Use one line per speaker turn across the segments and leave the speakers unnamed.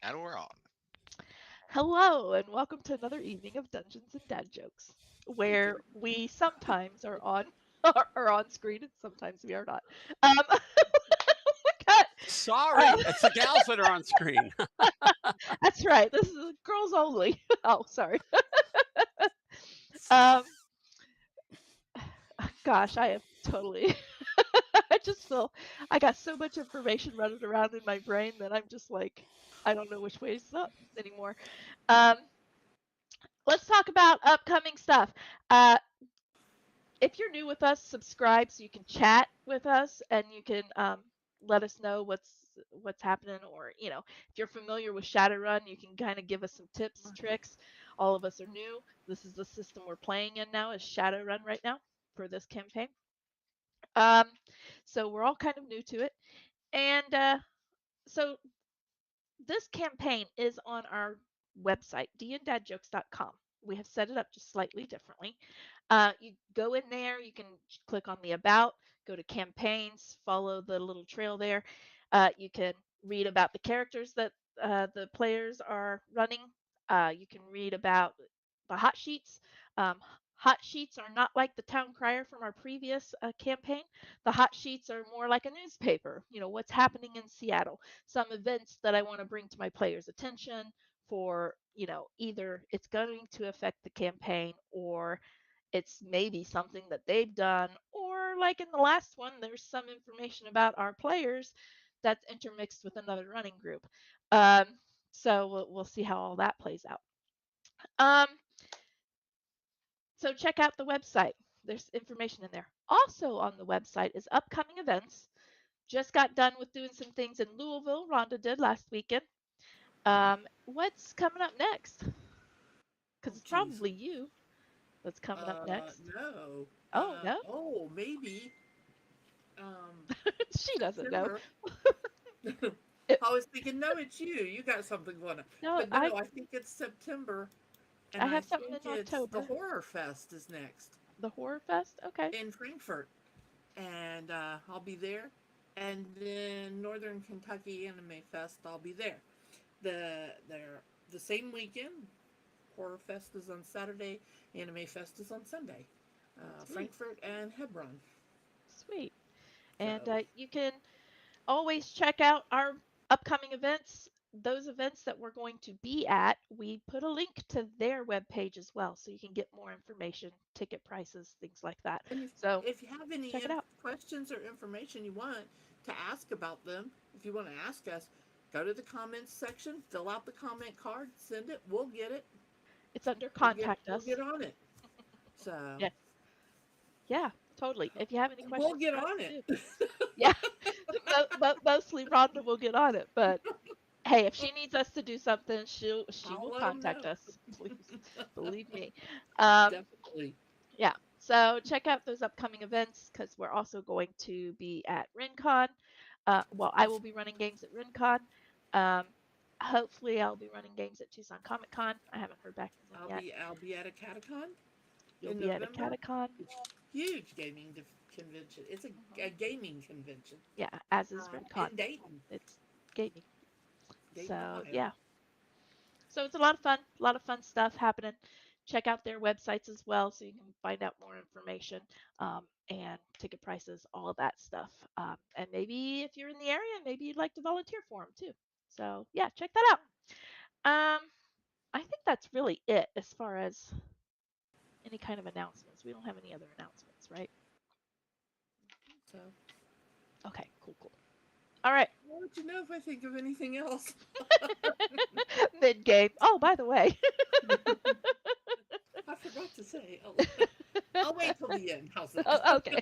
And we're on.
Hello, and welcome to another evening of Dungeons and Dad Jokes, where we sometimes are on are on screen and sometimes we are not. Got,
Sorry, it's the gals that are on screen.
that's right. This is girls only. Oh, sorry. Um, gosh, I am totally. I just feel I got so much information running around in my brain that I'm just like I don't know which way is up anymore. Um, let's talk about upcoming stuff. Uh, if you're new with us, subscribe so you can chat with us and you can let us know what's happening. Or if you're familiar with Shadowrun, you can kind of give us some tips, tricks. All of us are new. This is the system we're playing in now, is Shadowrun right now for this campaign. Um, so we're all kind of new to it, and so this campaign is on our website, danddadjokes.com. We have set it up just slightly differently. You go in there, you can click on the About, go to Campaigns, follow the little trail there. You can read about the characters that the players are running. You can read about the hot sheets. Um, hot sheets are not like the town crier from our previous campaign. The hot sheets are more like a newspaper, what's happening in Seattle, some events that I want to bring to my players' attention for, either it's going to affect the campaign or it's maybe something that they've done, or like in the last one, there's some information about our players that's intermixed with another running group. Um, so we'll see how all that plays out. Um, so check out the website. There's information in there. Also on the website is upcoming events. Just got done with doing some things in Louisville. Rhonda did last weekend. What's coming up next?
Oh,
Because it's
geez.
probably you that's coming up next.
No.
Oh, no?
Maybe.
She doesn't know.
September.
It,
I was thinking, no, it's you. You got something going on.
no,
But no, I think it's September, and
I
I
have something
think
in
it's the
October.
Horror Fest is next
The Horror Fest? Okay.
in Frankfurt, and I'll be there. And then Northern Kentucky Anime Fest, I'll be there. They're the same weekend. Horror Fest is on Saturday. Anime Fest is on Sunday.
Sweet.
Frankfurt and Hebron.
Sweet. And
So
you can always check out our upcoming events. Those events that we're going to be at, we put a link to their webpage as well, so you can get more information, ticket prices, things like that.
And
So
if you have any
check it out.
questions or information you want to ask about them, if you want to ask us, go to the comments section, fill out the comment card, send it. We'll get it.
It's under
We'll get
contact
we'll
us.
get on it. So
Yeah, yeah, totally. If you have any
we'll
questions
get
for us
on it.
too. Yeah, mostly Rhonda will get on it, but hey, if she needs us to do something, she
I'll
will
let them know.
contact us. Please believe me. Um,
Definitely.
yeah. So check out those upcoming events because we're also going to be at RenCon. Well, I will be running games at RenCon. Um, hopefully, I'll be running games at Tucson Comic Con. I haven't heard back from them yet.
I'll be at a catacon
You'll
in
be at a
November.
Catacon.
It's huge gaming convention. It's a
Hmm.
gaming convention
Yeah, as is RenCon.
in Dayton,
It's gaming.
Dayton,
So
Ohio.
yeah, so it's a lot of fun stuff happening. Check out their websites as well so you can find out more information, and ticket prices, all of that stuff. And maybe if you're in the area, maybe you'd like to volunteer for them too. So yeah, check that out. Um, I think that's really it as far as any kind of announcements. We don't have any other announcements, right?
So
Okay, cool, cool. All right,
I'll let you know if I think of anything else.
mid game. Oh, by the way,
I forgot to say. I'll wait till the end. How's that?
oh, okay,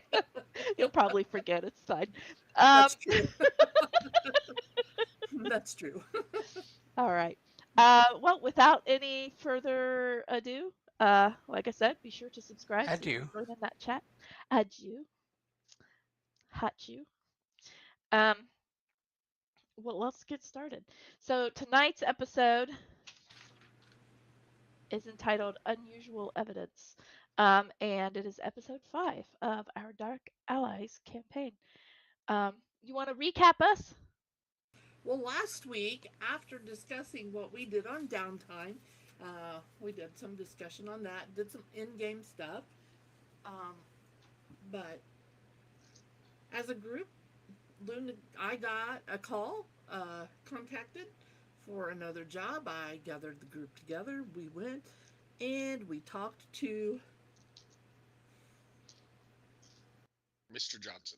you'll probably forget. It's fine. Um,
That's true. That's true.
All right. Well, without any further ado, like I said, be sure to subscribe so you can
Adieu.
join in that chat. Adieu. Hachu. Um, well, let's get started. So tonight's episode is entitled Unusual Evidence, and it is episode 5 of our Dark Allies campaign. You want to recap us?
Well, last week, after discussing what we did on downtime, we did some discussion on that, did some in-game stuff. Um, but as a group, Luna, I got a call, contacted for another job. I gathered the group together. We went and we talked to.
Mr. Johnson.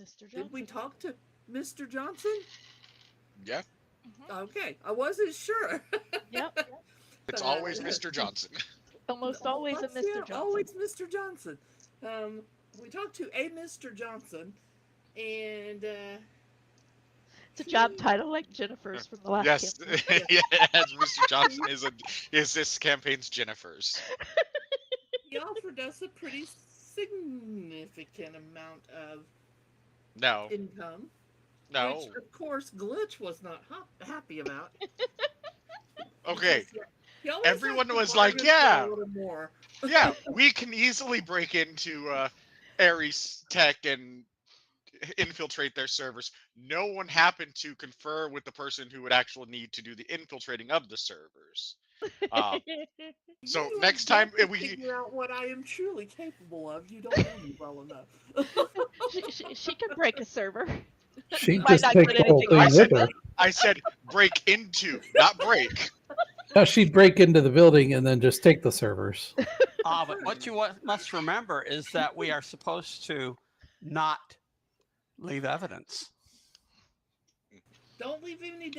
Mr.
Did we
Johnson.
talk to Mr. Johnson?
Yeah,
Okay, I wasn't sure.
Yep.
it's
but
always Mr. Johnson.
Almost always a
Let's
Mr. Johnson.
always Mr. Johnson. Um, we talked to a Mr. Johnson, and
It's a job title like Jennifer's from the last
Yes,
campaign.
yes, Mr. Johnson is this campaign's Jennifer's.
he offered us a pretty significant amount of
No,
income,
no.
which of course Glitch was not happy about.
Okay,
Because he always
everyone
has to
was like,
bargain for
yeah,
a little more.
yeah, we can easily break into Ares Tech and infiltrate their servers. No one happened to confer with the person who would actually need to do the infiltrating of the servers. Um, so
You
next
have
time
yet to
we
figure out what I am truly capable of. You don't know me well enough.
she can break a server.
She
Might
just
not
take
get
the whole
anything
thing
out
with
of
her.
it.
I said break into, not break.
No, she'd break into the building and then just take the servers.
But what you must remember is that we are supposed to not leave evidence.
Don't leave any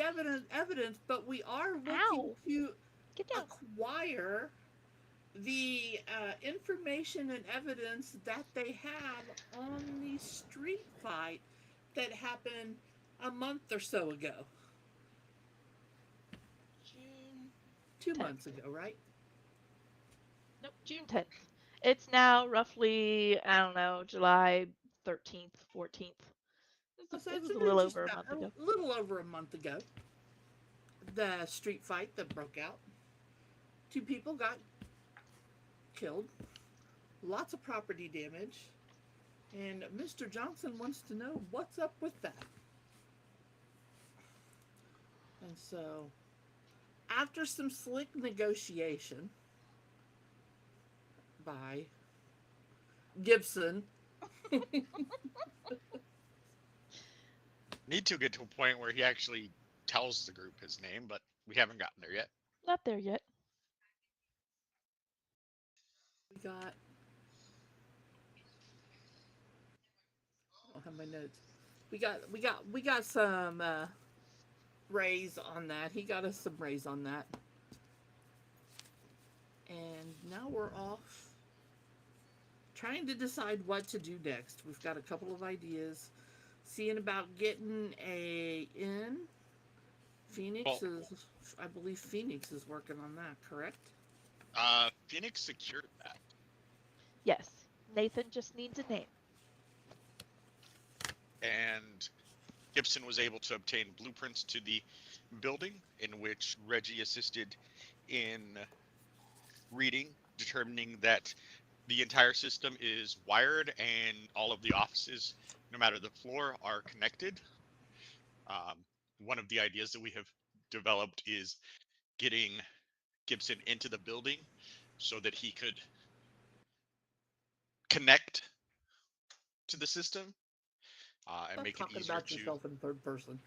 evidence, but we are looking
Ow.
to
Get down.
acquire the information and evidence that they have on the street fight that happened a month or so ago.
June
2
10th.
months ago, right?
Nope, June 10th. It's now roughly, I don't know, July 13th, 14th.
So
It
it's
was a little
just
over a month ago.
a little over a month ago. The street fight that broke out. 2 people got killed. Lots of property damage. And Mr. Johnson wants to know what's up with that. And so, after some slick negotiation by Gibson,
Need to get to a point where he actually tells the group his name, but we haven't gotten there yet.
Not there yet.
we got. I don't have my notes. We got some raise on that. He got us some raise on that. And now we're off trying to decide what to do next. We've got a couple of ideas. Seeing about getting a inn. Phoenix
Well,
is, I believe Phoenix is working on that, correct?
Phoenix secured that.
Yes. Nathan just needs a name.
And Gibson was able to obtain blueprints to the building, in which Reggie assisted in reading, determining that the entire system is wired and all of the offices, no matter the floor, are connected. One of the ideas that we have developed is getting Gibson into the building so that he could connect to the system and
Stop
make it
talking
easier
about
to.
yourself in third person.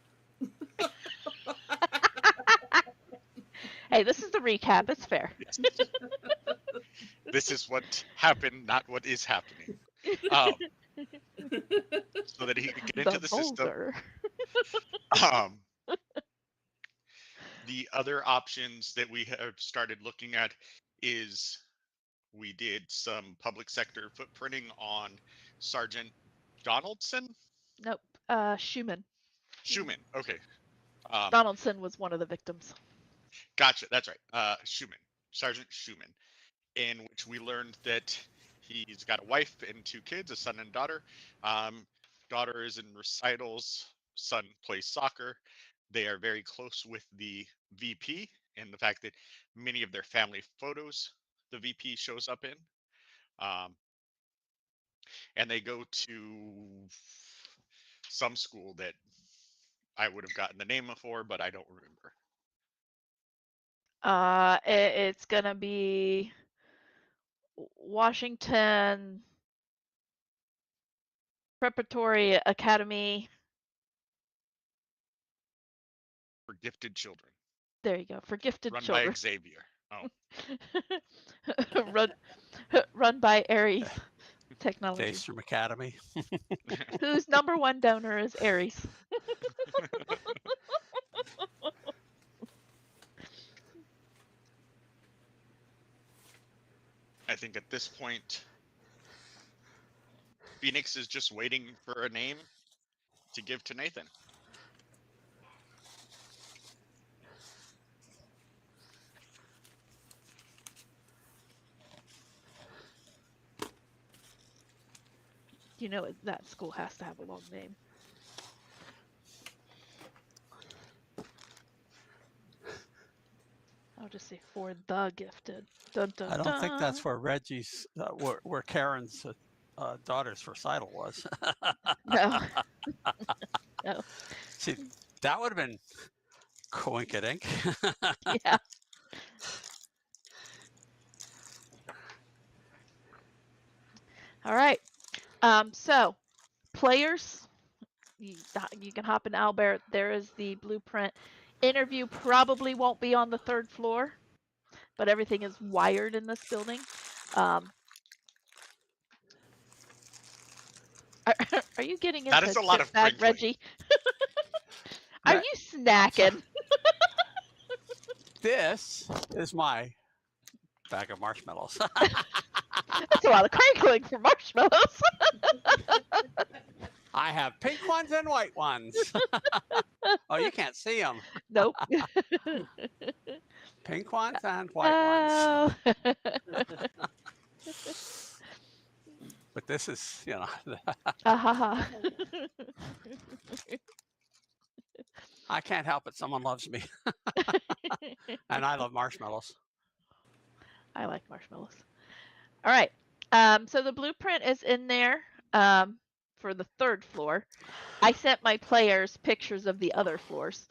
Hey, this is the recap. It's fair.
Yes. This is what happened, not what is happening. Um, so that he could get into the system.
Boulder.
Um, the other options that we have started looking at is we did some public sector footprinting on Sergeant Donaldson.
Nope. Schumann.
Schumann. Okay.
Donaldson was one of the victims.
Gotcha. That's right. Schumann. Sergeant Schumann. In which we learned that he's got a wife and 2 kids, a son and daughter. Daughter is in recitals. Son plays soccer. They are very close with the VP, and the fact that many of their family photos the VP shows up in. And they go to some school that I would have gotten the name for, but I don't remember.
It's gonna be Washington Preparatory Academy.
For gifted children.
There you go. For gifted
Run
children.
by Xavier. Oh.
run by Ares Technology.
Daystrom Academy.
Whose #1 donor is Ares.
I think at this point, Phoenix is just waiting for a name to give to Nathan.
You know that school has to have a long name. I'll just say for the gifted. Dun, dun,
I don't think that's
dun.
where Reggie's, where Karen's daughter's recital was.
No. No.
See, that would have been coinkydink.
Yeah. All right. So players, you can hop in Albert. There is the blueprint. Interview probably won't be on the 3rd floor, but everything is wired in this building. Are you getting into
That is a lot
chip
of
bag,
crinkling.
Reggie? Are you snacking?
This is my bag of marshmallows.
That's a lot of crinkling for marshmallows.
I have pink ones and white ones. Oh, you can't see them.
Nope.
Pink ones and white ones. But this is, you know. I can't help it. Someone loves me. And I love marshmallows.
I like marshmallows. All right. So the blueprint is in there for the 3rd floor. I sent my players pictures of the other floors.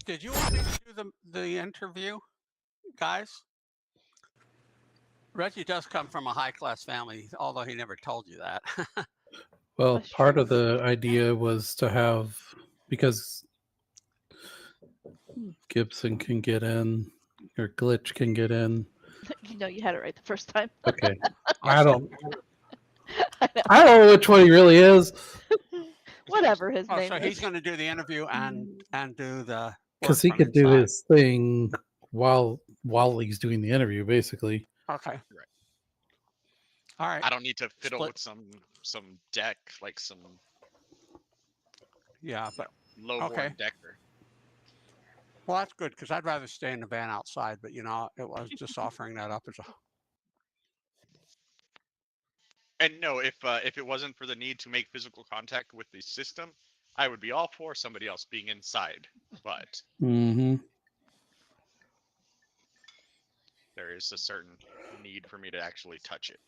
Did you want me to do the interview, guys? Reggie does come from a high-class family, although he never told you that.
Well,
That's
part
true.
of the idea was to have, because Gibson can get in, or Glitch can get in.
You know you had it right the first time.
Okay. I don't
I know.
I don't know which one he really is.
Whatever his name
So
is.
he's going to do the interview and do the
Because
work
he
from
could do
inside.
his thing while he's doing the interview, basically.
Okay.
Right.
All right.
I don't need to fiddle
Split.
with some deck, like some
Yeah, but
lowborn
Okay.
decker.
well, that's good because I'd rather stay in the van outside. But you know, it was just offering that up as a.
And no, if it wasn't for the need to make physical contact with the system, I would be all for somebody else being inside. But
Mm-hmm.
there is a certain need for me to actually touch it.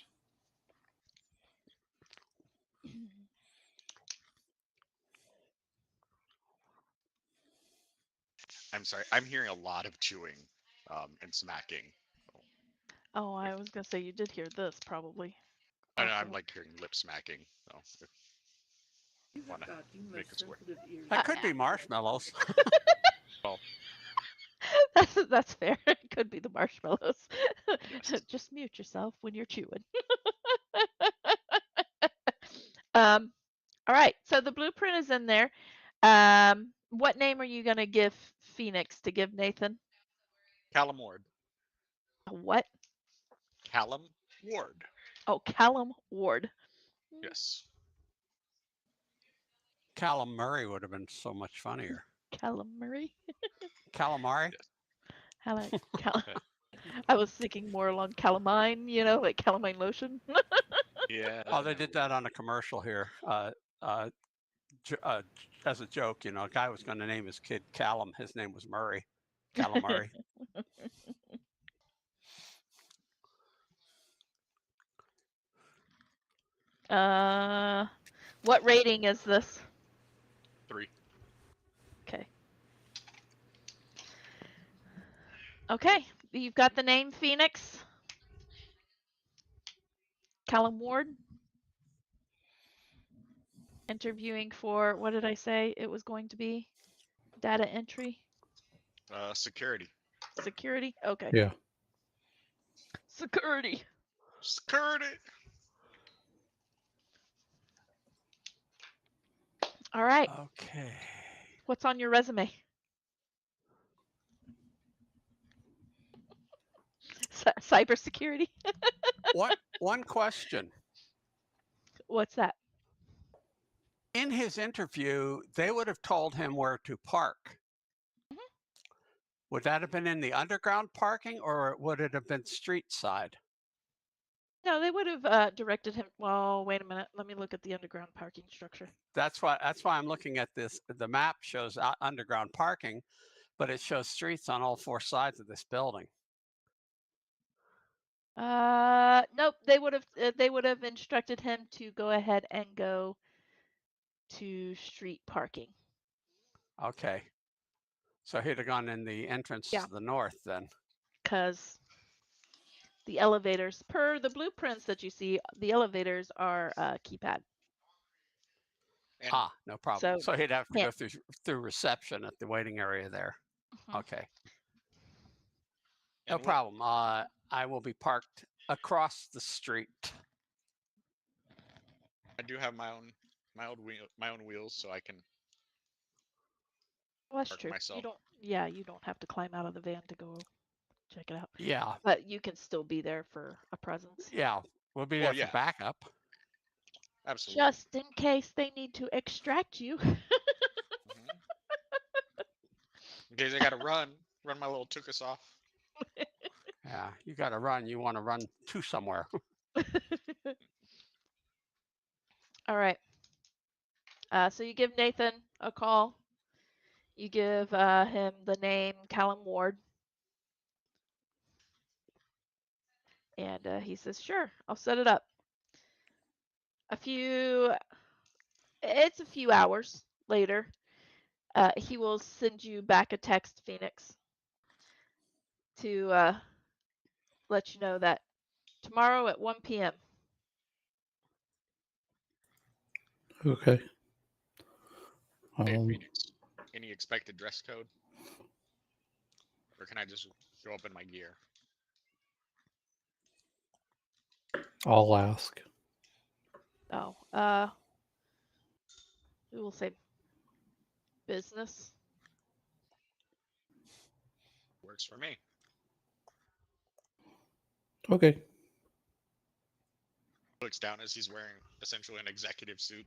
I'm sorry, I'm hearing a lot of chewing and smacking.
Oh, I was gonna say you did hear this probably.
I know, I'm
Also.
like hearing lip smacking. So if
You
Wanna
have got you
make
most
us work.
sensitive ears.
That could be marshmallows.
well,
That's fair. It could be the marshmallows.
yes.
Just mute yourself when you're chewing. All right. So the blueprint is in there. What name are you gonna give Phoenix to give Nathan?
Callum Ward.
What?
Callum Ward.
Oh, Callum Ward.
Yes.
Callum Murray would have been so much funnier.
Callum Murray.
Calamari.
I like I was thinking more along calamine, you know, like calamine lotion.
Yeah.
Oh, they did that on a commercial here. As a joke, you know, a guy was going to name his kid Callum. His name was Murray. Callum Murray.
What rating is this?
3.
Okay, you've got the name Phoenix. Callum Ward. Interviewing for, what did I say it was going to be? Data entry?
Security.
Security? Okay.
Yeah.
Security.
Security.
All right.
Okay.
What's on your resume? Cybersecurity?
One question.
What's that?
In his interview, they would have told him where to park.
Mhm.
Would that have been in the underground parking, or would it have been street side?
No, they would have directed him. Well, wait a minute. Let me look at the underground parking structure.
That's why I'm looking at this. The map shows underground parking, but it shows streets on all four sides of this building.
Nope. They would have instructed him to go ahead and go to street parking.
Okay. So he'd have gone in the entrance
Yeah.
to the north then.
Because the elevators, per the blueprints that you see, the elevators are keypad.
And
No problem. So he'd have to
can't-
go through reception at the waiting area there.
Mhm.
Okay. No
and
problem. I will be parked across the street.
I do have my own wheels, so I can
Well, that's
park
true.
myself.
You don't have to climb out of the van to go check it out.
Yeah.
But you can still be there for a presence.
Yeah. We'll be
Well,
there
yeah.
for backup.
Absolutely.
Just in case they need to extract you.
Mhm. In case I gotta run my little tuchus off.
Yeah. You got to run. You want to run to somewhere.
All right. So you give Nathan a call. You give him the name Callum Ward. And he says, sure, I'll set it up. It's a few hours later. He will send you back a text, Phoenix, to let you know that tomorrow at 1 p.m.
Okay.
Hey, Phoenix, any expected dress code? Or can I just show up in my gear?
I'll ask.
Oh, we will say business.
Works for me.
Okay.
Looks down as he's wearing essentially an executive suit.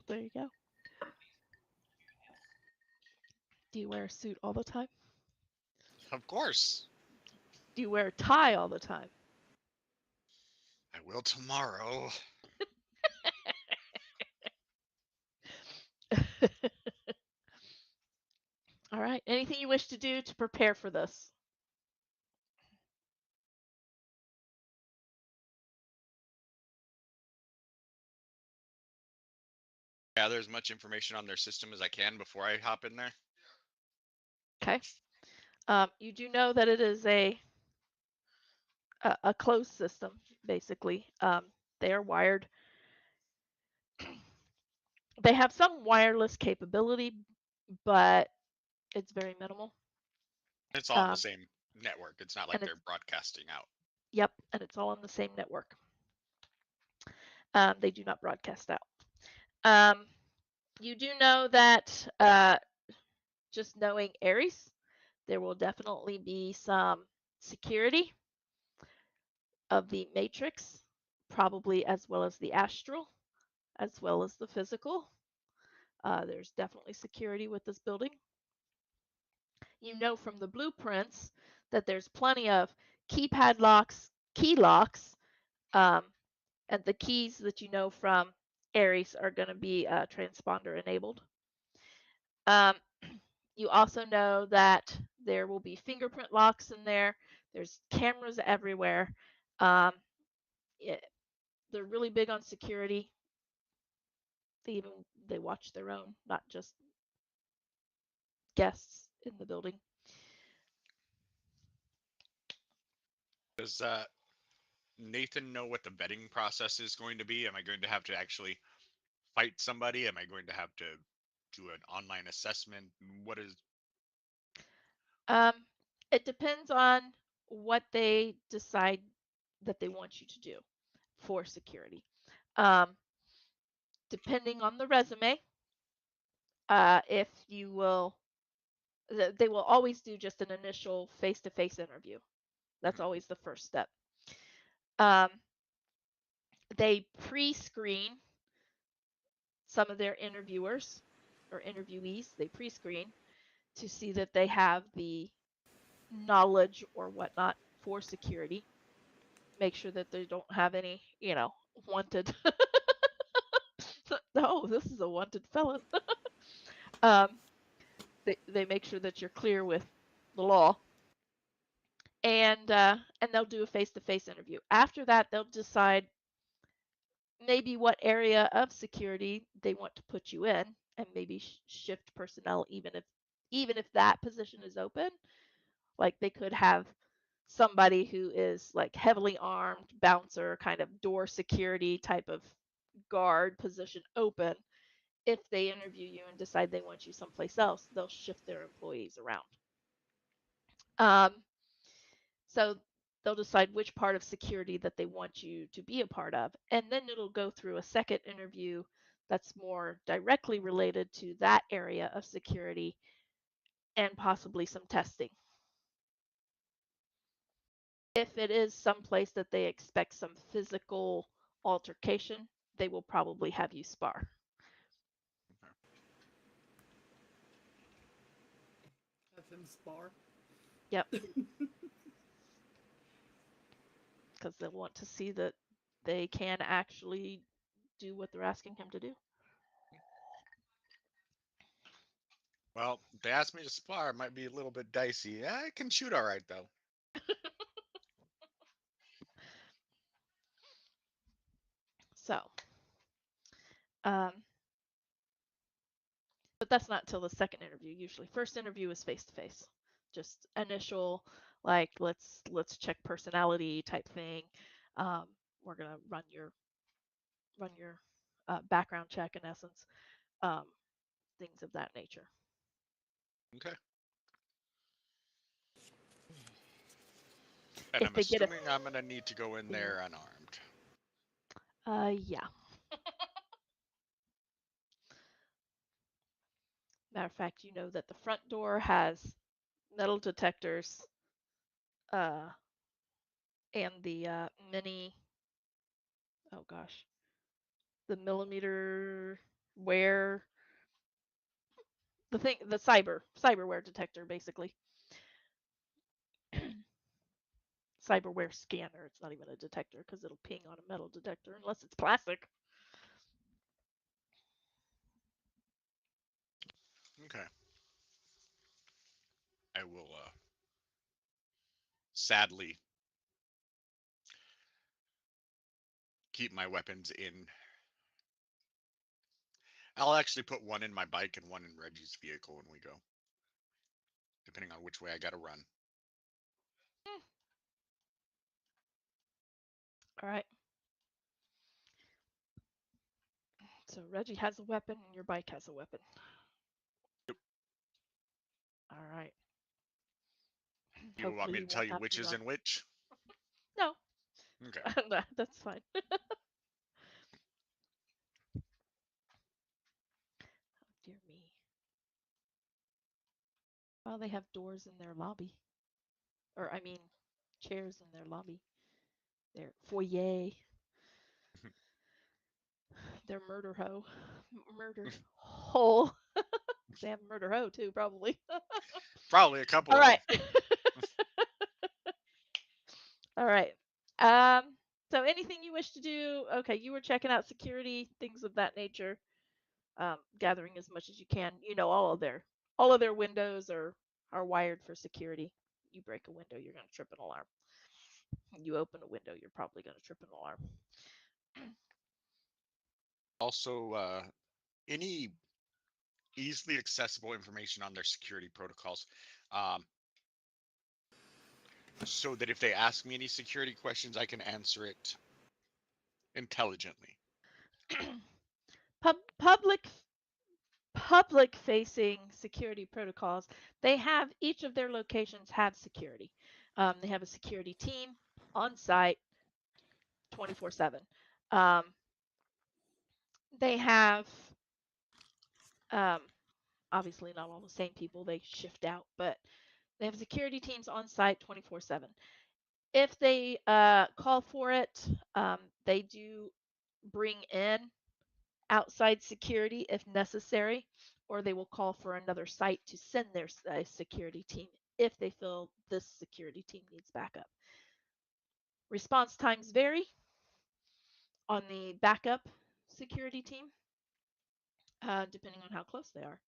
There you go. Do you wear a suit all the time?
Of course.
Do you wear a tie all the time?
I will tomorrow.
All right. Anything you wish to do to prepare for this?
Gather as much information on their system as I can before I hop in there.
Okay. You do know that it is a closed system, basically. They are wired. They have some wireless capability, but it's very minimal.
It's all on the same network. It's not like
and
they're broadcasting out.
Yep, and it's all on the same network. They do not broadcast out. You do know that just knowing Ares, there will definitely be some security of the matrix, probably as well as the astral, as well as the physical. There's definitely security with this building. You know from the blueprints that there's plenty of keypad locks, key locks, and the keys that you know from Ares are going to be transponder enabled. You also know that there will be fingerprint locks in there. There's cameras everywhere. They're really big on security. They watch their own, not just guests in the building.
Does Nathan know what the vetting process is going to be? Am I going to have to actually fight somebody? Am I going to have to do an online assessment? What is?
Um, it depends on what they decide that they want you to do for security. Um, depending on the resume, if you will, they will always do just an initial face-to-face interview. That's always the first step. Um, they pre-screen some of their interviewers or interviewees. They pre-screen to see that they have the knowledge or whatnot for security. Make sure that they don't have any, wanted. No, this is a wanted felon. um, they make sure that you're clear with the law, and they'll do a face-to-face interview. After that, they'll decide maybe what area of security they want to put you in, and maybe shift personnel even if that position is open. Like they could have somebody who is like heavily armed bouncer kind of door security type of guard position open. If they interview you and decide they want you someplace else, they'll shift their employees around. So they'll decide which part of security that they want you to be a part of, and then it'll go through a second interview that's more directly related to that area of security and possibly some testing. If it is someplace that they expect some physical altercation, they will probably have you spar.
Have him spar.
Yep. Because they'll want to see that they can actually do what they're asking him to do.
Well, if they ask me to spar, it might be a little bit dicey. I can shoot all right though.
So, um, but that's not till the second interview usually. First interview is face to face, just initial, like let's check personality type thing. Um, we're gonna run your background check in essence, um, things of that nature.
Okay. And
If
I'm
they get a
assuming I'm gonna need to go in
feeling,
there unarmed.
yeah. Matter of fact, you know that the front door has metal detectors, uh, and the mini, oh gosh, the millimeter wear, the cyberware detector, basically. Cyberware scanner. It's not even a detector because it'll ping on a metal detector unless it's plastic.
Okay. I will sadly keep my weapons in. I'll actually put one in my bike and one in Reggie's vehicle when we go, depending on which way I gotta run.
All right. So Reggie has a weapon and your bike has a weapon.
Yep.
All right.
You want
Hopefully
me
you
to tell
won't
you
have
which
to
is
run.
in which?
No,
Okay.
no, that's fine. Oh, dear me. Well, they have doors in their lobby. Or, I mean, chairs in their lobby. Their foyer. Their murder hoe. Murder hole. They have murder hoe, too, probably.
Probably a couple
All
of them.
right. All right. Um, so anything you wish to do? Okay, you were checking out security, things of that nature. Gathering as much as you can. You know, all of their windows are wired for security. You break a window, you're gonna trip an alarm. You open a window, you're probably gonna trip an alarm.
Also, any easily accessible information on their security protocols. Um, so that if they ask me any security questions, I can answer it intelligently.
Public facing security protocols, they have, each of their locations have security. They have a security team on site 24/7. Um, they have, um, obviously not all the same people, they shift out, but they have security teams on site 24/7. If they call for it, they do bring in outside security if necessary, or they will call for another site to send their security team if they feel this security team needs backup. Response times vary on the backup security team, depending on how close they are.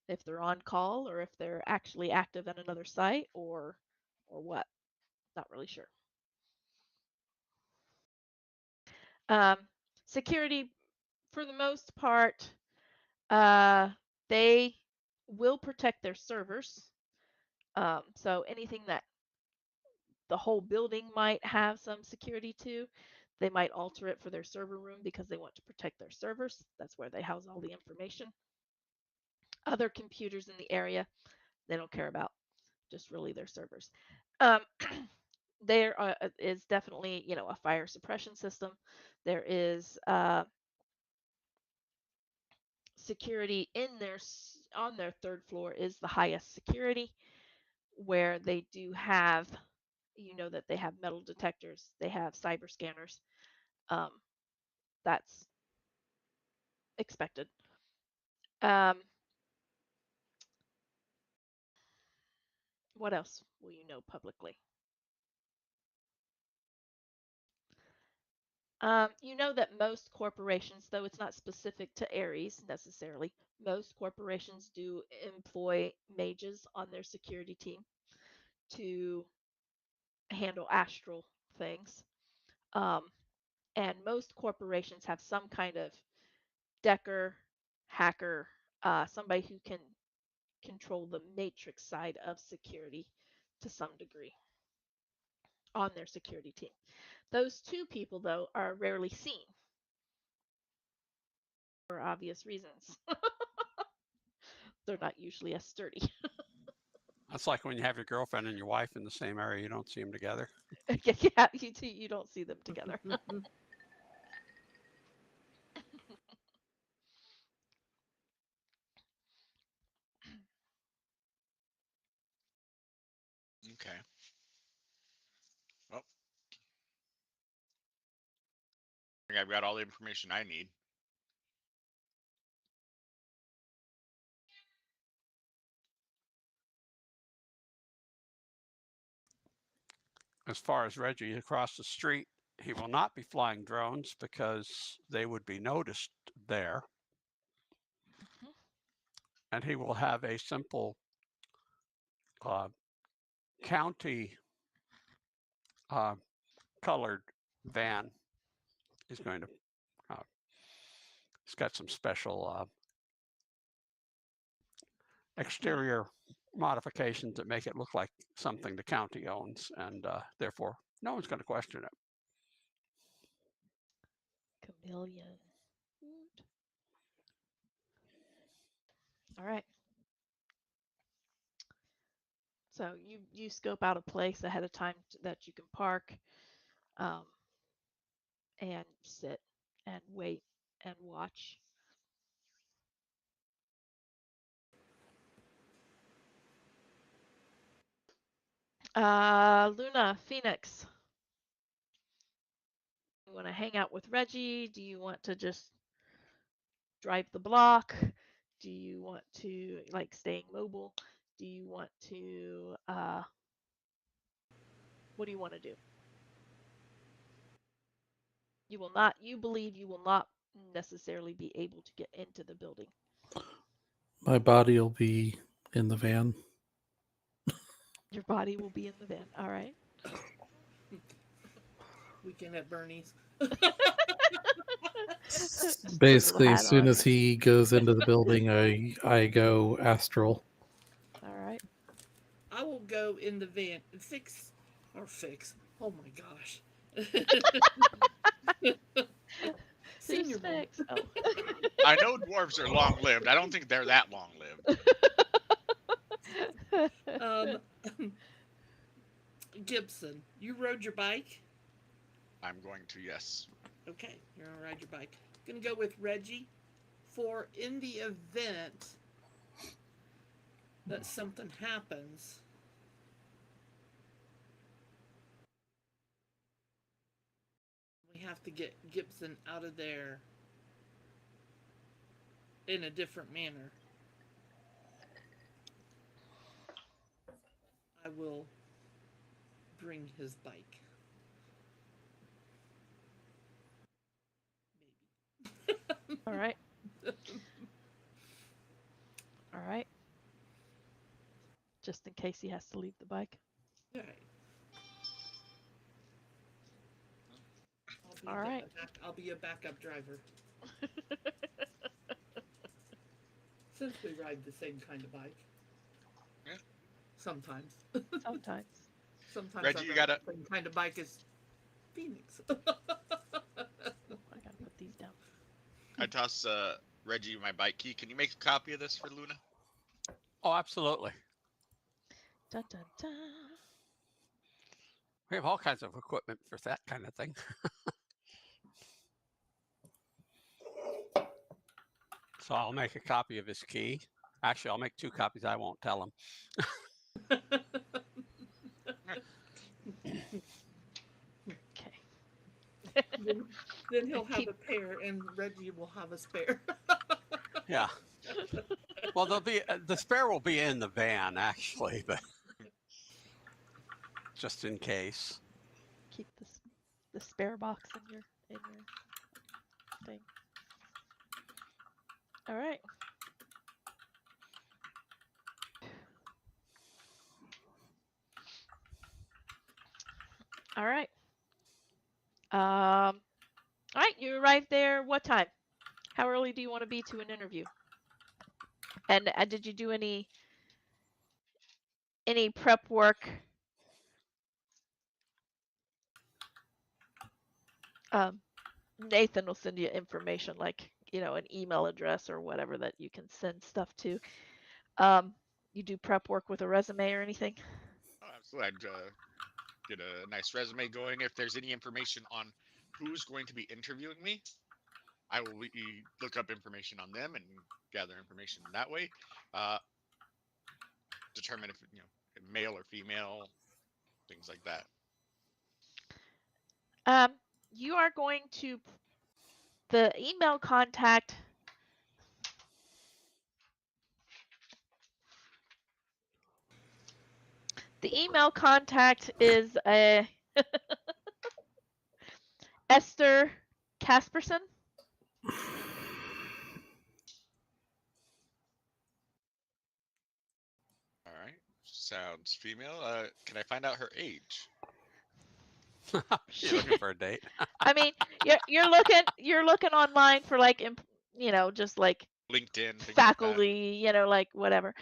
If they're on call or if they're actually active at another site or what. Not really sure. Um, security, for the most part, they will protect their servers. So anything that the whole building might have some security to, they might alter it for their server room because they want to protect their servers. That's where they house all the information. Other computers in the area, they don't care about, just really their servers. Um, there is definitely, a fire suppression system. There is security in their on their third floor is the highest security, where they do have, that they have metal detectors, they have cyber scanners. Um, that's expected. Um, what else will you know publicly? You know that most corporations, though it's not specific to Ares necessarily, most corporations do employ mages on their security team to handle astral things. Um, and most corporations have some kind of decker, hacker, somebody who can control the matrix side of security to some degree on their security team. Those two people, though, are rarely seen for obvious reasons. They're not usually as sturdy.
That's like when you have your girlfriend and your wife in the same area, you don't see them together.
Yeah, you don't see them together.
Okay. Well, I think I've got all the information I need.
As far as Reggie across the street, he will not be flying drones because they would be noticed there. And he will have a simple county colored van. He's going to, he's got some special exterior modifications that make it look like something the county owns, and therefore no one's going to question it.
Chameleon. All right. So you scope out a place ahead of time that you can park, and sit and wait and watch. Luna, Phoenix. You want to hang out with Reggie? Do you want to just drive the block? Do you want to like staying mobile? Do you want to what do you want to do? You believe you will not necessarily be able to get into the building.
My body will be in the van.
Your body will be in the van. All right.
Weekend at Bernie's.
Basically, as soon
on.
as he goes into the building, I go astral.
All right.
I will go in the van. Fix Or fix. Oh my gosh.
These
Senior moment.
fix. Oh.
I know dwarves are long lived. I don't think they're that long lived.
Um, Gibson, you rode your bike?
I'm going to, yes.
Okay, you're gonna ride your bike. Gonna go with Reggie for in the event that something happens. We have to get Gibson out of there in a different manner. I will bring his bike.
All right. All right. Just in case he has to leave the bike.
Right.
All right.
I'll be a backup driver. Since we ride the same kind of bike.
Yeah.
Sometimes.
Sometimes.
Sometimes
Reggie,
I
you
ride
gotta.
the same kind of bike as Phoenix.
Oh, I gotta put these down.
I toss Reggie my bike key. Can you make a copy of this for Luna?
Oh, absolutely.
Dun, dun, dun.
We have all kinds of equipment for that kind of thing. So I'll make a copy of his key. Actually, I'll make 2 copies. I won't tell him.
Okay.
then he'll have a pair, and Reggie will have a spare.
Yeah. Well, there'll be the spare will be in the van actually, but just in case.
Keep the spare box in your thing. All right. All right. All right. You arrived there. What time? How early do you want to be to an interview? And did you do any prep work? Nathan will send you information like an email address or whatever that you can send stuff to. You do prep work with a resume or anything?
Oh, absolutely. I'd get a nice resume going. If there's any information on who's going to be interviewing me, I will look up information on them and gather information that way. Determine if male or female, things like that.
You are going to the email contact. The email contact is Esther Casperson.
All right. Sounds female. Can I find out her age?
You're looking for a date.
I mean, you're looking online for like just like
LinkedIn, things
faculty, like whatever.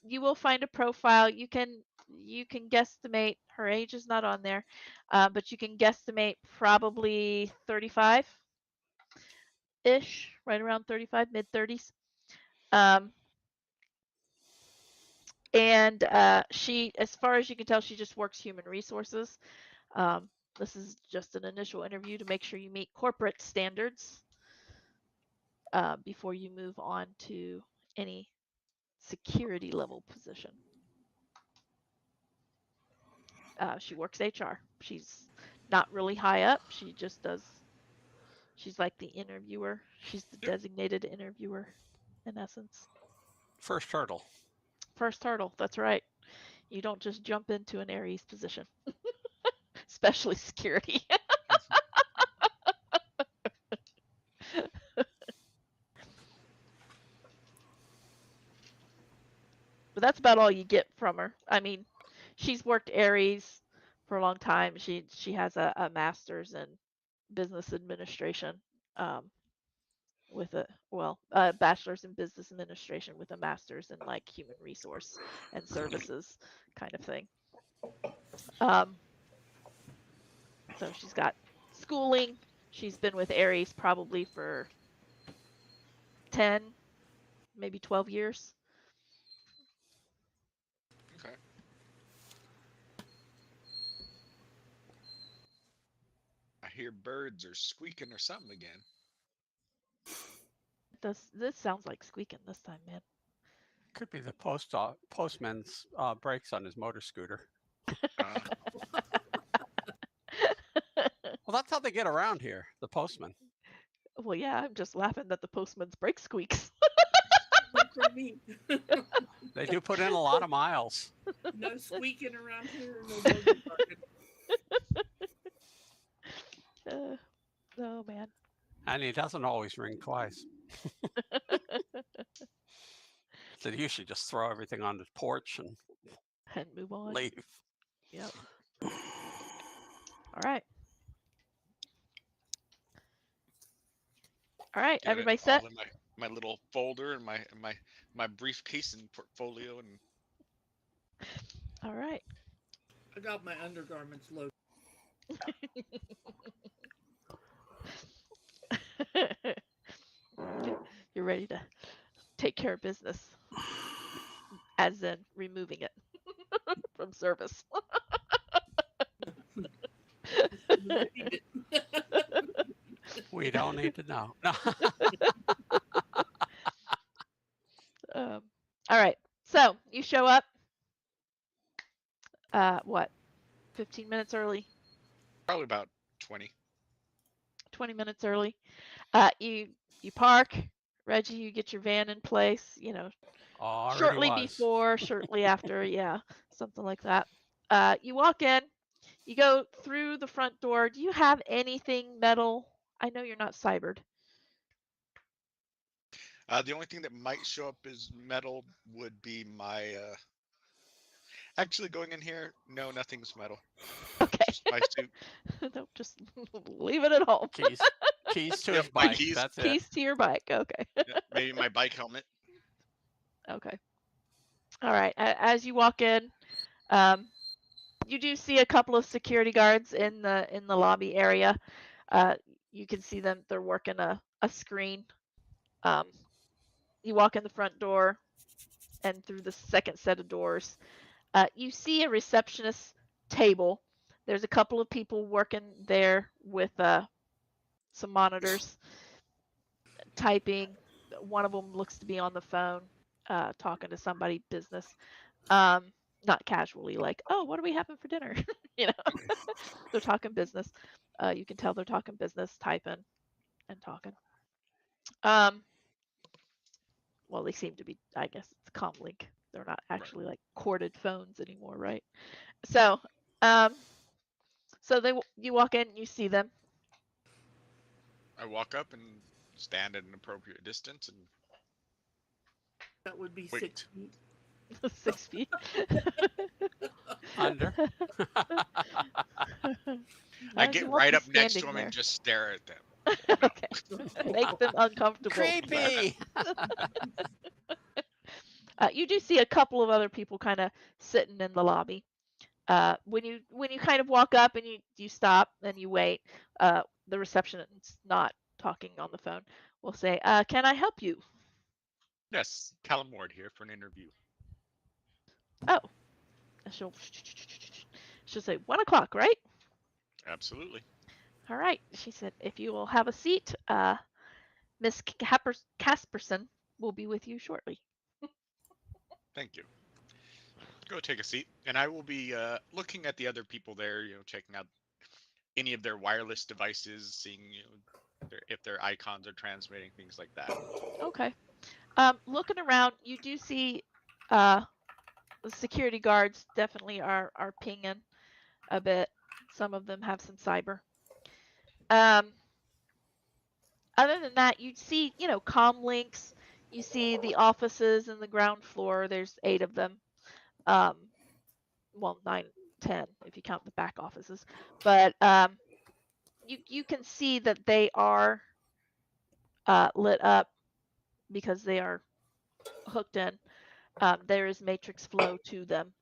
You will find a profile. You can guesstimate her age is not on there, but you can guesstimate probably 35 ish, right around 35, mid 30s. And she, as far as you can tell, she just works human resources. This is just an initial interview to make sure you meet corporate standards before you move on to any security level position. She works HR. She's not really high up. She just does. She's like the interviewer. She's the designated interviewer, in essence.
First hurdle.
First hurdle. That's right. You don't just jump into an Aries position, especially security. But that's about all you get from her. I mean, she's worked Aries for a long time. She has a master's in business administration, with a bachelor's in business administration with a master's in like human resource and services kind of thing. So she's got schooling. She's been with Aries probably for 10, maybe 12 years.
Okay. I hear birds are squeaking or something again.
This sounds like squeaking this time, man.
Could be the postman's brakes on his motor scooter.
Uh,
Well, that's how they get around here, the postman.
Well, yeah, I'm just laughing that the postman's brake squeaks.
Not for me.
They do put in a lot of miles.
No squeaking around here. No motor parking.
Oh man.
And he doesn't always ring twice. So you should just throw everything on the porch and
move on.
leave.
Yep. All right. All right,
get
everybody
it
set?
all in my little folder and my briefcase and portfolio and.
All right.
I got my undergarments loaded.
You're ready to take care of business, as in removing it from service.
We don't need to know. No.
All right. So you show up. What? 15 minutes early.
Probably about 20.
20 minutes early. You park. Reggie, you get your van in place. You know, shortly before, shortly after. Yeah, something like that. You walk in. You go through the front door. Do you have anything metal? I know you're not cybered.
The only thing that might show up as metal would be my. Actually, going in here, no, nothing's metal.
Okay.
Just my suit.
No, just leave it at home.
Keys to
Yep,
his
my
bike.
keys.
That's it.
Keys to your bike. Okay.
Yeah, maybe my bike helmet.
Okay. All right. As you walk in, you do see a couple of security guards in the lobby area. You can see them. They're working a screen. You walk in the front door, and through the second set of doors, you see a receptionist table. There's a couple of people working there with some monitors, typing. One of them looks to be on the phone, talking to somebody business. Not casually, like, oh, what are we having for dinner? You know, they're talking business. You can tell they're talking business, typing and talking. Well, they seem to be, I guess it's comlink. They're not actually like corded phones anymore, right? So, you walk in, you see them.
I walk up and stand at an appropriate distance and
That would be
wait.
6 feet.
6 feet.
Under.
I get right up next to them and just stare at them.
Okay. Make them uncomfortable.
Creepy.
You do see a couple of other people kind of sitting in the lobby. When you kind of walk up and you stop and you wait, the receptionist's not talking on the phone. Will say, "Can I help you?"
Yes, Callum Ward here for an interview.
Oh, she'll say 1 o'clock, right?
Absolutely.
All right. She said, "If you will have a seat, Miss Casperson will be with you shortly."
Thank you. Go take a seat, and I will be looking at the other people there. You know, checking out any of their wireless devices, seeing if their icons are transmitting, things like that.
Okay. Looking around, you do see the security guards definitely are pinging a bit. Some of them have some cyber. Other than that, you see, comm links. You see the offices in the ground floor. There's 8 of them. Well, 9, 10 if you count the back offices. But you can see that they are lit up because they are hooked in. There is matrix flow to them.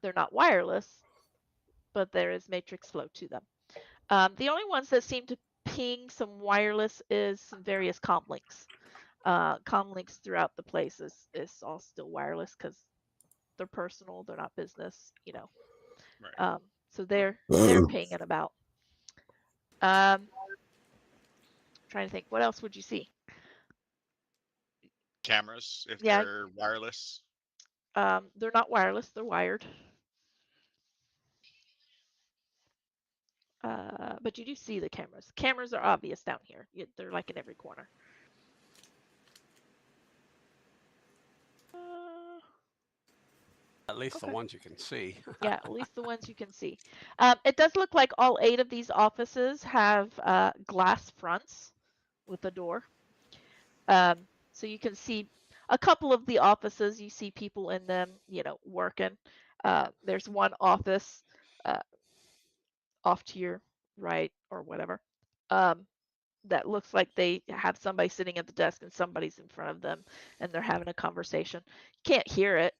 They're not wireless, but there is matrix flow to them. The only ones that seem to ping some wireless is some various comm links. Comm links throughout the place is all still wireless because they're personal, they're not business,
Right.
So they're pinging about. Trying to think, what else would you see?
Cameras, if
Yeah.
they're wireless.
They're not wireless, they're wired. But you do see the cameras. Cameras are obvious down here. They're like in every corner.
At least
Okay.
the ones you can see.
Yeah, at least the ones you can see. It does look like all 8 of these offices have glass fronts with a door. So you can see a couple of the offices. You see people in them, working. There's one office off to your right or whatever. That looks like they have somebody sitting at the desk and somebody's in front of them and they're having a conversation. You can't hear it.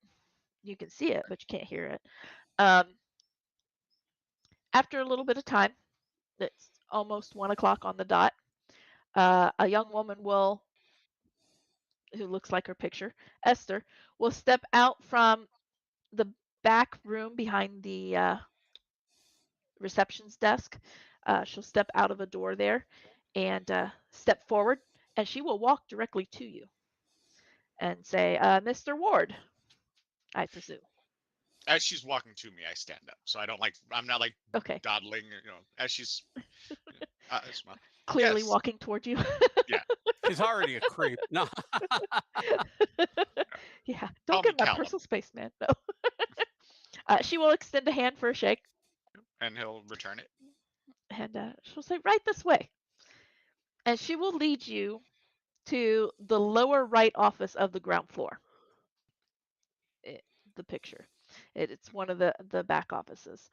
You can see it, but you can't hear it. After a little bit of time, it's almost 1 o'clock on the dot, a young woman who looks like her picture, Esther, will step out from the back room behind the reception's desk. She'll step out of a door there and step forward, and she will walk directly to you and say, Mr. Ward, I presume.
As she's walking to me, I stand up. So I'm not like
Okay.
dawdling, as she's smile.
Clearly
Yes.
walking toward you.
Yeah.
She's already a creep. No.
Yeah.
Call
Don't
me
get in my
Callum.
personal space, man. No. She will extend a hand for a shake.
And he'll return it.
And she'll say, right this way. And she will lead you to the lower right office of the ground floor. The picture. It's one of the back offices.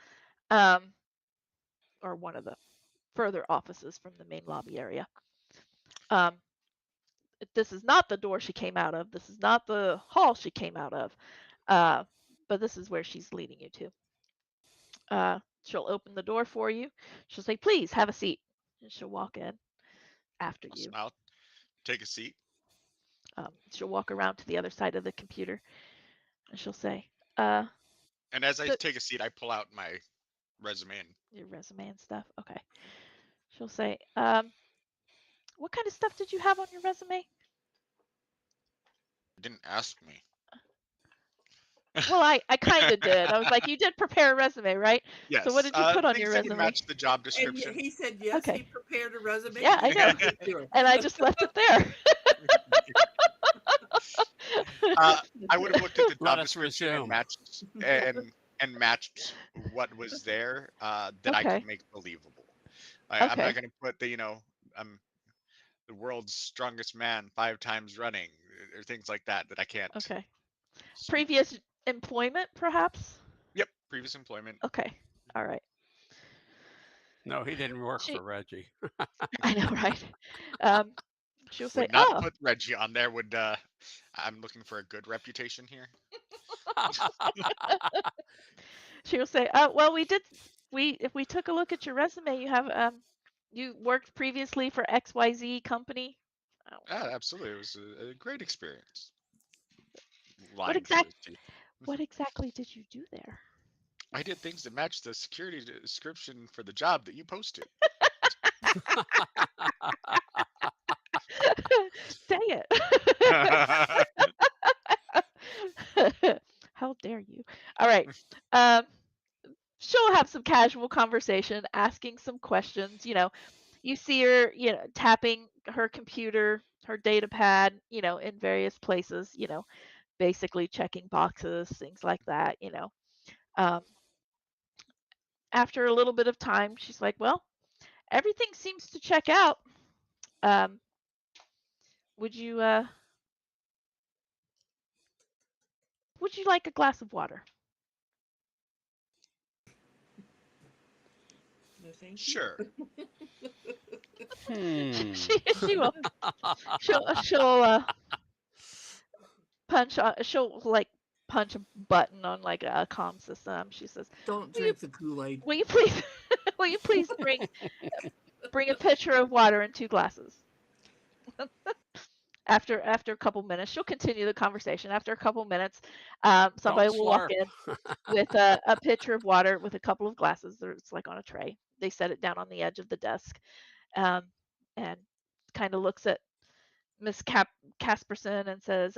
Or one of the further offices from the main lobby area. This is not the door she came out of. This is not the hall she came out of. But this is where she's leading you to. She'll open the door for you. She'll say, please have a seat. And she'll walk in after
I'll
you.
smile. Take a seat.
She'll walk around to the other side of the computer. And she'll say,
and as I take a seat, I pull out my resume and
your resume and stuff. Okay. She'll say, what kind of stuff did you have on your resume?
didn't ask me.
Well, I kind of did. I was like, you did prepare a resume, right?
Yes.
So what did you put on your
things that would
resume?
match the job
And
description.
he said yes.
Okay.
He prepared a resume.
Yeah, I know. And I just left it there.
I would have looked at the
Let
job
us
description
resume.
and matched what was there that I
Okay.
could make believable. I'm
Okay.
not going to put I'm the world's strongest man 5 times running or things like that I can't.
Okay.
speak.
Previous employment, perhaps?
Yep, previous employment.
Okay. All right.
No, he didn't work for Reggie.
I know, right? She'll say,
Would not
oh.
put Reggie on there. Would I'm looking for a good reputation here.
She'll say, well, if we took a look at your resume, you have you worked previously for XYZ company. Oh.
Yeah, absolutely. It was a great experience.
What exactly did you do there?
I did things that matched the security description for the job that you posted.
Dang it. How dare you? All right. She'll have some casual conversation, asking some questions. You see her, tapping her computer, her data pad, in various places, basically checking boxes, things like that, After a little bit of time, she's like, well, everything seems to check out. Would you like a glass of water?
No, thank you.
Sure.
She will. She'll punch punch a button on like a comm system. She says,
Don't
"Will you,
drink the Kool-Aid.
will you please, will you please bring a pitcher of water and 2 glasses?" After a couple minutes, she'll continue the conversation. After a couple minutes, somebody
Don't
will walk
slurp.
in with a pitcher of water with a couple of glasses. It's like on a tray. They set it down on the edge of the desk, and kind of looks at Miss Casperson and says,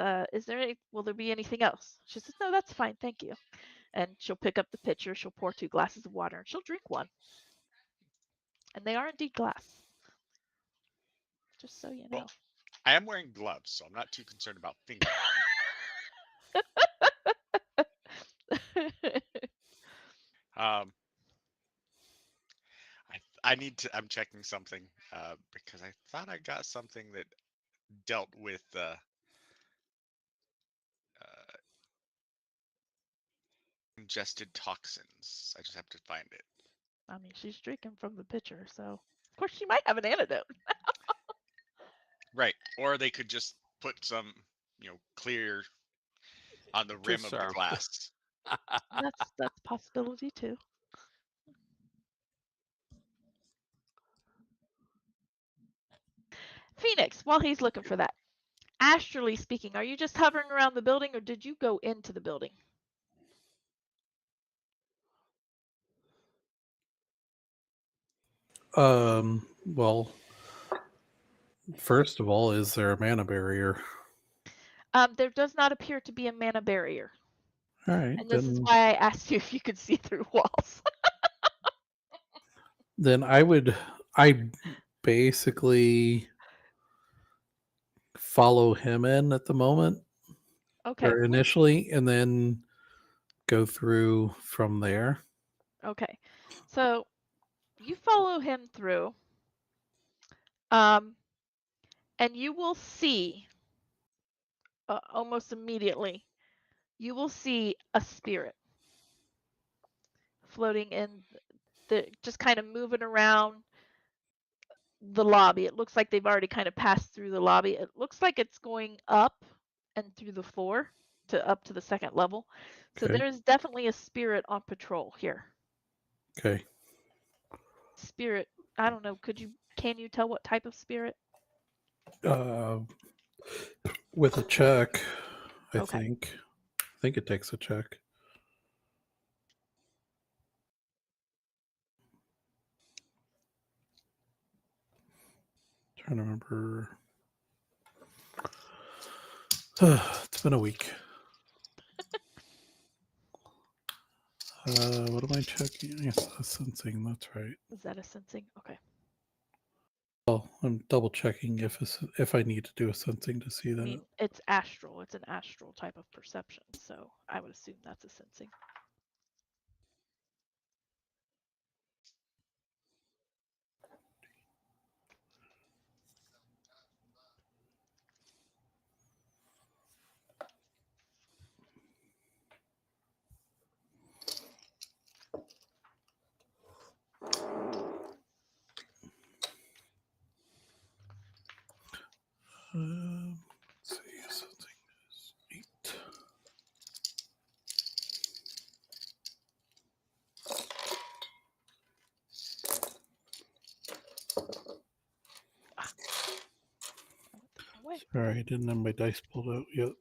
will there be anything else?" She says, "No, that's fine, thank you." And she'll pick up the pitcher, she'll pour 2 glasses of water, and she'll drink one. And they are indeed glass. Just so you know.
Well, I am wearing gloves, so I'm not too concerned about finger harm. I need to. I'm checking something because I thought I got something that dealt with ingested toxins. I just have to find it.
I mean, she's drinking from the pitcher, so of course she might have an antidote.
Right, or they could just put some, clear on the rim of the
serum.
glass.
That's a possibility too. Phoenix, while he's looking for that, astrally speaking, are you just hovering around the building, or did you go into the building?
Well, first of all, is there a mana barrier?
There does not appear to be a mana barrier.
All right.
And this is why I asked you if you could see through walls.
Then I basically follow him in at the moment,
Okay.
or initially, and then go through from there.
Okay. So you follow him through, and you will see almost immediately, you will see a spirit floating in just kind of moving around the lobby. It looks like they've already kind of passed through the lobby. It looks like it's going up and through the floor up to the 2nd level. So
Okay.
there's definitely a spirit on patrol here.
Okay.
Spirit, I don't know, can you tell what type of spirit?
With a check, I
Okay.
think. I think it takes a check. Trying to remember. It's been a week. What am I checking? Yes, sensing. That's right.
Is that a sensing? Okay.
Well, I'm double checking if I need to do a sensing to see that.
I mean, it's astral. It's an astral type of perception, so I would assume that's a sensing.
Let's see, sensing is 8. Sorry, I didn't have my dice pulled out yet.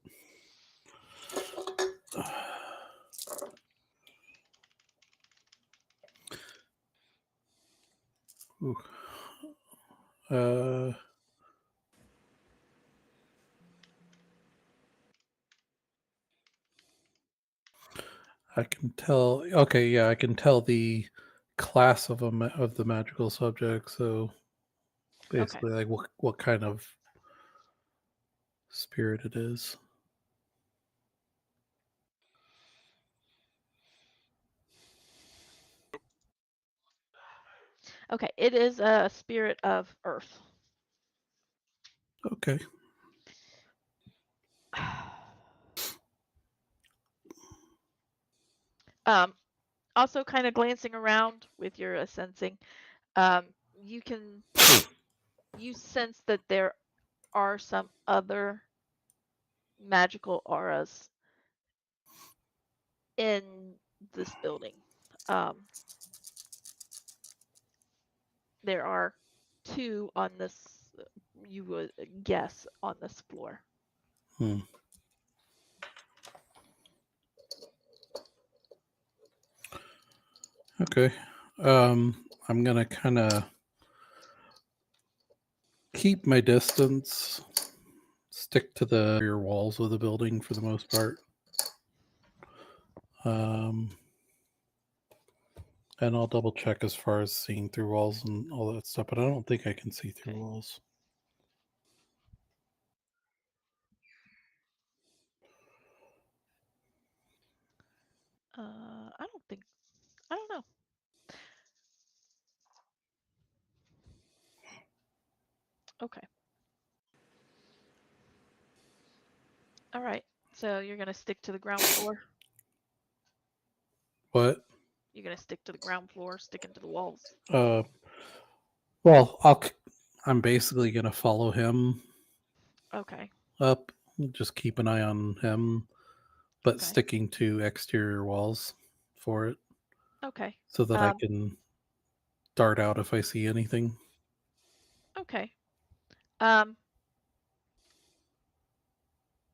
Ooh. I can tell. Okay, yeah, I can tell the class of of the magical subject. So basically, like what kind of spirit it is.
Okay, it is a spirit of Earth.
Okay.
Also, kind of glancing around with your sensing, you sense that there are some other magical auras in this building. There are 2 on this, you would guess, on this floor.
Hmm. Okay. I'm gonna kind of keep my distance, stick to the rear walls of the building for the most part. And I'll double check as far as seeing through walls and all that stuff, but I don't think I can see through
Okay.
walls.
I don't know. Okay. All right. So you're gonna stick to the ground floor.
What?
You're gonna stick to the ground floor, sticking to the walls.
Well, I'm basically gonna follow him
Okay.
up. Just keep an eye on him, but
Okay.
sticking to exterior walls for it,
Okay.
so that I can dart out if I see anything.
Okay.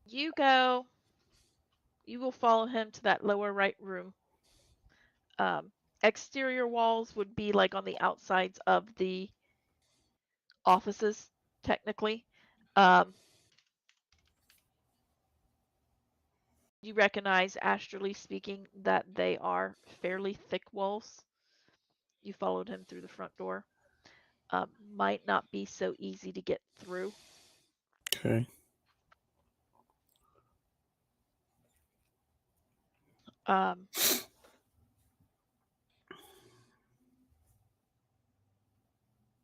You will follow him to that lower right room. Exterior walls would be like on the outsides of the offices, technically. You recognize, astrally speaking, that they are fairly thick walls. You followed him through the front door. Might not be so easy to get through.
Okay.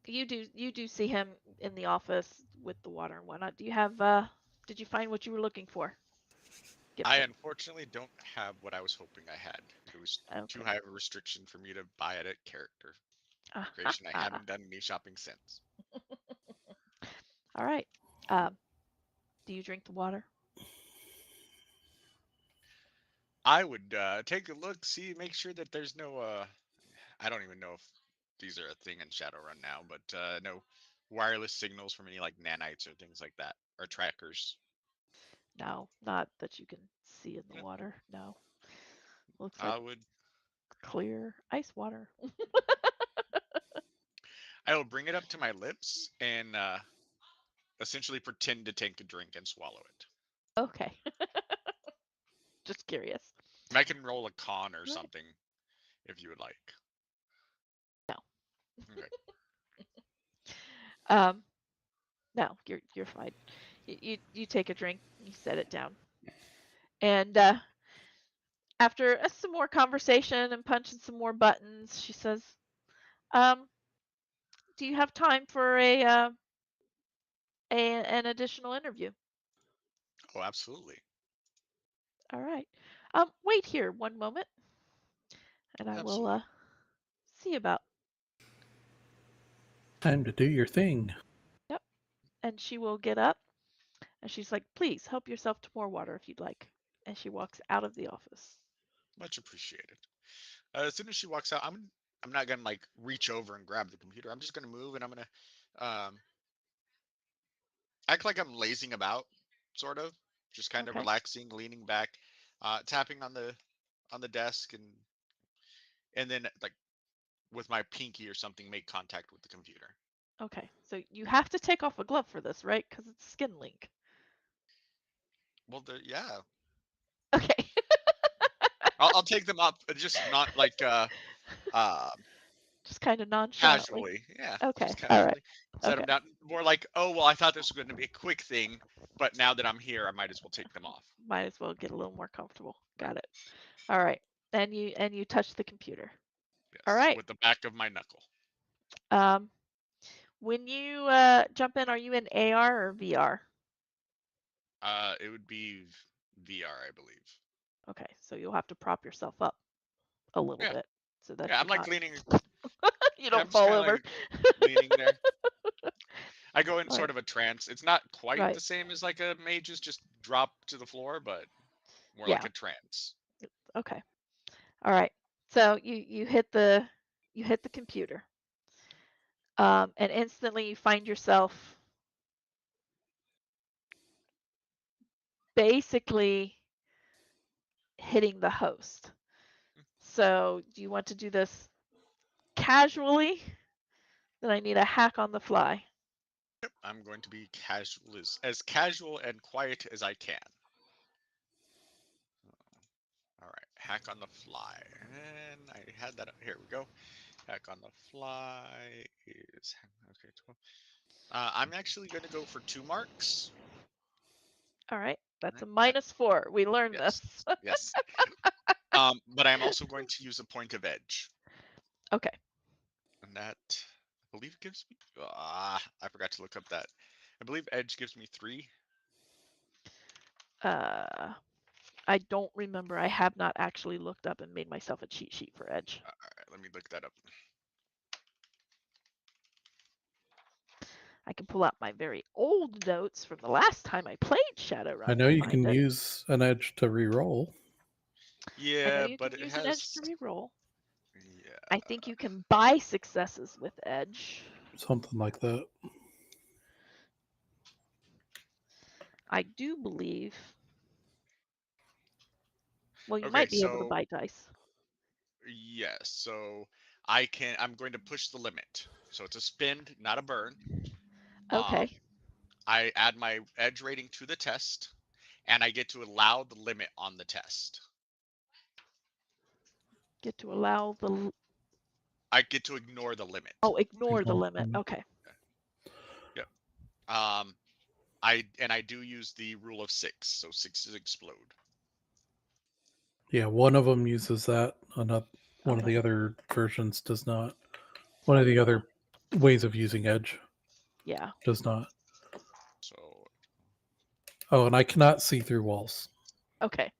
You do see him in the office with the water and whatnot. Do you have did you find what you were looking for,
I
Gibson?
unfortunately don't have what I was hoping I had. It was too
Okay.
high of a restriction for me to buy it at character creation. I haven't done any shopping since.
All right. Do you drink the water?
I would take a look, see, make sure that there's no. I don't even know if these are a thing in Shadowrun now, but no wireless signals from any like nanites or things like that, or trackers.
No, not that you can see in the
Yeah,
water. No. Looks like
I would.
clear ice water.
I will bring it up to my lips and essentially pretend to take a drink and swallow it.
Okay. Just curious.
And I can roll a con or
Right.
something if you would like.
No.
Okay.
No, you're fine. You take a drink, you set it down. And after some more conversation and punching some more buttons, she says, do you have time for an additional interview?
Oh, absolutely.
All right. Wait here one moment, and I will
Absolutely.
see about.
Time to do your thing.
Yep. And she will get up, and she's like, please help yourself to more water if you'd like. And she walks out of the office.
Much appreciated. As soon as she walks out, I'm not gonna like reach over and grab the computer. I'm just gonna move and I'm gonna act like I'm lazing about, sort of, just kind of
Okay.
relaxing, leaning back, tapping on the desk, and then like with my pinky or something, make contact with the computer.
Okay. So you have to take off a glove for this, right? Because it's skin link.
Well, yeah,
Okay.
I'll take them up, just not like uh
Just kind of nonchalantly.
casually. Yeah,
Okay.
just
All right.
casually set
Okay.
them down. More like, oh well, I thought this was going to be a quick thing, but now that I'm here, I might as well take them off.
Might as well get a little more comfortable.
Right.
Got it. All right. And you touch the computer. All
Yes,
right.
with the back of my knuckle.
Um, when you jump in, are you in AR or VR?
It would be VR, I believe.
Okay, so you'll have to prop yourself up a little
Yeah,
bit so that
yeah. I'm
you're
like
not
leaning.
you
Yeah,
don't
I'm just
fall
kind of
over.
like leaning there. I go in
All
sort
right.
of a trance. It's not quite
Right.
the same as like a mage's just drop to the floor, but more like
Yeah.
a trance.
Okay. All right. So you hit the computer, and instantly you find yourself basically hitting the host. So do you want to do this casually? Then I need a hack on the fly.
Yep, I'm going to be as casual and quiet as I can. All right, hack on the fly, and I had that. Here we go. Hack on the fly is okay. 12. I'm actually going to go for 2 marks.
All right. That's a
Right.
-4. We learned
Yes,
this.
yes. But I'm also going to use a point of edge,
Okay.
and that I believe gives me. I forgot to look up that. I believe edge gives me 3.
I don't remember. I have not actually looked up and made myself a cheat sheet for Edge.
All right, let me look that up.
I can pull out my very old notes from the last time I played Shadowrun.
I know
to
you
find
can
it.
use an edge to re-roll.
I know
Yeah,
you
but
can
it
use an Edge to
has.
reroll.
Yeah.
I think you can buy successes with Edge.
Something like that.
I do believe. Well, you
Okay,
might be able to
so
buy dice.
yes, so I'm going to push the limit. So it's a spend, not a burn. Um,
Okay.
I add my edge rating to the test, and I get to allow the limit on the test.
Get to allow the.
I get to ignore the limit.
Oh, ignore the
Ignore
limit.
limit.
Okay.
Yep. I do use the rule of 6, so 6 is explode.
Yeah, one of them uses that. Another one of
Okay.
the other versions does not. One of the other ways of using edge
Yeah.
does not.
So
Oh, and I cannot see through walls.
Okay.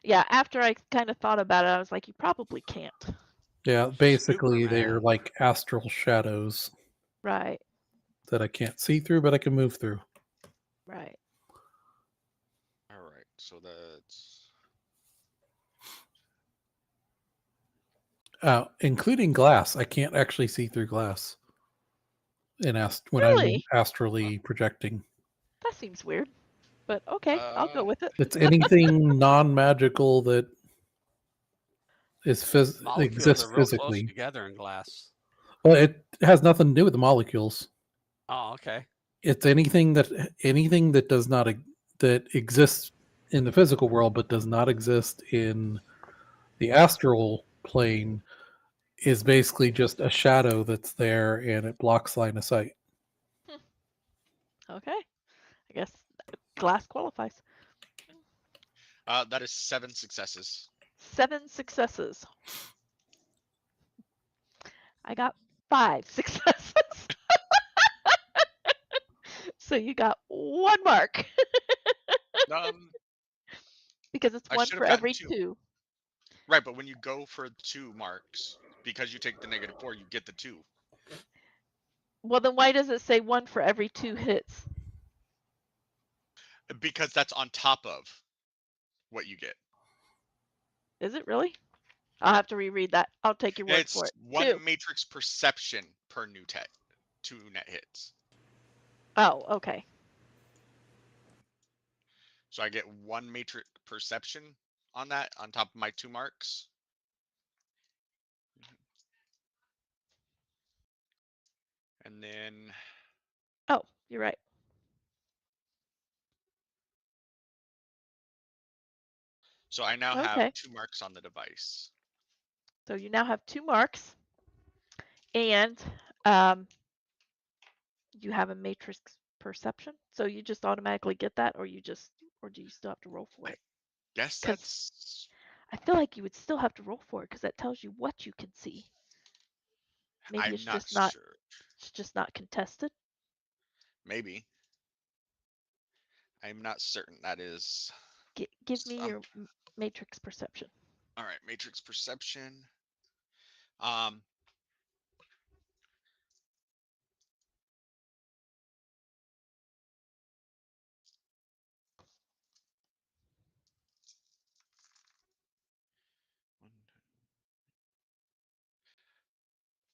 Yeah. After I kind of thought about it, I was like, you probably can't.
Yeah, basically they're
Superman.
like astral shadows
Right.
that I can't see through, but I can move through.
Right.
all right, so that's
Including glass. I can't actually see through glass when I'm
Really?
astrally projecting.
That seems weird. But okay, I'll go with it.
It's anything non-magical that
Molecules
exists
are real close
physically.
together in glass.
Well, it has nothing to do with the molecules.
Oh, okay.
It's anything that does not that exists in the physical world but does not exist in the astral plane is basically just a shadow that's there and it blocks line of sight.
Okay. I guess glass qualifies.
that is 7 successes.
7 successes. I got 5 successes. So you got 1 mark because it's
I
1
should
for
have gotten
every
2.
2.
Right, but when you go for 2 marks, because you take the -4, you get the 2.
Well, then why does it say 1 for every 2 hits?
Because that's on top of what you get.
Is it really? I'll have to reread that. I'll take your word
It's
for it.
1
2.
matrix perception per new 2 net hits.
Oh, okay.
So I get 1 matrix perception on that on top of my 2 marks. And then
Oh, you're right.
so I now have
Okay.
2 marks on the device.
So you now have 2 marks, and um, you have a matrix perception. So you just automatically get that, or do you still have to roll for it?
Guess
Because
that's
I feel like you would still have to roll for it because that tells you what you can see. Maybe
I'm
it's
not
just not
sure.
contested.
Maybe. I'm not certain that is
Give me
um,
your matrix perception.
all right, matrix perception. Um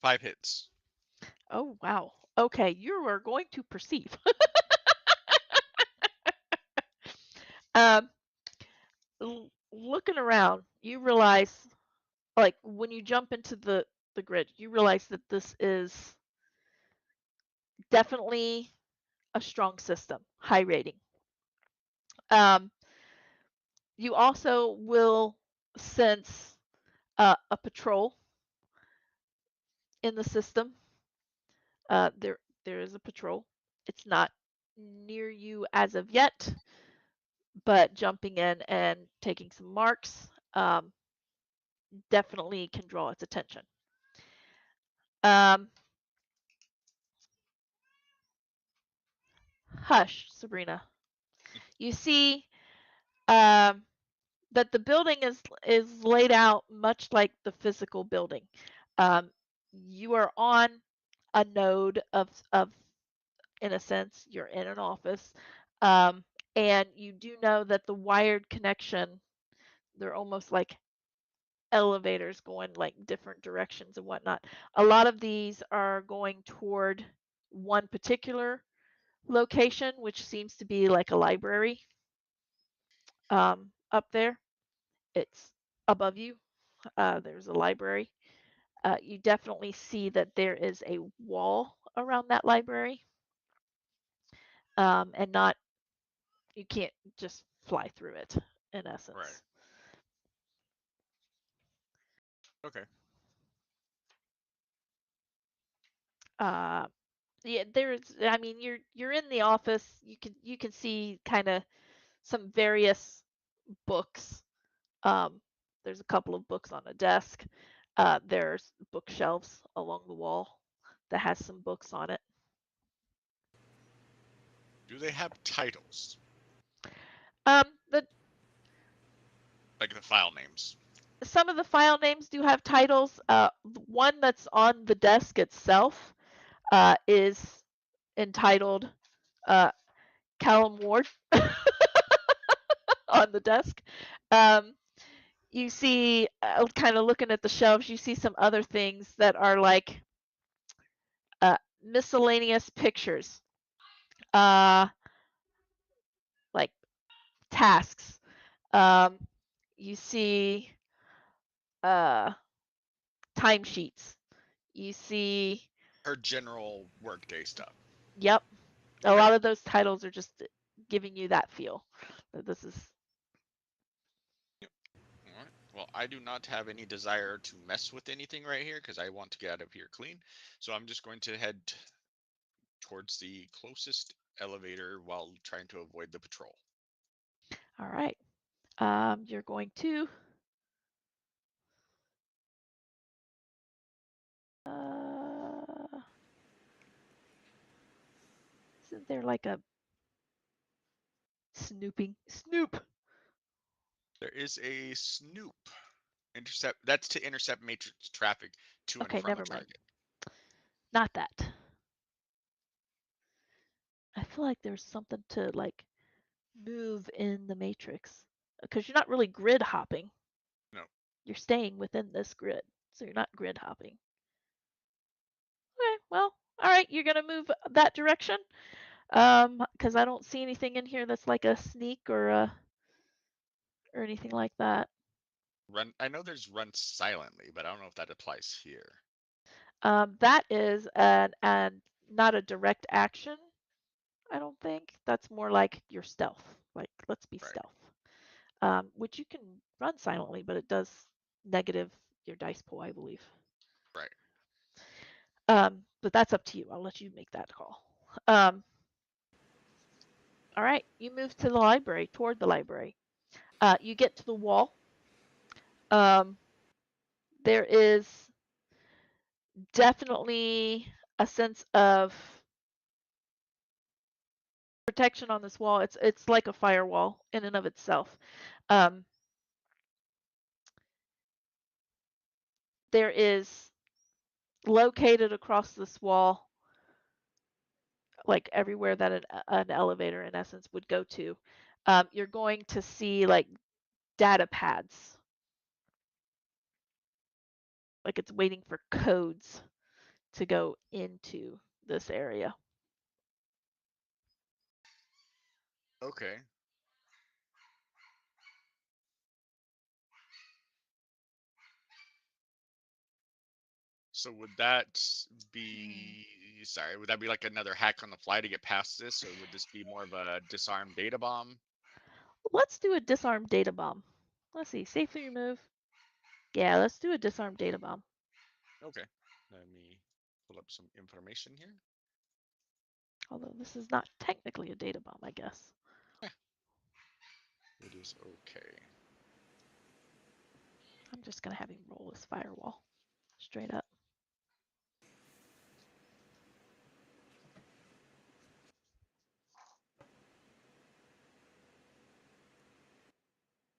5 hits.
Oh, wow. Okay, you are going to perceive. um, looking around, you realize, like, when you jump into the grid, you realize that this is definitely a strong system, high rating. You also will sense a patrol in the system. There is a patrol. It's not near you as of yet, but jumping in and taking some marks definitely can draw its attention. Hush, Sabrina. You see that the building is laid out much like the physical building. You are on a node of in a sense, you're in an office, and you do know that the wired connection, they're almost like elevators going like different directions and whatnot. A lot of these are going toward one particular location, which seems to be like a library up there. It's above you. There's a library. You definitely see that there is a wall around that library, and not, you can't just fly through it, in essence.
Right. Okay.
Yeah, there's, I mean, you're in the office. You can see kind of some various books. There's a couple of books on a desk. There's bookshelves along the wall that has some books on it.
Do they have titles?
The
Like the file names?
Some of the file names do have titles. The one that's on the desk itself is entitled Callum Ward on the desk. You see, kind of looking at the shelves, you see some other things that are like miscellaneous pictures, like tasks. You see timesheets. You see,
Her general workday stuff.
yep, a
Okay.
lot of those titles are just giving you that feel that this is.
All right. Well, I do not have any desire to mess with anything right here because I want to get out of here clean. So I'm just going to head towards the closest elevator while trying to avoid the patrol.
All right. You're going to isn't there like a Snoop?
There is a snoop. Intercept. That's to intercept matrix traffic to and
Okay,
from a
never mind.
target.
Not that. I feel like there's something to like move in the matrix because you're not really grid hopping.
No.
You're staying within this grid, so you're not grid hopping. Okay, well, all right, you're gonna move that direction. Because I don't see anything in here that's like a sneak or anything like that.
Run. I know there's run silently, but I don't know if that applies here.
That is not a direct action. I don't think that's more like your stealth. Like, let's be
Right.
stealth. Which you can run silently, but it does negative your dice pool, I believe.
Right.
But that's up to you. I'll let you make that call. All right, you move to the library, toward the library. You get to the wall. There is definitely a sense of protection on this wall. It's like a firewall in and of itself. There is located across this wall, like everywhere that an elevator in essence would go to, you're going to see like data pads, like it's waiting for codes to go into this area.
Okay. So would that be sorry? Would that be like another hack on the fly to get past this, or would this be more of a disarm data bomb?
Let's do a disarm data bomb. Let's see, safely remove. Yeah, let's do a disarm data bomb.
Okay. Let me pull up some information here.
Although this is not technically a data bomb, I guess.
It is okay.
I'm just gonna have him roll this firewall straight up.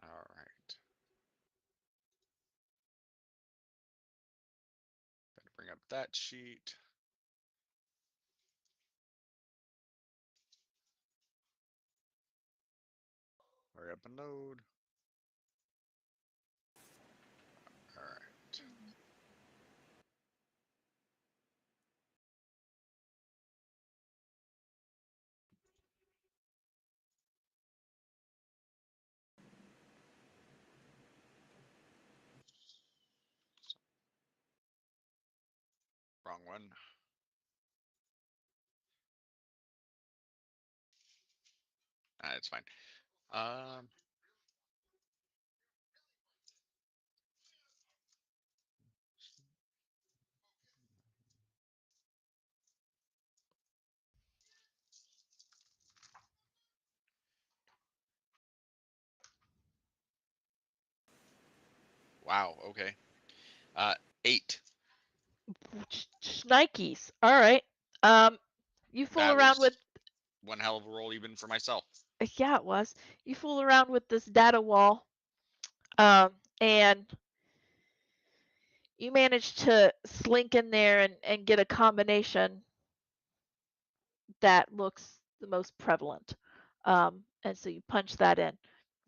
All right. Gotta bring up that sheet. Hurry up and load. All right. Wrong one. It's fine. Um, wow. Okay. 8.
Nikes. All right. You fool
That
around
was
with.
one hell of a roll even for myself.
Yeah, it was. You fool around with this data wall, and you managed to slink in there and get a combination that looks the most prevalent. And so you punch that in.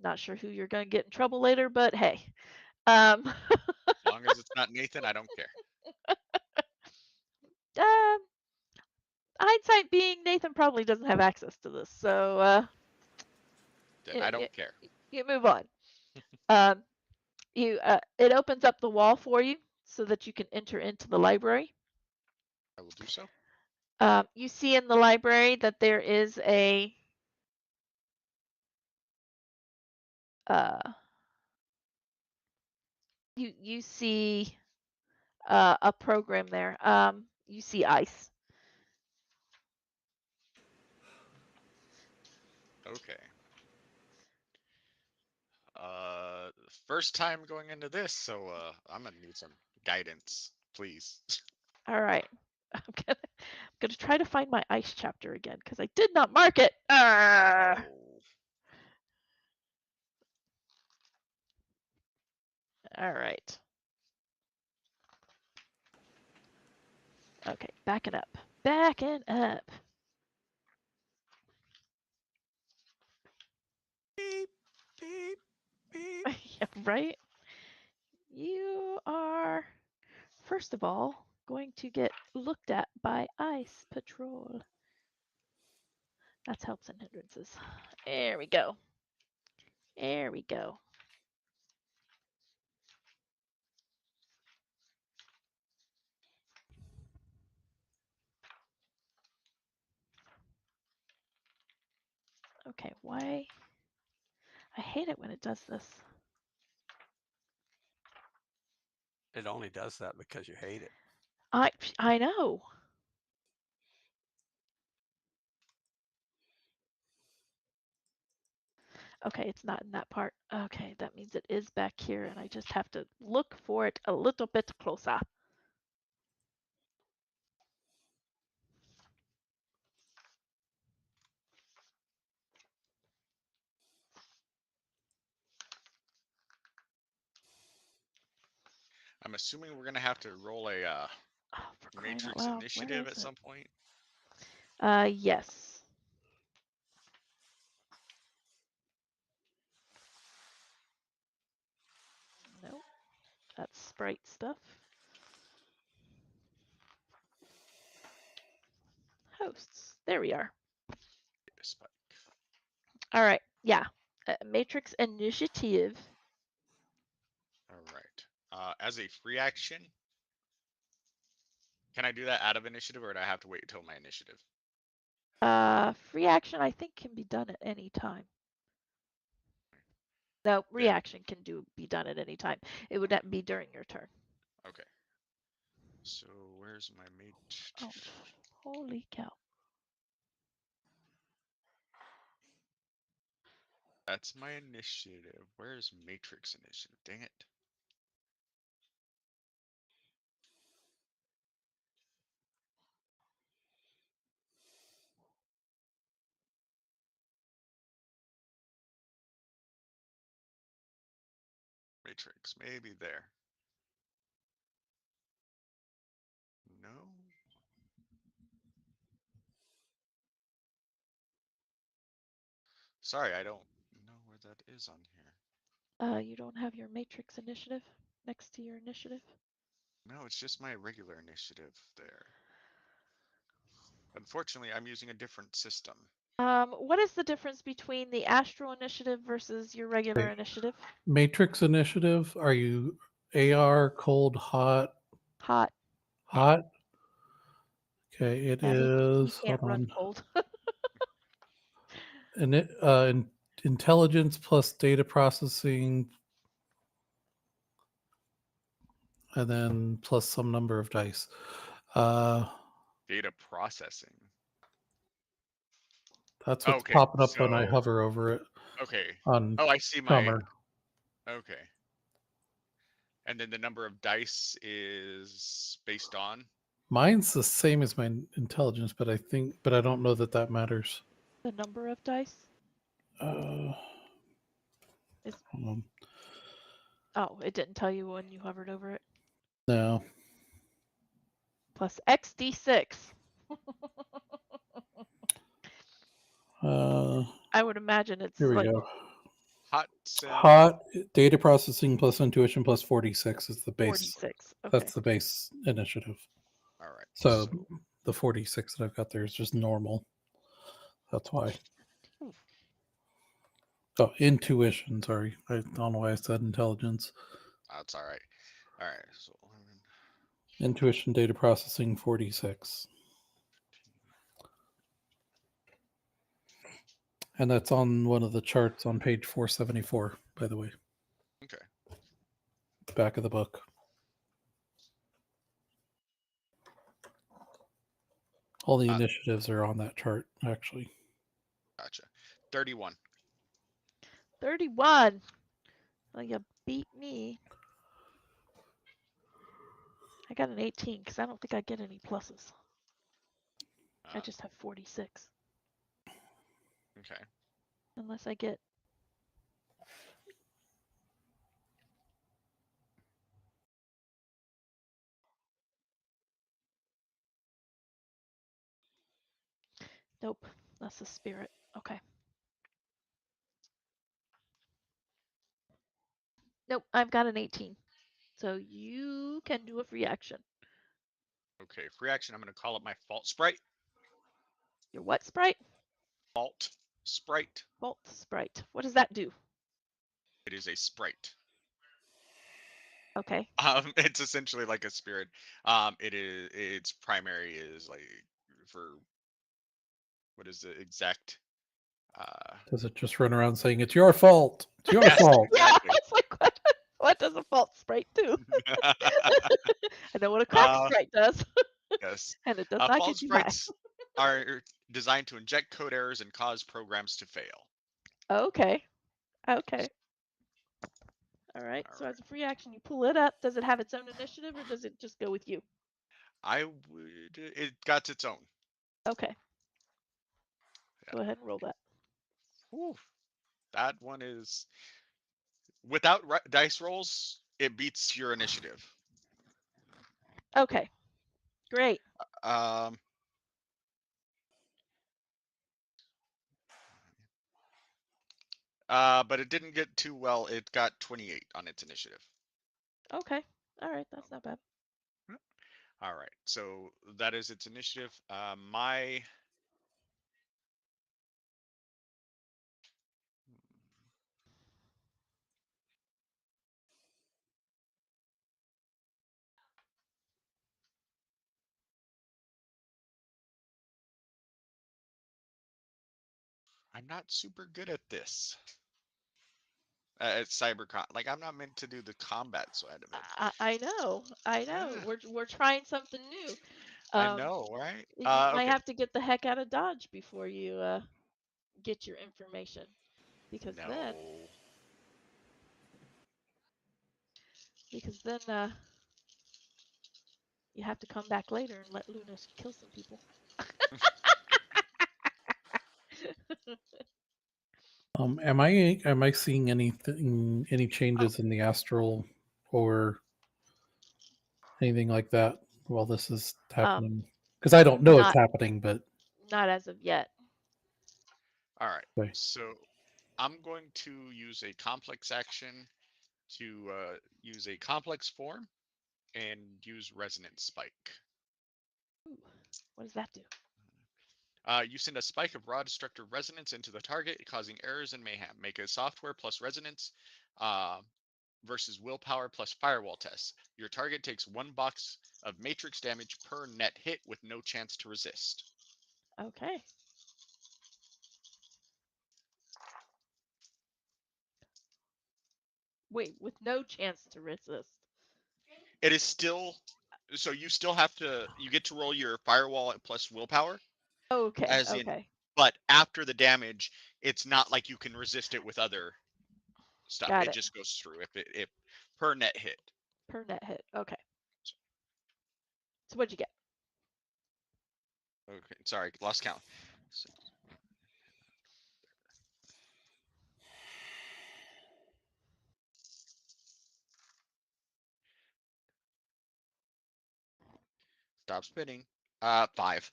Not sure who you're going to get in trouble later, but hey.
As long as it's not Nathan, I don't care.
Uh, hindsight being Nathan probably doesn't have access to this, so
Then I don't care.
you move on. It opens up the wall for you so that you can enter into the library.
I will do so.
You see in the library that there is you see a program there. You see ICE.
Okay. First time going into this, so I'm gonna need some guidance, please.
All right. I'm gonna try to find my ICE chapter again because I did not mark it.
Oh.
All right. Okay, backing up. Backing up.
Beep, beep, beep.
Yeah, right? You are, first of all, going to get looked at by ICE Patrol. That's helps and hindrances. There we go. There we go. Okay, why? I hate it when it does this.
It only does that because you hate it.
I know. Okay, it's not in that part. Okay, that means it is back here and I just have to look for it a little bit closer.
I'm assuming we're gonna have to roll a
Oh, for crying out
Matrix
loud, where
initiative
is
at
it?
some point.
Yes. Nope, that's sprite stuff. posts. There we are.
Spike.
All right. Yeah. Matrix initiative.
All right. As a free action, can I do that out of initiative, or do I have to wait until my initiative?
Free action I think can be done at any time. No, reaction can be done at any time. It would not be during your turn.
Okay. So where's my mate?
Oh, holy cow.
That's my initiative. Where's Matrix initiative? Dang it. Matrix, maybe there. No. Sorry, I don't know where that is on here.
You don't have your matrix initiative next to your initiative?
No, it's just my regular initiative there. Unfortunately, I'm using a different system.
What is the difference between the astral initiative versus your regular
Okay.
initiative?
Matrix initiative. Are you AR, cold, hot?
Hot.
Hot. Okay, it
Yeah, he
is.
can't
Hold
run
on.
cold.
And intelligence plus data processing, and then plus some number of dice.
Data processing.
That's what's
Okay,
popping up when I
so
hover over it
okay.
on
Oh, I see my.
Summer.
Okay. And then the number of dice is based on.
Mine's the same as my intelligence, but I don't know that that matters.
The number of dice?
Hold on.
Oh, it didn't tell you when you hovered over it.
No.
Plus XD6. I would imagine it's
Here we
like
go.
Hot says.
Hot data processing plus intuition plus 46 is the base.
46. Okay.
That's the base initiative.
All right.
So the 46 that I've got there is just normal. That's why. Oh, intuition. Sorry. I don't know why I said intelligence.
That's all right. All right. So
Intuition data processing 46. And that's on one of the charts on page 474, by the way.
okay.
Back of the book. All the initiatives are on that chart, actually.
Gotcha. 31.
31. Well, you beat me. I got an 18 because I don't think I get any pluses. I just have 46.
Okay.
Unless I get. Nope. That's the spirit. Okay. Nope. I've got an 18. So you can do a free action.
Okay. Free action. I'm going to call up my fault sprite.
Your what sprite?
Fault sprite.
Fault sprite. What does that do?
It is a sprite.
Okay.
It's essentially like a spirit. It is. Its primary is like for. What is the exact?
Does it just run around saying, it's your fault? It's your
Yes,
fault.
exactly.
Yeah, it's like, what does a fault sprite do? I know what a crack sprite does.
Yes.
And it does not
Fault
get you high.
sprites are designed to inject code errors and cause programs to fail.
Okay. Okay. All right.
All
So
right.
as a free action, you pull it up. Does it have its own initiative or does it just go with you?
I would. It got its own.
Okay.
Yeah.
Go ahead and roll that.
Whew. That one is without dice rolls. It beats your initiative.
Okay. Great.
But it didn't get too well. It got 28 on its initiative.
Okay. All right. That's not bad.
All right. So that is its initiative. I'm not super good at this. At cybercon, like I'm not meant to do the combat side of it.
I know. I know.
Yeah,
We're trying something new.
I know, right?
You might
Okay.
have to get the heck out of Dodge before you get your information, because then
No.
because then you have to come back later and let Luna kill some people.
Am I seeing any changes in the astral or anything like that while this is happening? Because I don't know it's
Not
happening, but
not as of yet.
All right.
okay.
So I'm going to use a complex action to use a complex form and use resonance spike.
Ooh, what does that do?
You send a spike of raw destructive resonance into the target, causing errors and mayhem. Make a software plus resonance versus willpower plus firewall test. Your target takes 1 box of matrix damage per net hit with no chance to resist.
Okay. Wait, with no chance to resist.
It is still, so you still have to, you get to roll your firewall plus willpower,
Okay,
as in,
okay.
but after the damage, it's not like you can resist it with other stuff.
Got
It
it.
just goes through if per net hit.
Per net hit. Okay. So what'd you get?
Okay, sorry, lost count. So, stop spinning. 5.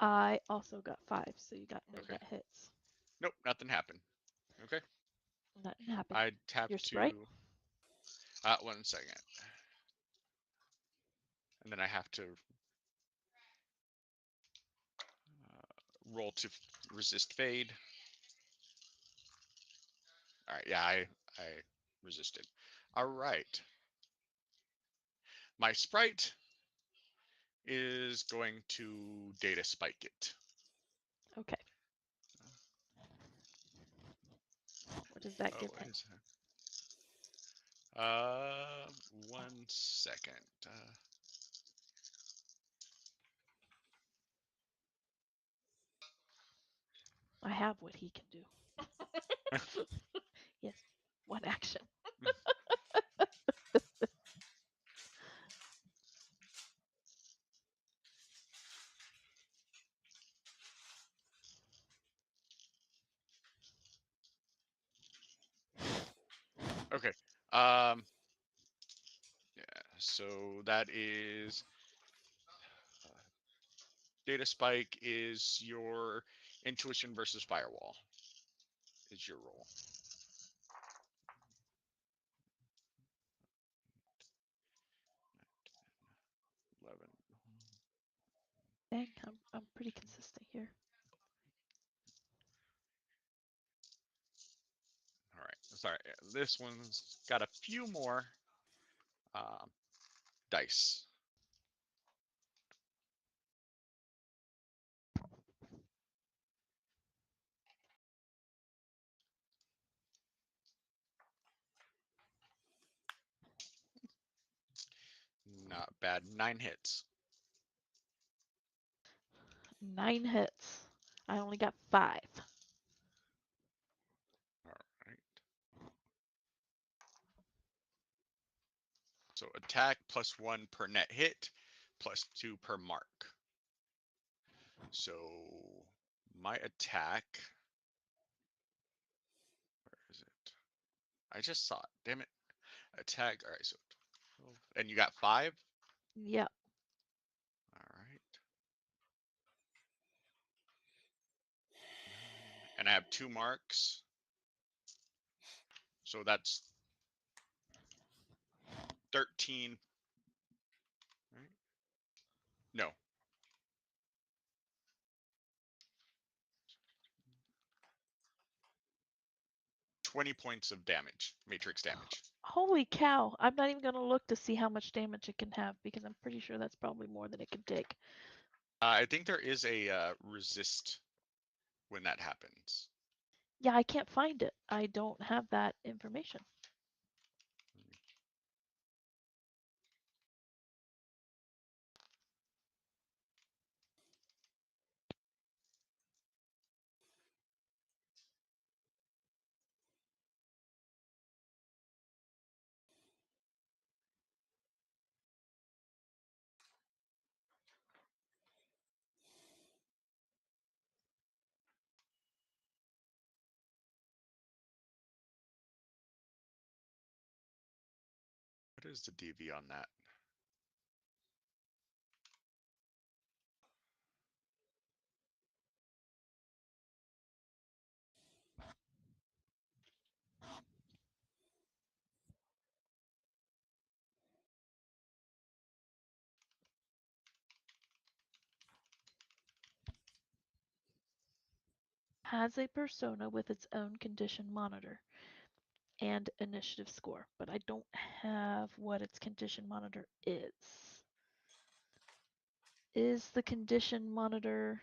I also got 5, so you got no
Okay.
net hits.
Nope, nothing happened. Okay.
Nothing happened.
I'd have
Your
to.
sprite?
1 second. And then I have to roll to resist fade. All right, yeah, I resisted. All right. My sprite is going to data spike it.
Okay. What does that
Oh,
give
what
me?
is that? 1 second.
I have what he can do. Yes, 1 action.
Okay. Yeah. So that is data spike is your intuition versus firewall. Is your roll. 11.
Dang, I'm pretty consistent here.
All right. Sorry. This one's got a few more dice. Not bad. 9 hits.
9 hits. I only got 5.
All right. So attack +1 per net hit, +2 per mark. So my attack. Where is it? I just saw it. Damn it. Attack. All right. So 12, and you got 5.
Yep.
All right. 9, and I have 2 marks. So that's 13. Right? No. $20 points of damage, matrix damage.
Holy cow. I'm not even going to look to see how much damage it can have because I'm pretty sure that's probably more than it can take.
I think there is a resist when that happens.
Yeah, I can't find it. I don't have that information.
What is the DV on that?
Has a persona with its own condition monitor and initiative score, but I don't have what its condition monitor is. Is the condition monitor...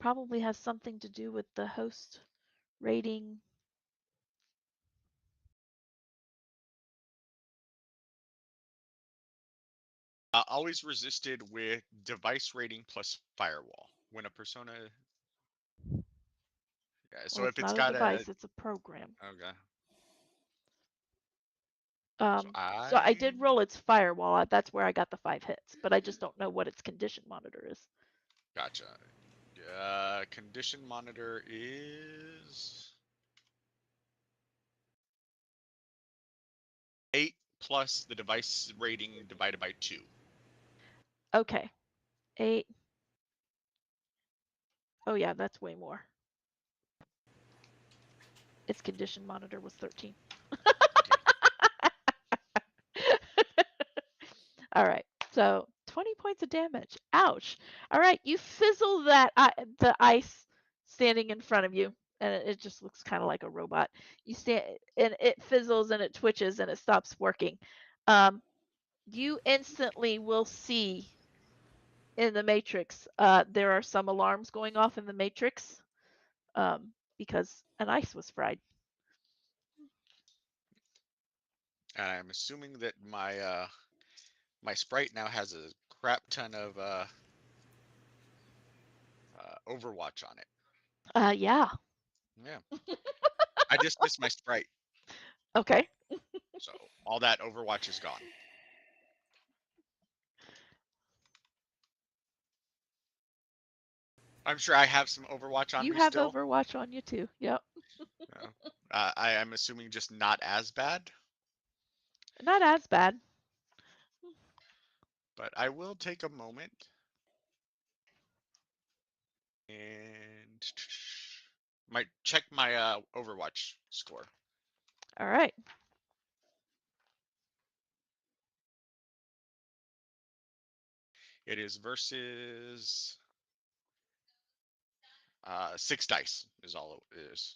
Probably has something to do with the host rating.
Always resisted with device rating plus firewall. When a persona. Yeah, so
Well,
if
it's
it's
not a
got
device, it's a program.
Okay.
So I did roll its firewall. That's where I got the 5 hits, but I just don't know what its condition monitor is.
Gotcha. Condition monitor is 8 plus the device rating divided by 2.
Okay. 8. Oh yeah, that's way more. Its condition monitor was 13. All right. So 20 points of damage. Ouch. All right. You fizzle that the ice standing in front of you, and it just looks kind of like a robot. You stand, and it fizzles and it twitches and it stops working. You instantly will see in the matrix. There are some alarms going off in the matrix because an ice was fried.
I'm assuming that my my sprite now has a crap ton of Overwatch on it.
Yeah.
Yeah. I dismissed my sprite,
Okay.
so all that Overwatch is gone. I'm sure I have some Overwatch on
You
me
have
still.
Overwatch on you too. Yep.
I am assuming just not as bad,
Not as bad.
but I will take a moment and might check my Overwatch score.
All right.
It is versus 6 dice is all it is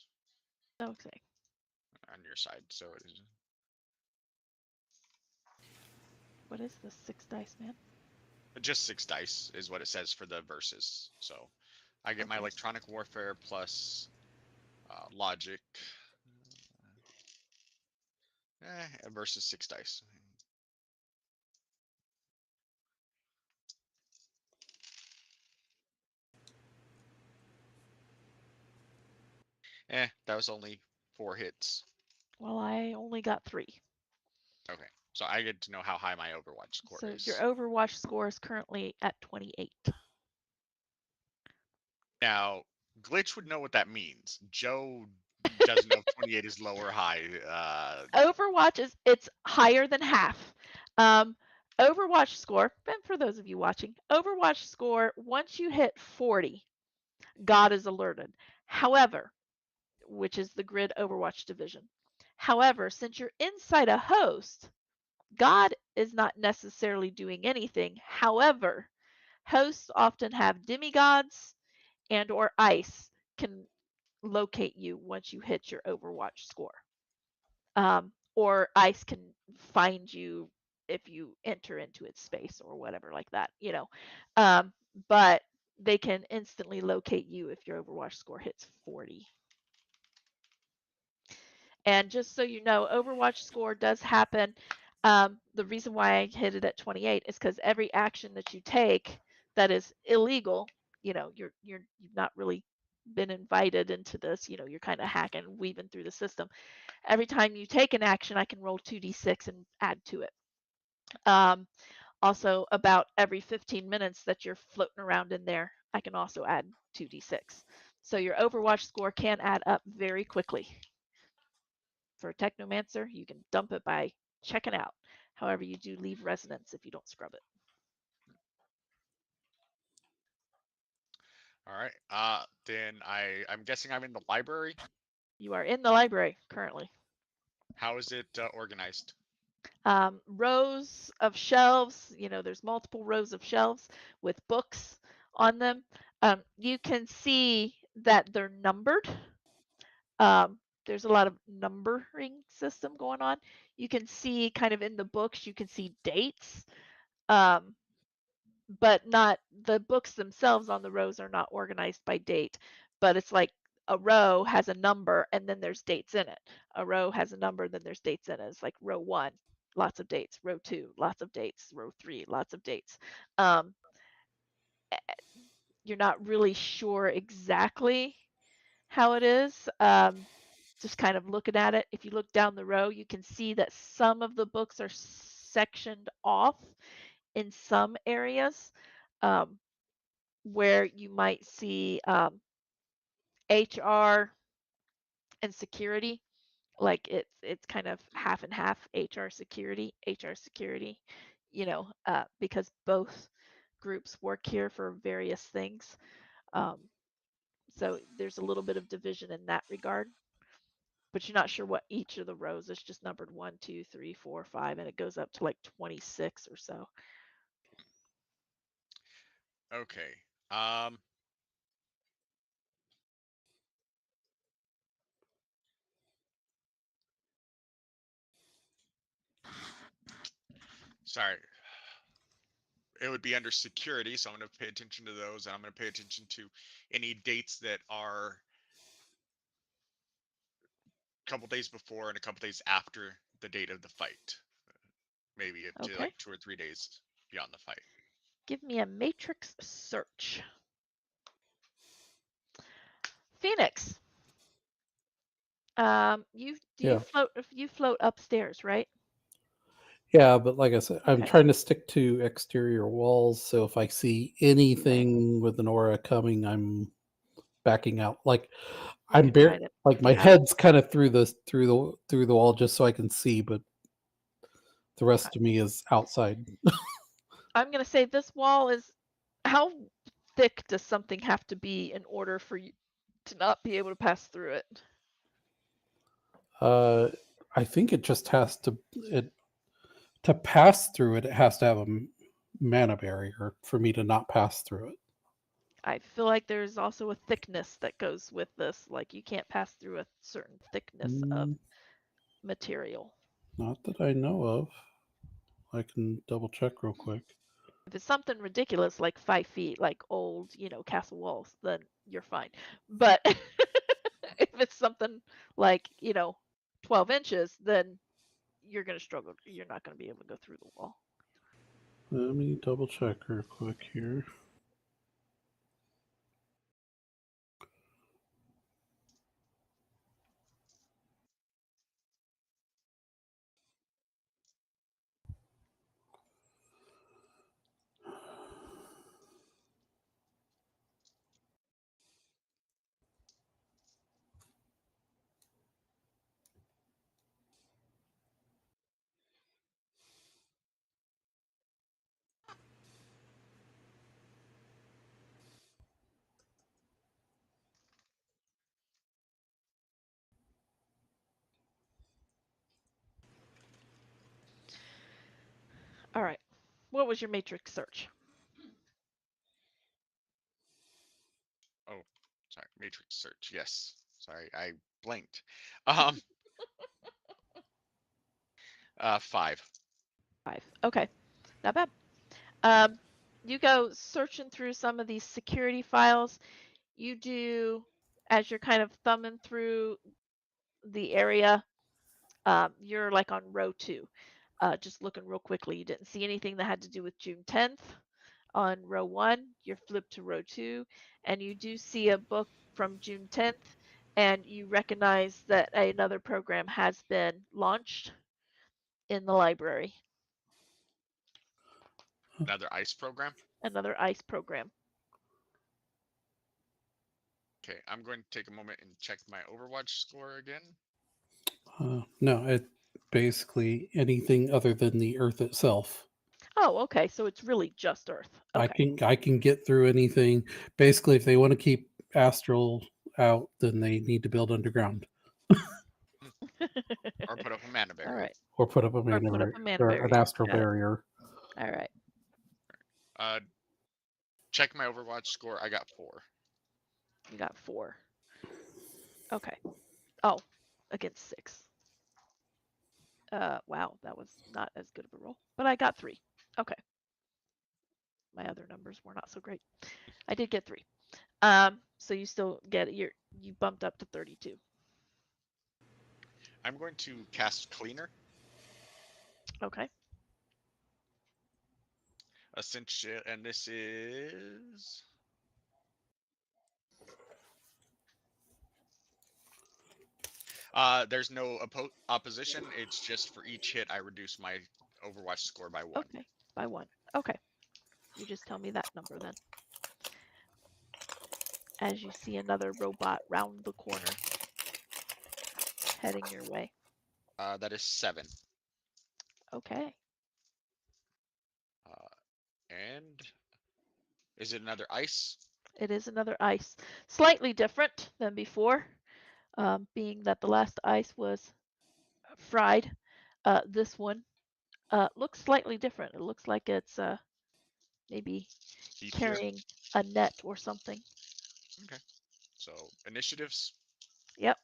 Okay.
on your side. So it is
What is this 6 dice, man?
just 6 dice is what it says for the versus. So I get my
Okay.
electronic warfare plus logic versus 6 dice. That was only 4 hits.
Well, I only got 3.
Okay, so I get to know how high my Overwatch score
So
is.
your Overwatch score is currently at 28.
Now, Glitch would know what that means. Joe doesn't know if 28 is low or high.
Overwatch it's higher than half. Overwatch score, and for those of you watching, Overwatch score, once you hit 40, God is alerted. However, which is the grid Overwatch division. However, since you're inside a host, God is not necessarily doing anything. However, hosts often have demigods and or ice can locate you once you hit your Overwatch score. Or ice can find you if you enter into its space or whatever like that, you know. But they can instantly locate you if your Overwatch score hits 40. And just so you know, Overwatch score does happen. The reason why I hit it at 28 is because every action that you take that is illegal, you know, you've not really been invited into this. You know, you're kind of hacking, weaving through the system. Every time you take an action, I can roll 2d6 and add to it. Also, about every 15 minutes that you're floating around in there, I can also add 2d6. So your Overwatch score can add up very quickly. For a Technomancer, you can dump it by checking out. However, you do leave resonance if you don't scrub it.
All right. Then I'm guessing I'm in the library.
You are in the library currently.
How is it organized?
Rows of shelves, you know, there's multiple rows of shelves with books on them. You can see that they're numbered. There's a lot of numbering system going on. You can see kind of in the books, you can see dates, but not the books themselves on the rows are not organized by date, but it's like a row has a number and then there's dates in it. A row has a number, then there's dates in it. It's like row 1, lots of dates. Row 2, lots of dates. Row 3, lots of dates. You're not really sure exactly how it is. Just kind of looking at it. If you look down the row, you can see that some of the books are sectioned off in some areas, where you might see HR and security. Like it's kind of half and half HR security, you know, because both groups work here for various things. Um, so there's a little bit of division in that regard, but you're not sure what each of the rows is. Just numbered 1, 2, 3, 4, 5, and it goes up to like 26 or so.
Okay. Sorry. It would be under security, so I'm going to pay attention to those, and I'm going to pay attention to any dates that are a couple days before and a couple days after the date of the fight. Maybe up to
Okay.
like 2 or 3 days beyond the fight.
Give me a matrix search. Phoenix. You float upstairs, right?
Yeah, but like I said, I'm
Okay.
trying to stick to exterior walls. So if I see anything with an aura coming, I'm backing out. Like
You
I'm
can
bare,
hide it.
like my
Yeah.
head's kind of through the wall just so I can see, but the rest of me is outside.
I'm gonna say this wall is how thick does something have to be in order for you to not be able to pass through it?
Uh, I think it just has to pass through it. It has to have a mana barrier for me to not pass through it.
I feel like there's also a thickness that goes with this. Like you can't pass through a certain thickness of material.
Not that I know of. I can double check real quick.
If it's something ridiculous like 5 feet, like old, you know, castle walls, then you're fine. But if it's something like, you know, 12 inches, then you're going to struggle. You're not going to be able to go through the wall.
Let me double check real quick here.
All right. What was your matrix search?
Oh, sorry, matrix search. Yes. Sorry, I blanked. Um, 5.
5. Okay. Not bad. Um, you go searching through some of these security files. You do, as you're kind of thumbing through the area, you're like on row 2. Just looking real quickly, you didn't see anything that had to do with June 10th. On row 1, you're flipped to row 2, and you do see a book from June 10th, and you recognize that another program has been launched in the library.
Another ICE program.
Another ICE program.
Okay, I'm going to take a moment and check my Overwatch score again.
No, it basically anything other than the Earth itself.
Oh, okay. So it's really just Earth. Okay.
I can get through anything. Basically, if they want to keep astral out, then they need to build underground
Or put up a mana
All
barrier.
right.
or put up a
Or
mana
put up
barrier
a mana
or an
barrier.
astral
Got it.
barrier.
All right.
Check my Overwatch score. I got 4.
You got 4. Okay. Oh, against 6. Wow, that was not as good of a roll, but I got 3. Okay. My other numbers were not so great. I did get 3. So you still get you bumped up to 32.
I'm going to cast Cleaner.
Okay.
Essentially, and this is there's no opposition. It's just for each hit I reduce my Overwatch score by 1.
Okay. By 1. Okay. You just tell me that number then. As you see another robot round the corner, heading your way.
That is 7.
Okay.
And is it another ice?
It is another ice. Slightly different than before, being that the last ice was fried. This one looks slightly different. It looks like it's maybe
Beefier.
carrying a net or something.
Okay. So initiatives.
Yep.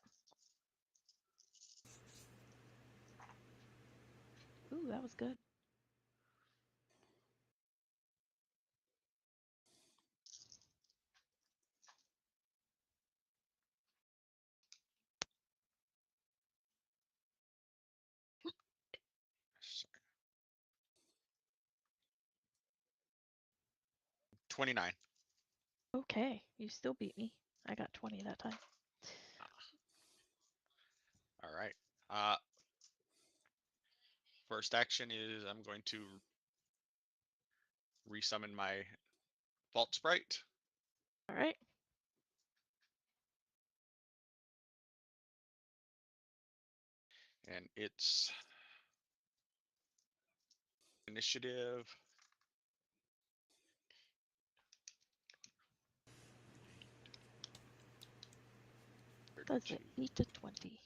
Ooh, that was good.
Sorry. 29.
Okay, you still beat me. I got 20 that time.
All right. First action is I'm going to resummon my Vault Sprite.
All right.
And it's initiative.
Does it beat a 20?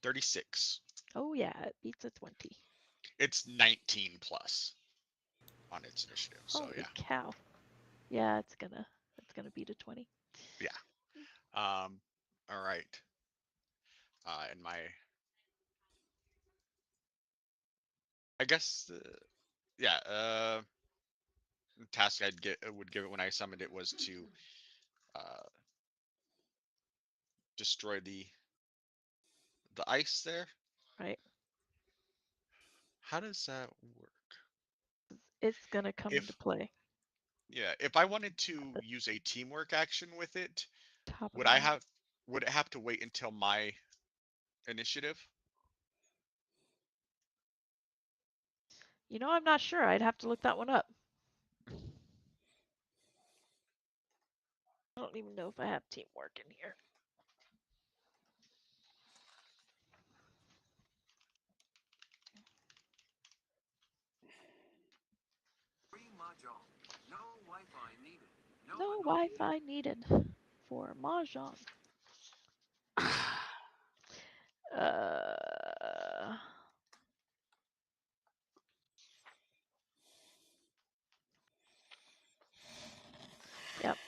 36.
Oh yeah, it beats a 20.
It's 19 plus on its initiative. So
Holy
yeah.
cow. Yeah, it's gonna beat a 20.
Yeah. All right. And my, I guess, yeah. Task would give it when I summoned it was to destroy the ice there.
Right.
How does that work?
It's gonna come into
If
play.
Yeah, if I wanted to use a teamwork action with it,
Top of
would I
mind.
have would it have to wait until my initiative?
You know, I'm not sure. I'd have to look that one up. I don't even know if I have teamwork in here. No Wi-Fi needed for Mahjong. Uh,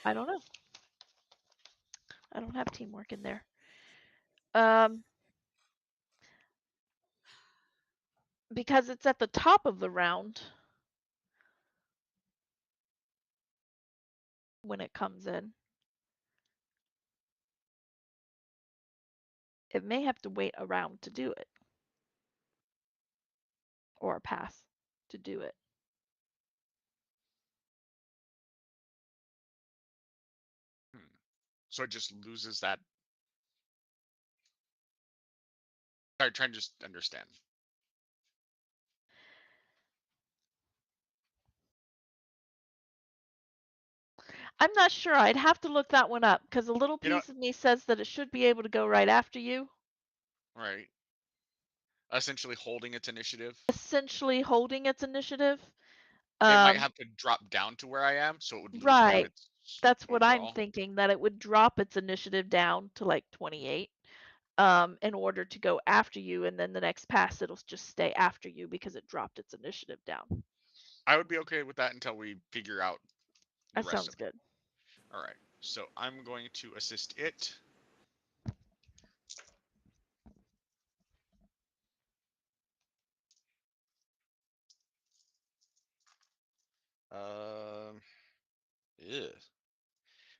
I don't know. I don't have teamwork in there. Um, because it's at the top of the round when it comes in. It may have to wait a round to do it, or a pass to do it.
So it just loses that. Sorry, trying to just understand.
I'm not sure. I'd have to look that one up because a little
You know,
piece of me says that it should be able to go right after you.
right? Essentially holding its initiative.
Essentially holding its initiative.
It might have to drop down to where I am, so it would lose part of
Right.
its
That's what I'm
overall.
thinking, that it would drop its initiative down to like 28 in order to go after you, and then the next pass it'll just stay after you because it dropped its initiative down.
I would be okay with that until we figure out the
That
rest
sounds
of it.
good.
All right. So I'm going to assist it. Um, yeah.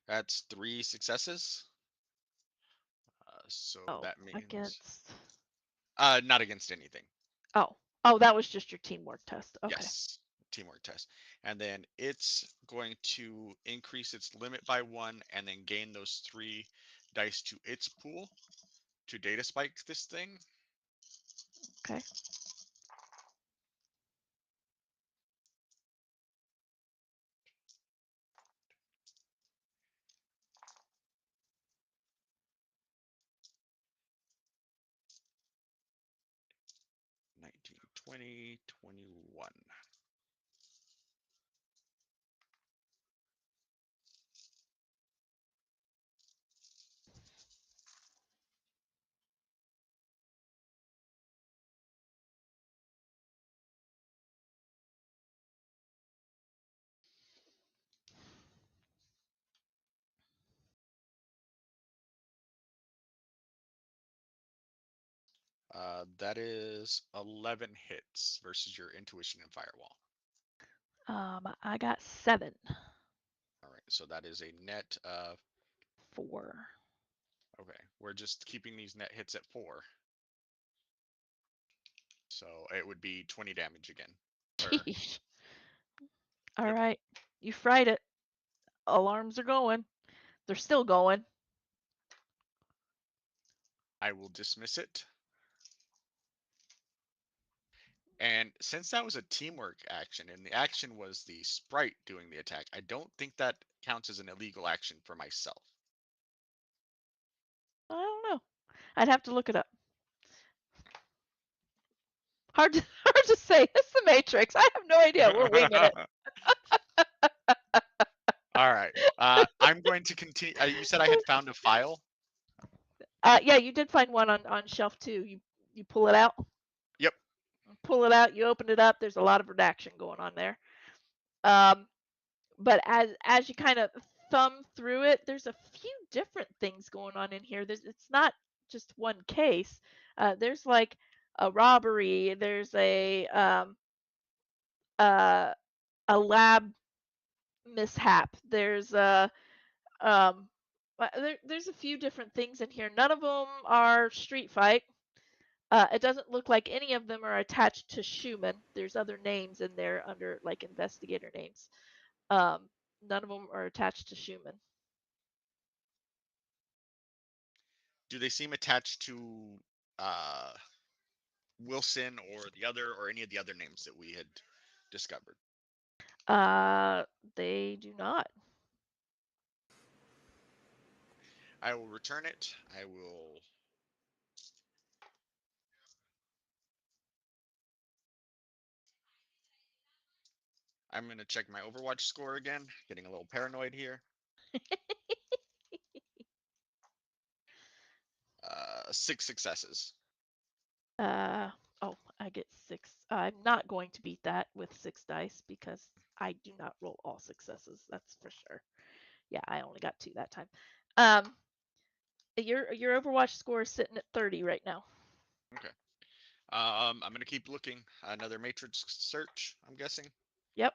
That's 3 successes. So
Oh,
that means
against.
not against anything.
Oh, that was just your teamwork test. Okay.
Yes, teamwork test. And then it's going to increase its limit by 1 and then gain those 3 dice to its pool to data spike this thing.
Okay.
Nineteen, 20, 21. That is 11 hits versus your intuition and firewall.
I got 7.
All right, so that is a net of
4.
okay. We're just keeping these net hits at 4, so it would be 20 damage again. Or,
Jeez. All
yep.
right. You fried it. Alarms are going. They're still going.
I will dismiss it. And since that was a teamwork action, and the action was the sprite doing the attack, I don't think that counts as an illegal action for myself.
I don't know. I'd have to look it up. Hard to hard to say. It's the Matrix. I have no idea. We're winging it.
All right. I'm going to continue. You said I had found a file.
Yeah, you did find one on shelf 2. You pull it out.
Yep.
Pull it out. You open it up. There's a lot of redaction going on there. But as you kind of thumb through it, there's a few different things going on in here. It's not just one case. There's like a robbery. There's uh, a lab mishap. There's there's a few different things in here. None of them are street fight. It doesn't look like any of them are attached to Schumann. There's other names in there under like investigator names. Um, None of them are attached to Schumann.
Do they seem attached to uh, Wilson or the other, or any of the other names that we had discovered?
Uh, they do not.
I will return it. I will. I'm going to check my Overwatch score again. Getting a little paranoid here. 6 successes.
Oh, I get 6. I'm not going to beat that with 6 dice because I do not roll all successes. That's for sure. Yeah, I only got 2 that time. Your Overwatch score is sitting at 30 right now.
Okay. I'm gonna keep looking. Another matrix search, I'm guessing.
Yep.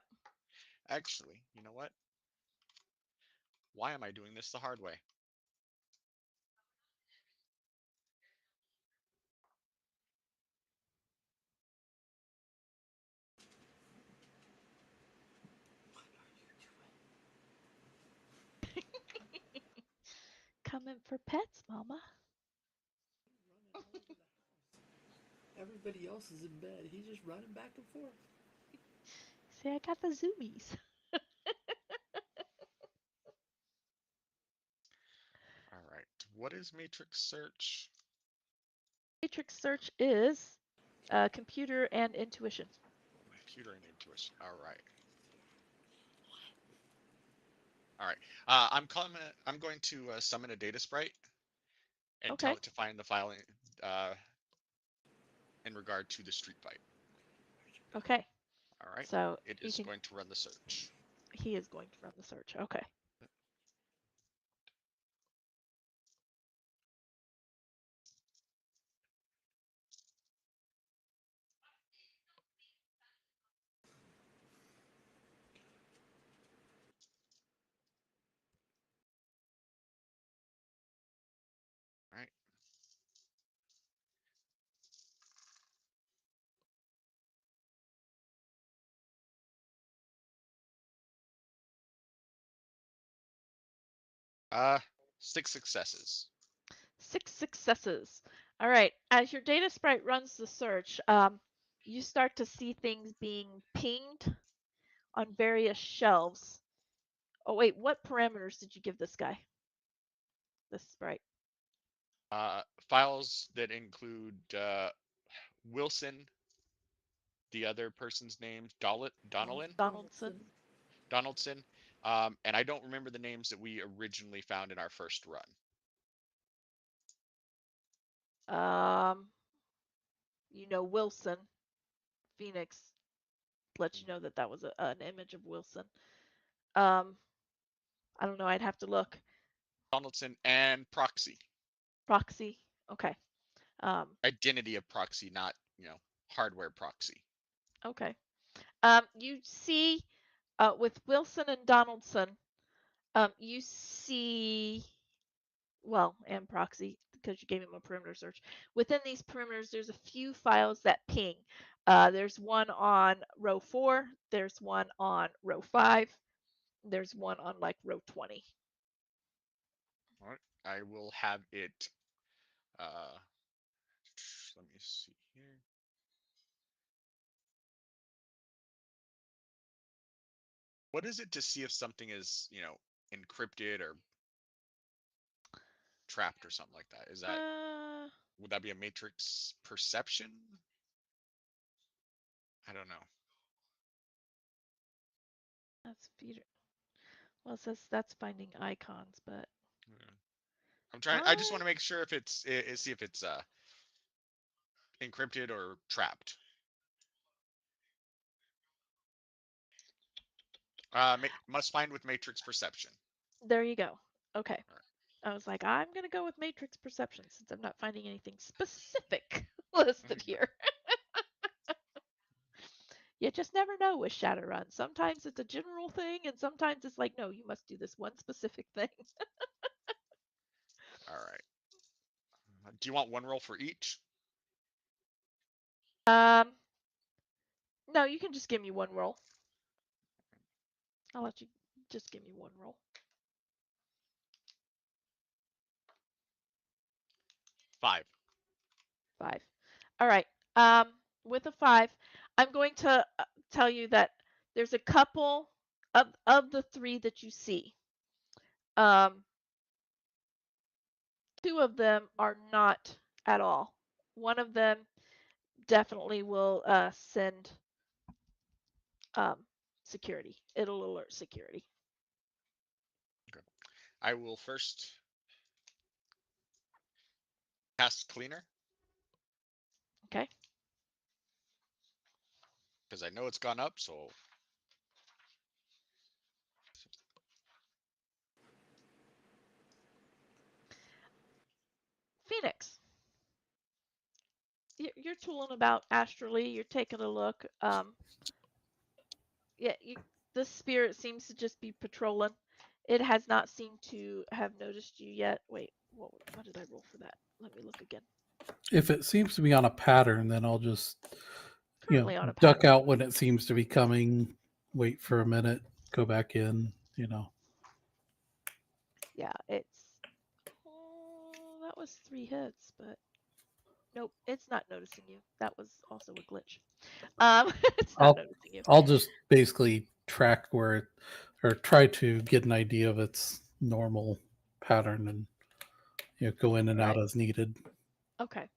Actually, you know what? Why am I doing this the hard way?
Coming for pets, Mama.
Everybody else is in bed. He's just running back and forth.
See, I got the zoomies.
All right. What is matrix search?
Matrix search is computer and intuition.
Computer and intuition. All right. All right. I'm going to summon a data sprite and tell
Okay.
it to find the file in regard to the street fight.
Okay.
All right.
So
It
you
is
can.
going to run the search.
He is going to run the search. Okay.
All right. Uh, 6 successes.
6 successes. All right. As your data sprite runs the search, you start to see things being pinged on various shelves. Oh wait, what parameters did you give this guy? This sprite.
Files that include Wilson, the other person's name,
Donaldson.
Donaldson, and I don't remember the names that we originally found in our first run.
Wilson. Phoenix lets you know that that was an image of Wilson. I don't know. I'd have to look.
Donaldson and proxy.
Proxy. Okay.
Identity of proxy, not hardware proxy.
Okay. You see, with Wilson and Donaldson, you see, well, and proxy because you gave him a perimeter search. Within these perimeters, there's a few files that ping. There's one on row 4. There's one on row 5. There's one on like row 20.
All right. I will have it. Let me see here. What is it to see if something is, encrypted or trapped or something like that? Is that would that be a matrix perception? I don't know.
That's Peter. Well, it says that's finding icons, but
Yeah. I'm trying. I just want to make sure if see if it's encrypted or trapped. Must find with matrix perception.
there you go. Okay.
All right.
I was like, I'm gonna go with matrix perception since I'm not finding anything specific listed here. You just never know with Shadowrun. Sometimes it's a general thing, and sometimes it's like, no, you must do this one specific thing.
All right. Do you want one roll for each?
Um, no, you can just give me one roll. I'll let you just give me one roll.
5.
5. All right. With a 5, I'm going to tell you that there's a couple of the 3 that you see. 2 of them are not at all. One of them definitely will send security. It'll alert security.
Okay. I will first cast cleaner.
Okay.
Because I know it's gone up, so
Phoenix, you're tooling about astrally. You're taking a look. Yeah, the spirit seems to just be patrolling. It has not seemed to have noticed you yet. Wait, what did I roll for that? Let me look again.
If it seems to be on a pattern, then I'll just
Currently on a
duck
pattern.
out when it seems to be coming, wait for a minute, go back in,
Yeah, oh, that was 3 hits, but nope, it's not noticing you. That was also a glitch. It's not
I'll
noticing you.
I'll just basically track where it, or try to get an idea of its normal pattern and go in and out
Right.
as needed.
Okay.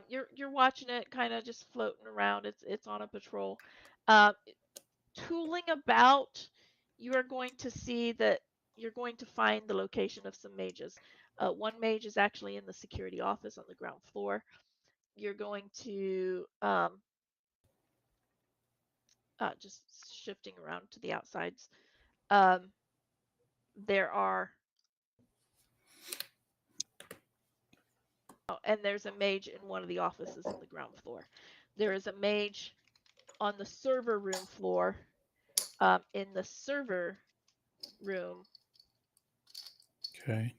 You're watching it kind of just floating around. It's on a patrol. Tooling about, you are going to see that you're going to find the location of some mages. One mage is actually in the security office on the ground floor. You're going to just shifting around to the outsides. There are and there's a mage in one of the offices on the ground floor. There is a mage on the server room floor. In the server room,
Okay.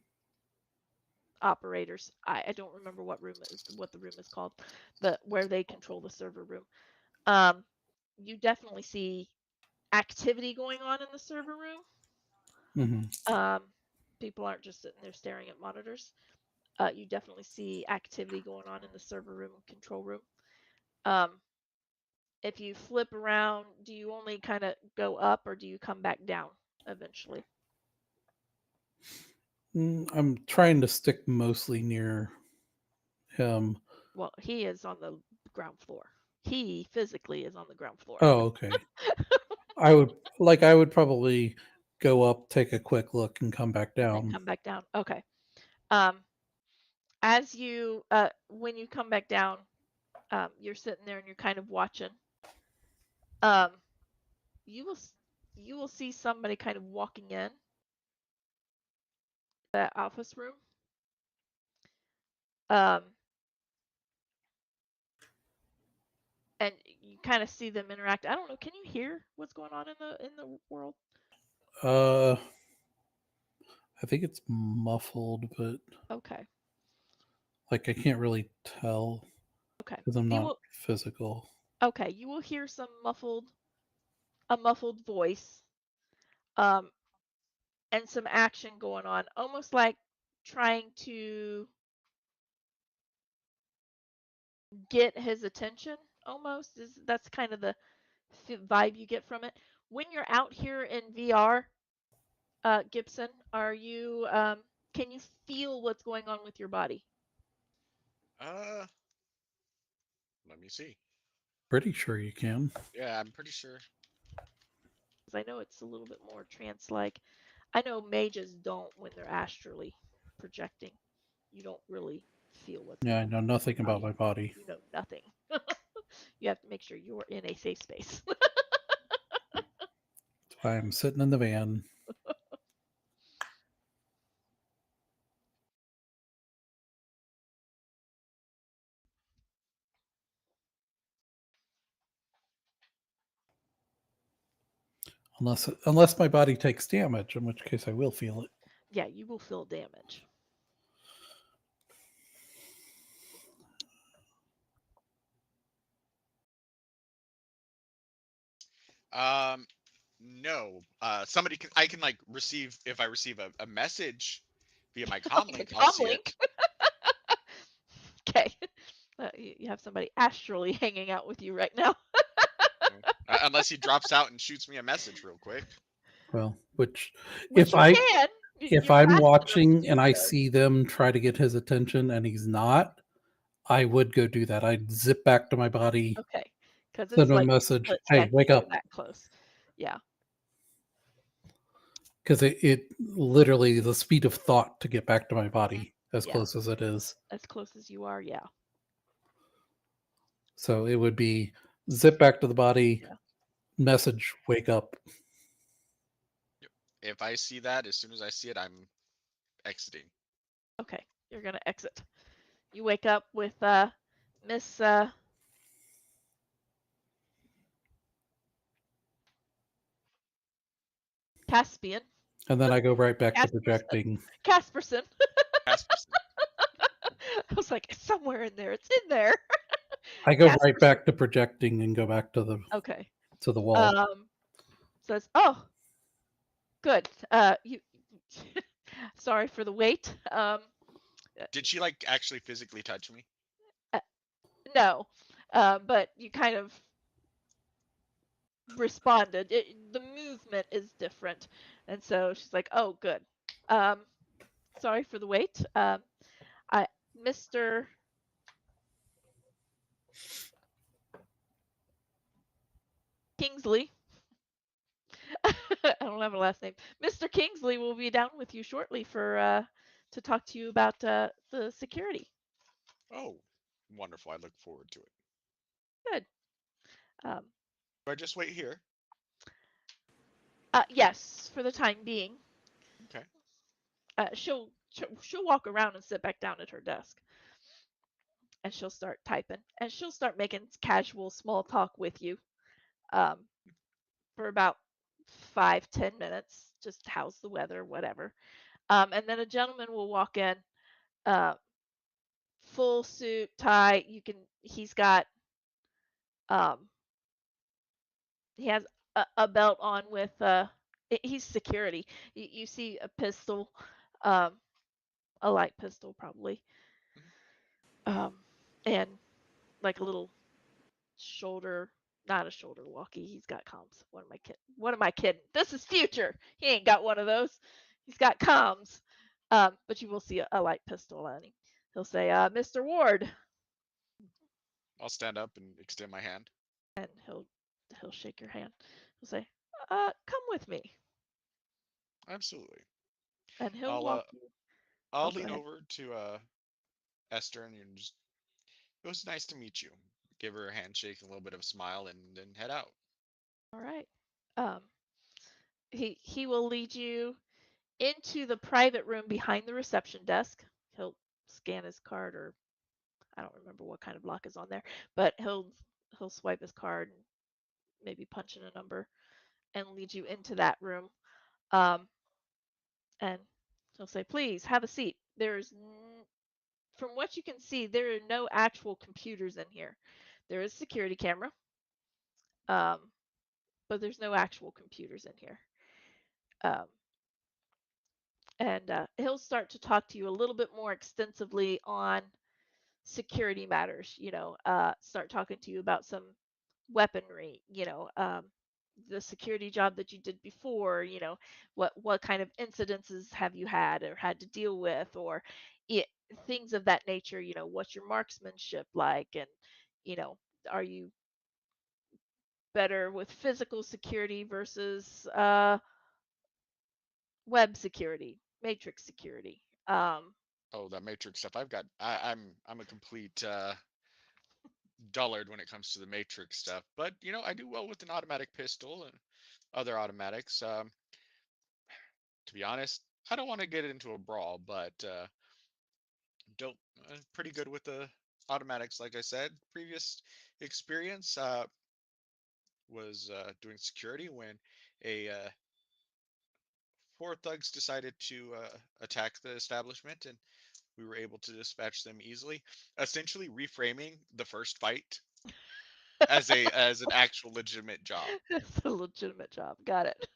operators. I don't remember what the room is called, but where they control the server room. You definitely see activity going on in the server room.
Mm-hmm.
People aren't just sitting there staring at monitors. You definitely see activity going on in the server room, control room. If you flip around, do you only kind of go up or do you come back down eventually?
I'm trying to stick mostly near him.
Well, he is on the ground floor. He physically is on the ground floor.
Oh, okay. I would probably go up, take a quick look, and come back
And then
down.
come back down. Okay. As you when you come back down, you're sitting there and you're kind of watching. You will see somebody kind of walking in that office room. And you kind of see them interact. I don't know. Can you hear what's going on in the world?
I think it's muffled, but
Okay.
I can't really tell
Okay.
because I'm
You
not
will.
physical.
Okay. You will hear a muffled voice, um, and some action going on, almost like trying to get his attention. Almost is that's kind of the vibe you get from it. When you're out here in VR, Gibson, are you? Can you feel what's going on with your body?
Let me see.
Pretty sure you can.
Yeah, I'm pretty sure.
Because I know it's a little bit more trance-like. I know mages don't when they're astrally projecting. You don't really feel what's
Yeah, I
going
know
on with
nothing
your
about
body.
my body.
You know nothing. You have to make sure you're in a safe space.
That's why I'm sitting in the van. Unless my body takes damage, in which case I will feel it.
Yeah, you will feel damage.
No. Somebody can. I can receive if I receive a message via my comm
Like a
link. I'll
comm
see it.
link. Okay. You have somebody astrally hanging out with you right now.
Unless he drops out and shoots me a message real quick.
Well, which
Which
if
you can.
if
You're
I'm
fast enough to
watching
do
and I
so.
see them try to get his attention and he's not, I would go do that. I'd zip back to my body,
Okay. Because
send
it's
him a
like
message,
split
hey,
second.
wake
You're
up.
that close. Yeah.
Because it literally the speed of thought to get back to my body as
Yeah.
close as it is.
As close as you are. Yeah.
So it would be zip back to the body,
Yeah.
message, wake up.
If I see that, as soon as I see it, I'm exiting.
Okay. You're going to exit. You wake up with Miss Caspian.
And then I go right back to
Casperson.
projecting.
Casperson.
Casperson.
I was like, it's somewhere in there. It's in there.
I go right
Casperson.
back to projecting and go back to
Okay.
the wall.
Says, oh, good. You. Sorry for the wait.
Did she like actually physically touch me?
No, but you kind of responded. The movement is different, and so she's like, "Oh, good. Sorry for the wait. I, Mr. Kingsley." I don't have a last name. Mr. Kingsley will be down with you shortly for to talk to you about the security.
Oh, wonderful. I look forward to it.
Good. Um,
Do I just wait here?
yes, for the time being.
Okay.
She'll walk around and sit back down at her desk, and she'll start typing, and she'll start making casual small talk with you, um, for about 5-10 minutes. Just how's the weather, whatever. And then a gentleman will walk in, uh, full suit, tie. He's got, um, he has a belt on with, he's security. You see a pistol, um, a light pistol probably, um, and like a little shoulder, not a shoulder walkie. He's got comms. What am I kidding? What am I kidding? This is future. He ain't got one of those. He's got comms. But you will see a light pistol on him. He'll say, Mr. Ward,
I'll stand up and extend my hand.
and he'll shake your hand. He'll say, come with me,
Absolutely.
and he'll
I'll
walk you.
I'll
Oh, go
lean
ahead.
over to Esther and just, it was nice to meet you. Give her a handshake, a little bit of a smile, and then head out.
All right. Um, he will lead you into the private room behind the reception desk. He'll scan his card, or I don't remember what kind of lock is on there, but he'll swipe his card and maybe punch in a number and lead you into that room. Um, and he'll say, "Please have a seat." From what you can see, there are no actual computers in here. There is a security camera, um, but there's no actual computers in here. Um, and he'll start to talk to you a little bit more extensively on security matters. Start talking to you about some weaponry. The security job that you did before. What kind of incidences have you had or had to deal with, or it, things of that nature. What's your marksmanship like, and you know, are you better with physical security versus web security, matrix security.
Oh, that Matrix stuff. I'm a complete dullard when it comes to the Matrix stuff. But I do well with an automatic pistol and other automatics. To be honest, I don't want to get into a brawl, but don't pretty good with the automatics. Like I said, previous experience was doing security when a four thugs decided to attack the establishment, and we were able to dispatch them easily, essentially reframing the first fight as an actual legitimate job.
It's a legitimate job. Got it.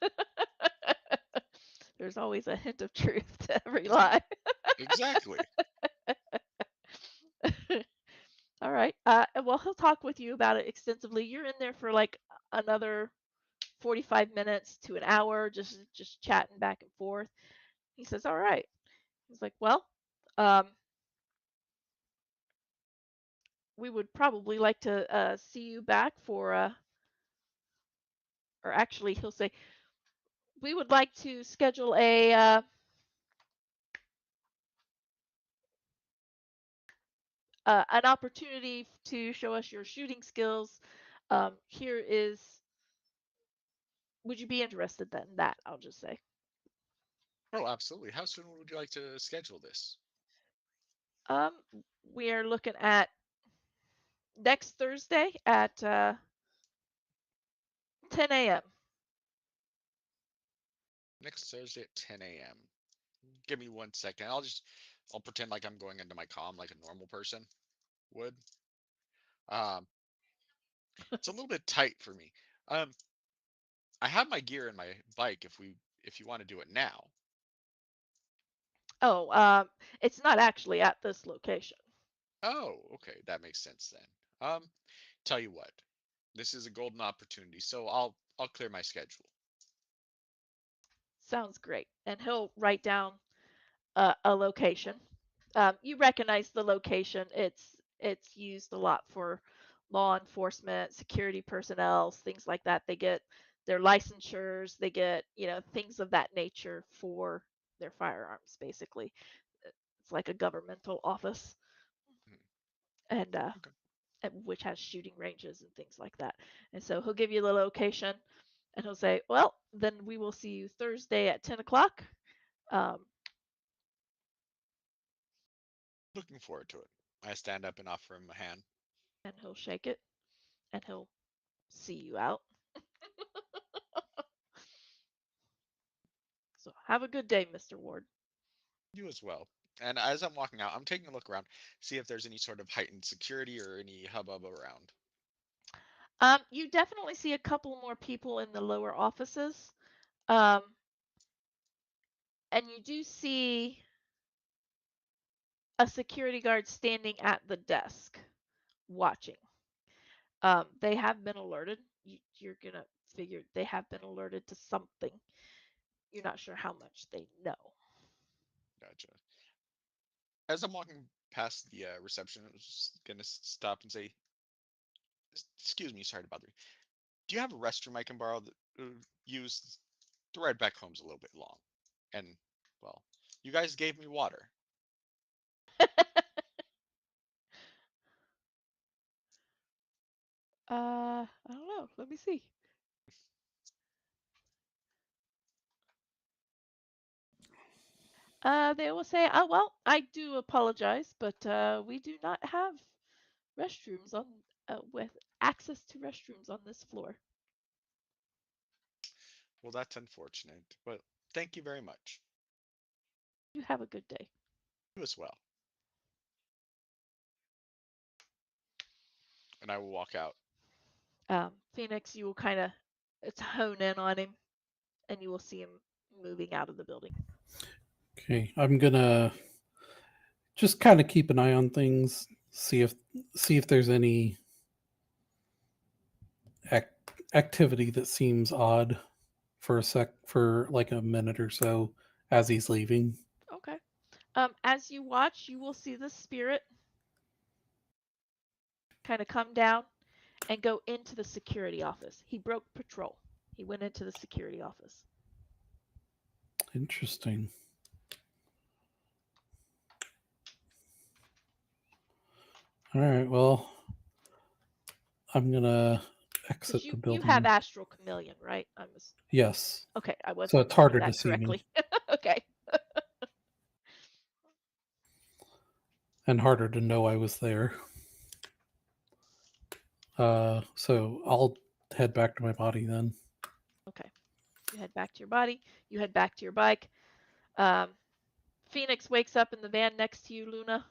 There's always a hint of truth to every lie.
Exactly.
All right. Well, he'll talk with you about it extensively. You're in there for like another 45 minutes to an hour, just chatting back and forth. He says, "All right." He's like, "Well, um, we would probably like to see you back for or actually, he'll say, we would like to schedule an opportunity to show us your shooting skills. Here is, would you be interested in that? I'll just say.
Oh, absolutely. How soon would you like to schedule this?
We are looking at next Thursday at 10 a.m.
Next Thursday at 10 a.m. Give me 1 second. I'll pretend like I'm going into my comm like a normal person would. Um, it's a little bit tight for me. Um, I have my gear in my bike if you want to do it now.
Oh, it's not actually at this location.
Oh, okay, that makes sense then. Tell you what, this is a golden opportunity, so I'll clear my schedule.
Sounds great. And he'll write down a location. You recognize the location. It's used a lot for law enforcement, security personnel, things like that. They get their licensures, they get, things of that nature for their firearms, basically. It's like a governmental office,
Mhm.
and
Okay.
which has shooting ranges and things like that. And so he'll give you the location, and he'll say, "Well, then we will see you Thursday at 10 o'clock." Um,
Looking forward to it. I stand up and offer him a hand.
and he'll shake it, and he'll see you out. So have a good day, Mr. Ward.
You as well. And as I'm walking out, I'm taking a look around, see if there's any sort of heightened security or any hubbub around.
You definitely see a couple more people in the lower offices. Um, and you do see a security guard standing at the desk watching. They have been alerted. You're going to figure they have been alerted to something. You're not sure how much they know.
Gotcha. As I'm walking past the reception, I was just gonna stop and say, "Excuse me, sorry to bother you. Do you have a restroom I can borrow? Use the ride back home's a little bit long, and well, you guys gave me water."
I don't know. Let me see. They will say, "Oh well, I do apologize, but we do not have restrooms on with access to restrooms on this floor."
Well, that's unfortunate, but thank you very much.
You have a good day.
You as well. And I will walk out.
Phoenix, you will kind of hone in on him, and you will see him moving out of the building.
Okay, I'm gonna just kind of keep an eye on things, see if there's any activity that seems odd for like a minute or so as he's leaving.
Okay. As you watch, you will see the spirit kind of come down and go into the security office. He broke patrol. He went into the security office.
Interesting. All right, well, I'm gonna exit the
You have
building.
astral chameleon, right?
Yes.
Okay. I
So
wasn't
it's
reading
harder to
that
see me
correctly. Okay.
and harder to know I was there. So I'll head back to my body then.
Okay. You head back to your body. You head back to your bike. Um, Phoenix wakes up in the van next to you, Luna.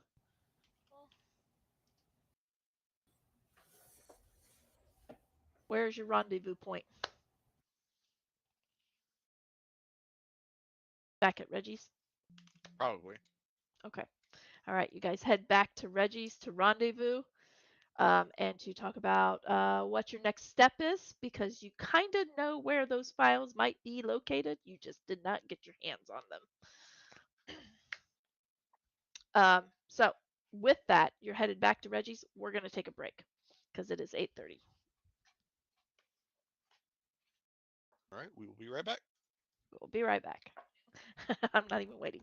Where's your rendezvous point? Back at Reggie's?
Probably.
Okay. All right. You guys head back to Reggie's to rendezvous and to talk about what your next step is because you kind of know where those files might be located. You just did not get your hands on them. So with that, you're headed back to Reggie's. We're going to take a break because it is 8:30.
All right, we will be right back.
We'll be right back. I'm not even waiting.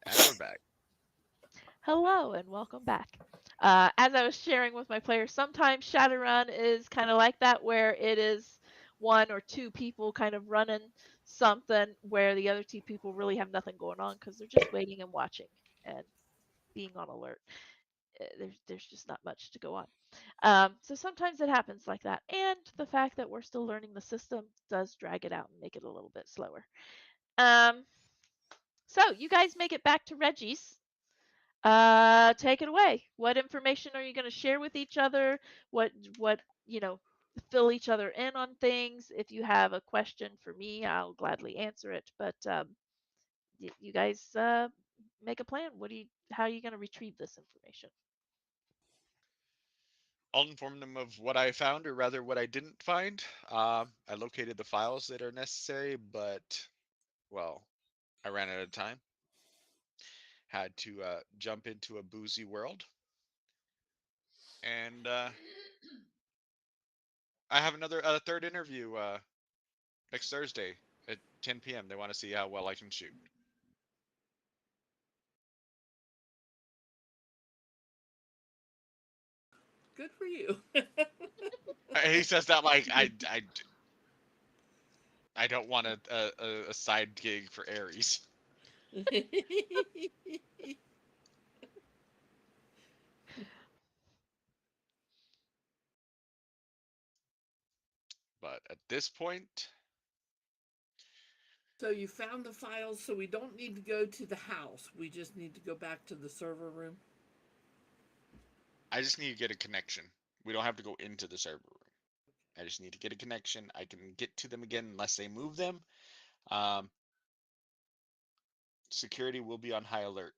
And we're back.
Hello and welcome back. As I was sharing with my players, sometimes Shadowrun is kind of like that, where it is one or two people kind of running something where the other two people really have nothing going on because they're just waiting and watching and being on alert. There's just not much to go on. So sometimes it happens like that, and the fact that we're still learning the system does drag it out and make it a little bit slower. Um, so you guys make it back to Reggie's. Take it away. What information are you going to share with each other? What you know, fill each other in on things. If you have a question for me, I'll gladly answer it. But you guys make a plan. How are you going to retrieve this information?
I'll inform them of what I found, or rather, what I didn't find. I located the files that are necessary, but, well, I ran out of time. Had to jump into a boozy world. And I have a third interview next Thursday at 10 p.m. They want to see how well I can shoot.
Good for you.
He says that like I don't want a side gig for Aries. But at this point,
So you found the files, so we don't need to go to the house. We just need to go back to the server room.
I just need to get a connection. We don't have to go into the server room. I just need to get a connection. I can get to them again unless they move them. Um, Security will be on high alert.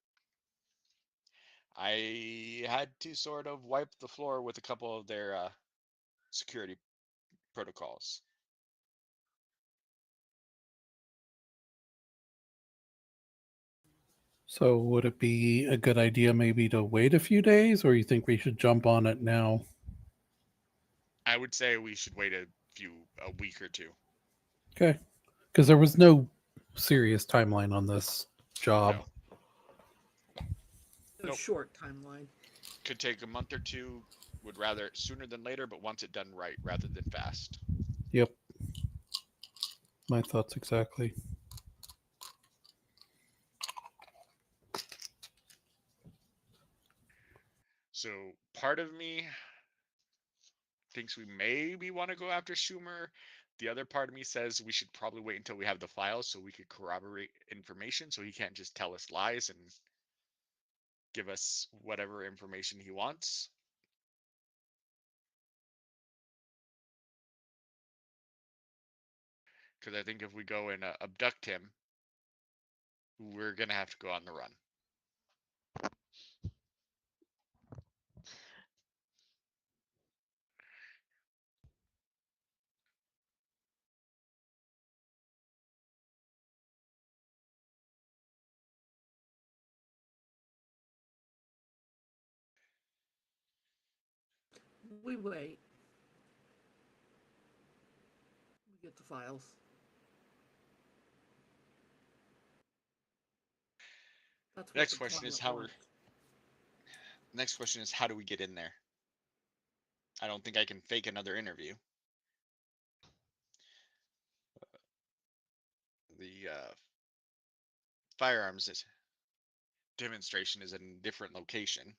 I had to sort of wipe the floor with a couple of their security protocols.
So would it be a good idea maybe to wait a few days, or you think we should jump on it now?
I would say we should wait a week or two.
Okay. Because there was no serious timeline on this job.
No,
No
nope.
short timeline.
Could take a month or two. Would rather sooner than later, but wants it done right rather than fast.
Yep. My thoughts exactly.
So part of me thinks we maybe want to go after Schumer. The other part of me says we should probably wait until we have the files so we could corroborate information, so he can't just tell us lies and give us whatever information he wants. Because I think if we go and abduct him, we're going to have to go on the run.
We wait. We get the files. That's what
Next
the
question is
client wants.
next question is how do we get in there? I don't think I can fake another interview. The firearms demonstration is in a different location.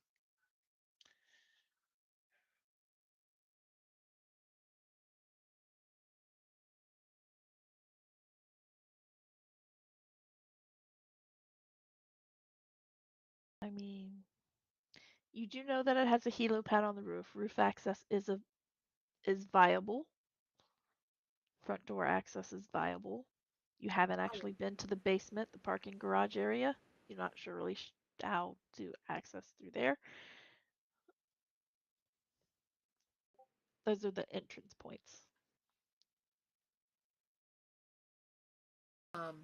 I mean, you do know that it has a helipad on the roof. Roof access is viable. Front door access is viable. You haven't actually been to the basement, the parking garage area. You're not sure really how to access through there. Those are the entrance points.
Um,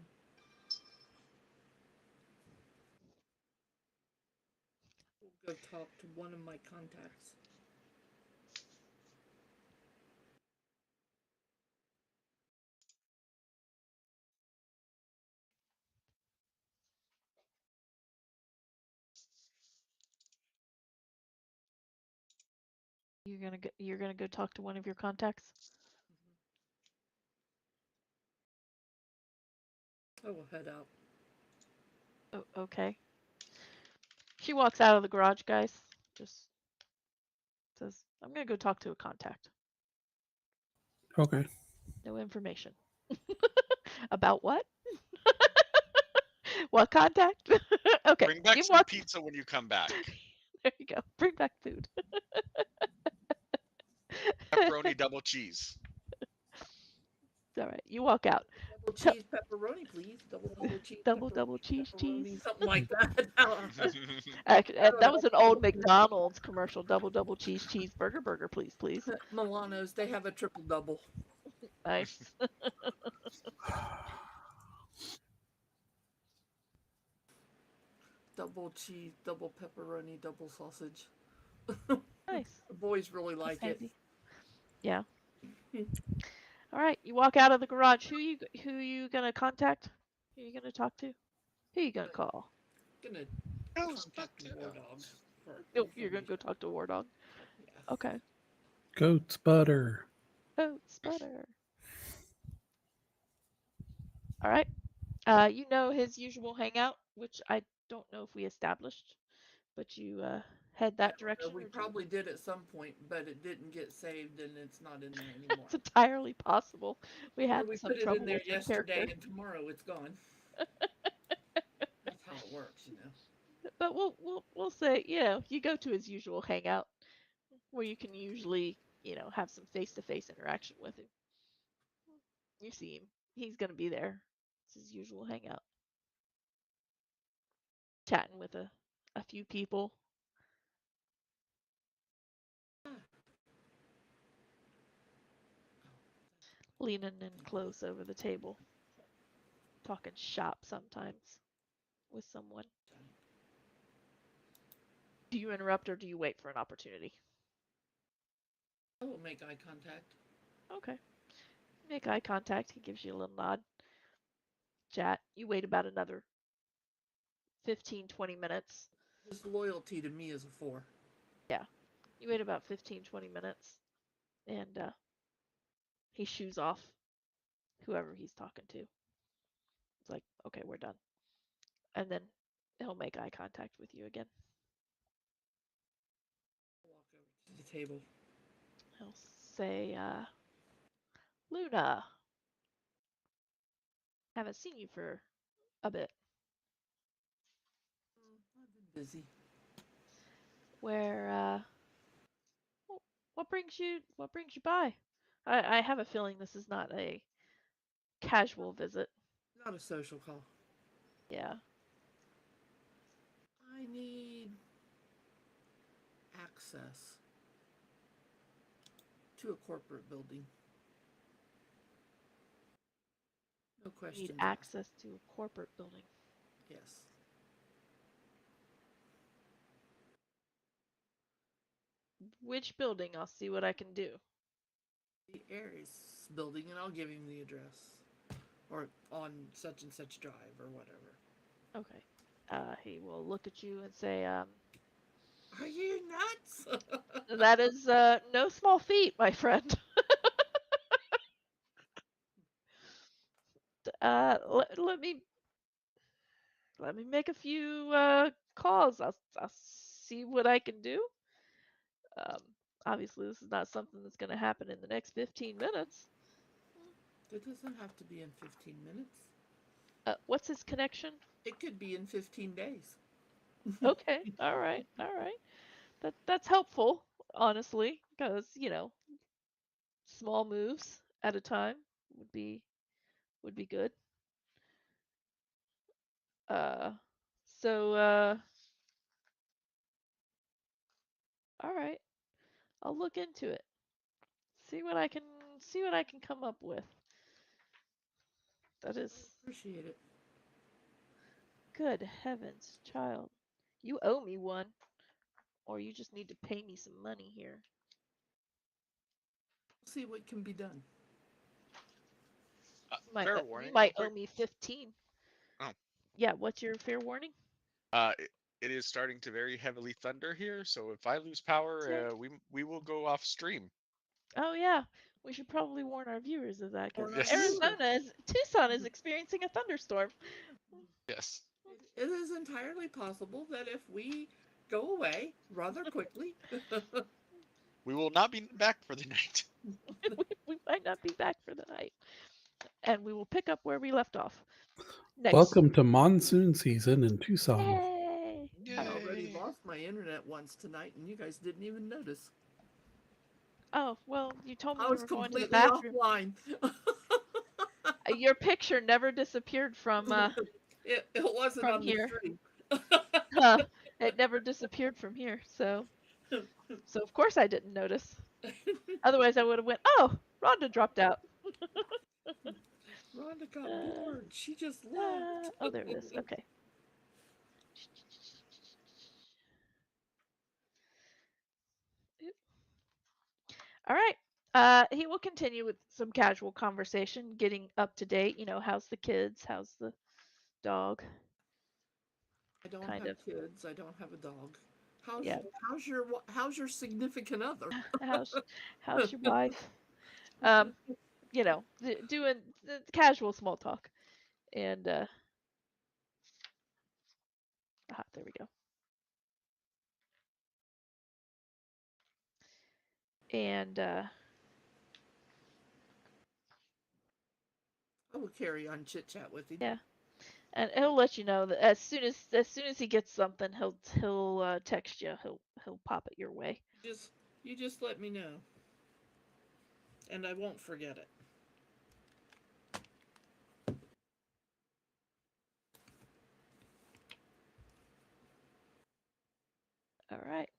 we'll go talk to one of my contacts.
You're gonna go talk to one of your contacts.
I will head out.
Oh, okay. She walks out of the garage, guys. Just says, "I'm gonna go talk to a contact.
Okay.
No information about what? What contact? Okay,
Bring back
you
some
walk.
pizza when you come back.
There you go. Bring back food.
Pepperoni double cheese.
All right, you walk out.
Double
Tell-
cheese pepperoni, please. Double cheese
Double
pepperoni,
cheese,
pepperoni,
cheese.
something like that.
Actually,
I don't
that
know.
was an old McDonald's commercial. Double cheese, cheeseburger, burger, please, please.
Milano's, they have a triple double.
Nice.
Double cheese, double pepperoni, double sausage.
Nice.
The boys really
That's
like it.
handy. Yeah. All right, you walk out of the garage. Who you gonna contact? Who you gonna talk to? Who you gonna call?
Gonna
Ghost
contact the war
butter.
dog for
Oh, you're gonna go
information.
talk to War Dog.
Yeah.
Okay.
Goat's butter.
Oh, sputter. All right. You know his usual hangout, which I don't know if we established, but you head that direction.
We
or do you-
probably did at some point, but it didn't get saved and it's not in there anymore.
It's entirely possible. We had
We
some
put it
trouble
in there
with your
yesterday
character,
and tomorrow it's gone. That's how it works, you know.
but we'll say you go to his usual hangout where you can usually have some face-to-face interaction with him. You see him. He's gonna be there. It's his usual hangout. Chatting with a few people. Leaning in close over the table. Talking shop sometimes with someone. Do you interrupt or do you wait for an opportunity?
I will make eye contact.
Okay. Make eye contact. He gives you a little nod. Chat. You wait about another 15-20 minutes.
His loyalty to me is a 4.
Yeah. You wait about 15-20 minutes. And he shoos off whoever he's talking to. It's like, okay, we're done. And then he'll make eye contact with you again.
Walk over to the table.
He'll say, Luna, haven't seen you for a bit.
I've been busy.
Where, what brings you by? I have a feeling this is not a casual visit.
Not a social call.
Yeah.
I need access to a corporate building. No
You
questions
need
asked.
access to a corporate building.
Yes.
Which building? I'll see what I can do.
The Aries building, and I'll give him the address. Or on such and such drive, or whatever.
Okay. He will look at you and say,
Are you nuts?
that is no small feat, my friend. Let me make a few calls. I'll see what I can do. Um, Obviously, this is not something that's going to happen in the next 15 minutes.
It doesn't have to be in 15 minutes.
What's his connection?
It could be in 15 days.
Okay, all right. That's helpful, honestly, because small moves at a time would be good. Uh, so all right, I'll look into it. See what I can come up with. That is
Appreciate it.
good heavens, child. You owe me one, or you just need to pay me some money here.
We'll see what can be done.
Fair
You
warning.
might
Quick.
owe me 15.
Oh.
Yeah, what's your fair warning?
it is starting to very heavily thunder here, so if I lose power, we will go off stream.
Oh yeah, we should probably warn our viewers of that because
Warn our
Yes.
viewers.
Tucson is experiencing a thunderstorm.
Yes.
It is entirely possible that if we go away rather quickly,
We will not be back for the night.
We might not be back for the night, and we will pick up where we left off. Next.
Welcome to monsoon season in Tucson.
Yay!
I already
Yay.
lost my internet once tonight, and you guys didn't even notice.
Oh well, you told me
I
you
was
were going to the
completely
bathroom.
offline.
Your picture never disappeared from
It wasn't
from
on
here.
the stream.
It never disappeared from here, so of course I didn't notice. Otherwise I would have went, oh, Rhonda dropped out.
Rhonda got bored. She just left.
Oh, there it is. Okay. All right. He will continue with some casual conversation, getting up to date. You know, how's the kids? How's the dog?
I don't
Kind
have
of.
kids. I don't have a dog. How's
Yeah.
how's your significant other?
How's your wife? You know, doing the casual small talk, and there we go. And
I will carry on chit chat with him.
yeah, and he'll let you know that as soon as he gets something, he'll text you. He'll pop it your way.
You just let me know, and I won't forget it.
All right.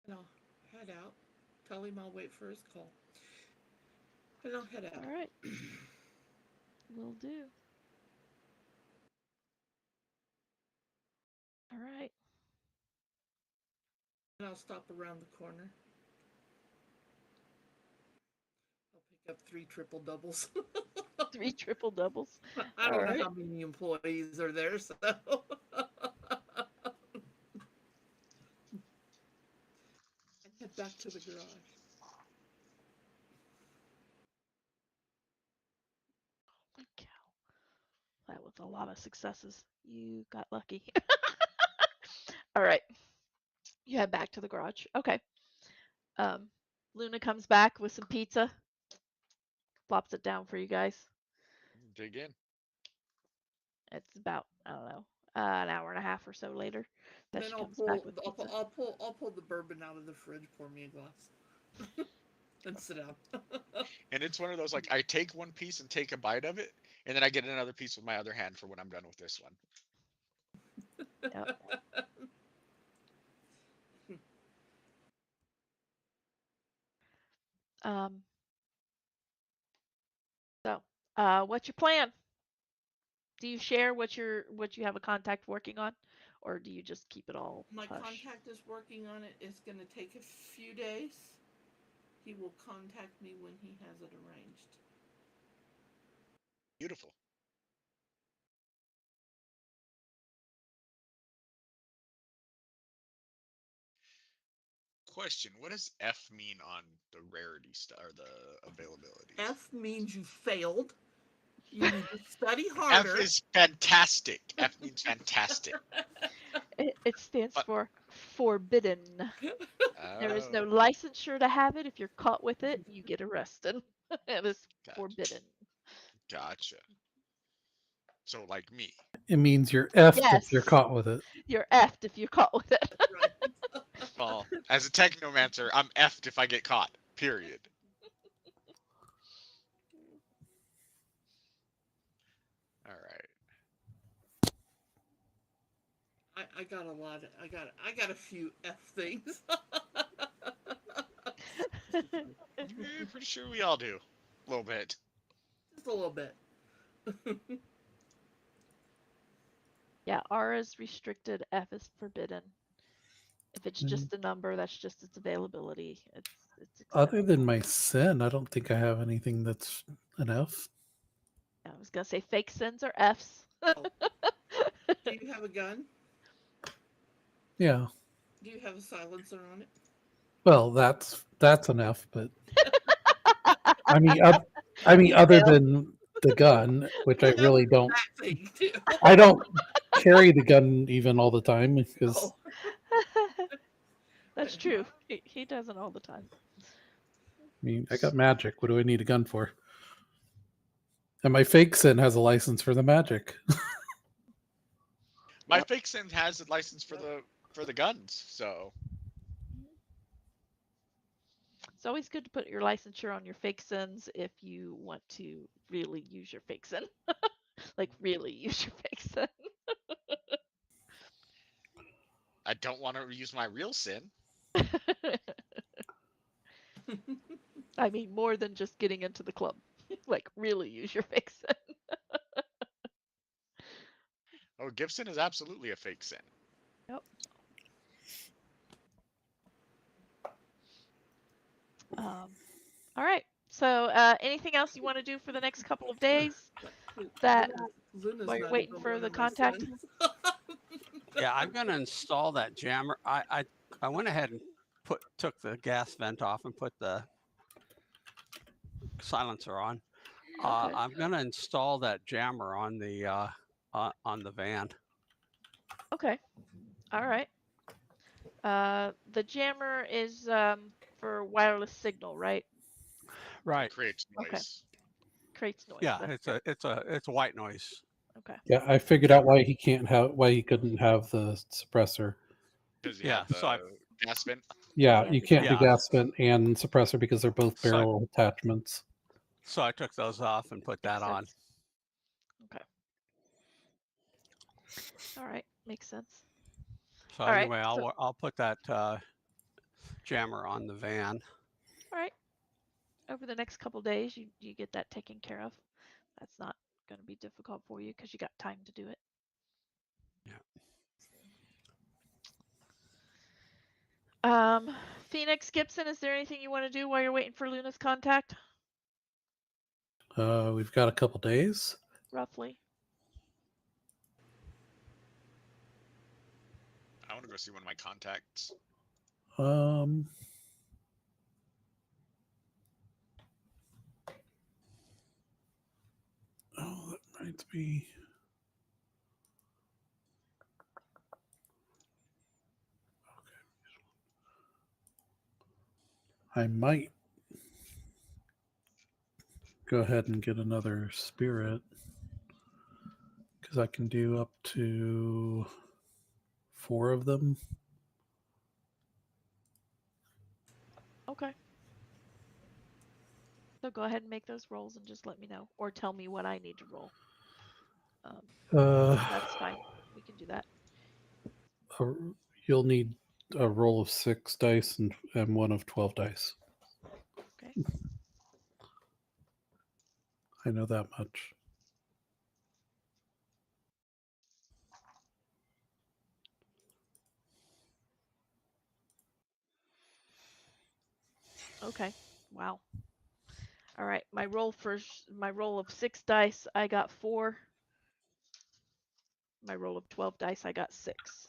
And I'll head out. Tell him I'll wait for his call. And I'll head out.
All right. Will do. All right.
And I'll stop around the corner. I'll pick up 3 triple doubles.
3 triple doubles.
I don't know
Alright.
how many employees are there, so. And head back to the garage.
Holy cow. That was a lot of successes. You got lucky. All right. You head back to the garage. Okay. Luna comes back with some pizza. Plops it down for you guys.
Dig in.
It's about, I don't know, an hour and a half or so later that
Then
she
I'll
comes back with pizza.
pull the bourbon out of the fridge, pour me a glass, and sit down.
And it's one of those, like, I take one piece and take a bite of it, and then I get another piece with my other hand for when I'm done with this one.
Yep. So, what's your plan? Do you share what you have a contact working on, or do you just keep it all
My
hush?
contact is working on it. It's going to take a few days. He will contact me when he has it arranged.
Beautiful. Question: what does F mean on the rarity or the availability?
F means you failed. You need to study
F
harder.
is fantastic. F means fantastic.
It stands
But-
for forbidden. There is no
Oh,
licensure to have it. If you're caught with it, you get arrested. It is
Gotcha.
forbidden.
Gotcha. So, like me.
It means you're effed if you're
Yes.
caught with it.
You're effed if you're caught with it.
Right.
Well, as a technomancer, I'm effed if I get caught. Period. All right.
I got a lot. I got a few F things.
Pretty sure we all do. A little bit.
Just a little bit.
Yeah, R is restricted, F is forbidden. If it's just a number, that's just its availability. It's
Other
acceptable.
than my sin, I don't think I have anything that's an F.
I was gonna say fake sins are Fs.
Oh. Do you have a gun?
Yeah.
Do you have a silencer on it?
Well, that's an F, but I mean,
You
other
failed.
than the gun, which I
Well, that was
really don't.
that thing too.
I don't carry the gun even all the time because
Oh,
That's true. He doesn't all the time.
I mean, I got magic. What do I need a gun for? And my fake sin has a license for the magic.
My
Yep.
fake sin has a license for the guns, so
It's always good to put your licensure on your fake sins if you want to really use your fake sin. Like really use your fake sin.
I don't want to use my real sin.
I mean, more than just getting into the club. Like really use your fake sin.
Oh, Gibson is absolutely a fake sin.
Yep. All right. So, anything else you want to do for the next couple of days? That
Luna's
while you're
not
waiting
even
for
one
the
of my
contact.
sons.
Yeah, I'm going to install that jammer. I went ahead and took the gas vent off and put the silencer on.
Okay.
I'm going to install that jammer on the van.
Okay. All right. The jammer is for wireless signal, right?
Right.
Creates noise.
Okay. Creates noise.
Yeah,
That's
it's a white noise.
okay.
Yeah, I figured out why he couldn't have the suppressor.
Because you
Yeah,
have the
so
gas vent.
Yeah,
Yeah,
you
the
can't do
Yeah.
gas vent and suppressor because they're both
So
barrel attachments.
So I took those off and put that
Makes
on.
sense. Okay. All right. Makes sense.
So
All right,
anyway, I'll put that jammer on the van.
All right. Over the next couple days, you get that taken care of. That's not going to be difficult for you because you got time to do it. Phoenix Gibson, is there anything you want to do while you're waiting for Luna's contact?
We've got a couple days.
Roughly.
I want to go see one of my contacts.
Um, oh, that reminds me. I might go ahead and get another spirit because I can do up to 4 of them.
Okay. So go ahead and make those rolls and just let me know, or tell me what I need to roll. That's fine. We can do that.
You'll need a roll of 6 dice and one of 12 dice.
Okay.
I know that much.
Okay. Wow. All right. My roll of 6 dice, I got 4. My roll of 12 dice, I got 6.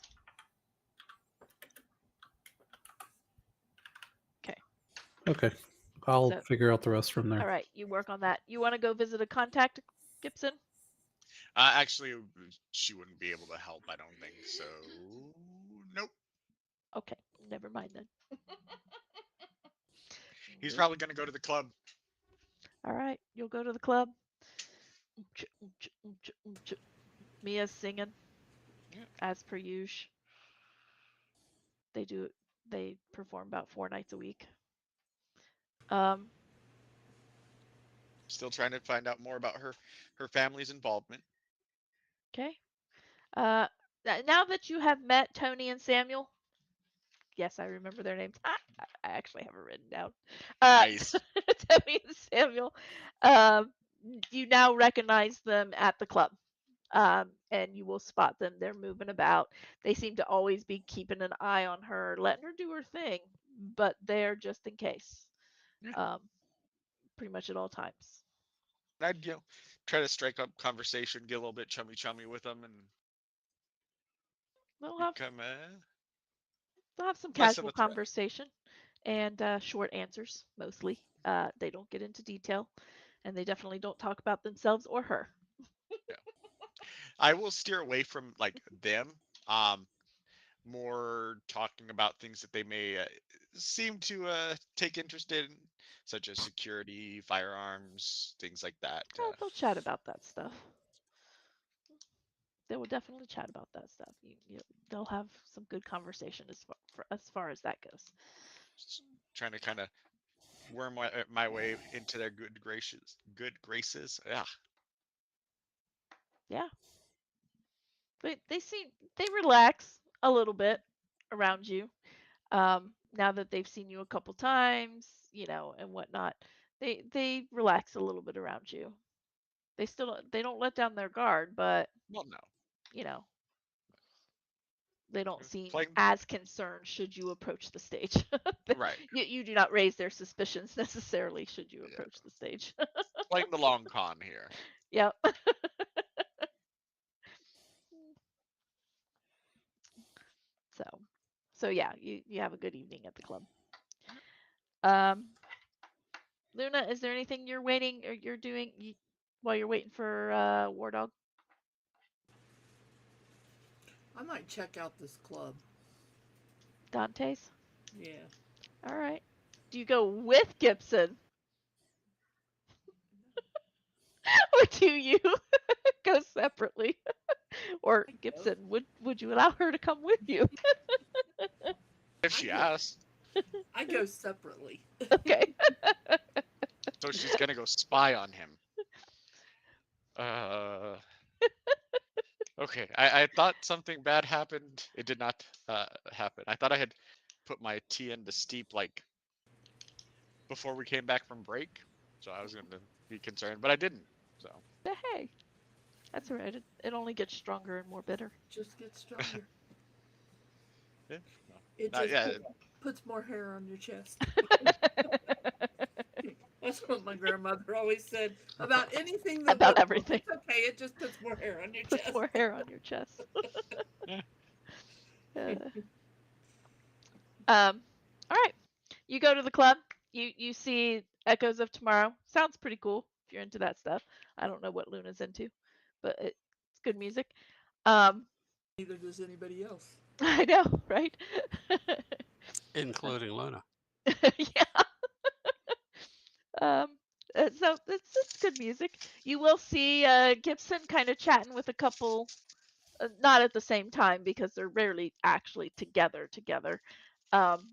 Okay. I'll
So-
figure out the rest from there.
All right. You work on that. You want to go visit a contact, Gibson?
Actually, she wouldn't be able to help. I don't think so. Nope.
Okay. Never mind then.
He's probably going to go to the club.
All right. You'll go to the club. Mia's singing.
Yeah.
As per usual. They perform about 4 nights a week.
Still trying to find out more about her family's involvement.
Okay. Now that you have met Tony and Samuel, yes, I remember their names. I actually have it written down.
Nice.
Tony and Samuel. You now recognize them at the club. and you will spot them. They're moving about. They seem to always be keeping an eye on her, letting her do her thing, but they're just in case,
Yeah.
um, pretty much at all times.
I'd try to strike up conversation, get a little bit chummy with them, and
They'll have
become
they'll have some
less of
casual
a threat.
conversation and short answers mostly. They don't get into detail, and they definitely don't talk about themselves or her.
Yeah. I will steer away from like them. Um, More talking about things that they may seem to take interest in, such as security, firearms, things like that.
They'll chat about that stuff. They will definitely chat about that stuff. They'll have some good conversation as far as that goes.
Trying to kind of worm my way into their good graces. Good graces. Yeah.
Yeah, they relax a little bit around you. Now that they've seen you a couple times, and whatnot, they relax a little bit around you. They don't let down their guard, but
Well, no.
you know they don't seem
Playing
as concerned should you approach the stage.
right.
You do not raise their suspicions necessarily should you
Yeah.
approach the stage.
Playing the long con here.
Yep. So, so yeah, you have a good evening at the club. Um, Luna, is there anything you're waiting or you're doing while you're waiting for War Dog?
I might check out this club.
Dante's?
Yeah.
All right. Do you go with Gibson or do you go separately? Or
I go.
Gibson, would you allow her to come with you?
If
I
she
go.
asks,
I go separately.
Okay.
so she's gonna go spy on him. Uh. Okay. I thought something bad happened. It did not happen. I thought I had put my tea into steep like before we came back from break, so I was going to be concerned, but I didn't. So
But hey, that's all right. It only gets stronger and more bitter.
Just get stronger.
yeah,
It
not
just
yet.
puts more hair on your chest. That's what my grandmother always said about anything that
About
went wrong.
everything.
It's okay. It just puts more hair on your
Puts
chest.
more hair on your chest.
Yeah.
All right. You go to the club. You see Echoes of Tomorrow. Sounds pretty cool if you're into that stuff. I don't know what Luna's into, but it's good music.
Neither does anybody else.
I know, right?
including Luna.
Yeah. Um, so it's good music. You will see Gibson kind of chatting with a couple, not at the same time because they're rarely actually together. Um,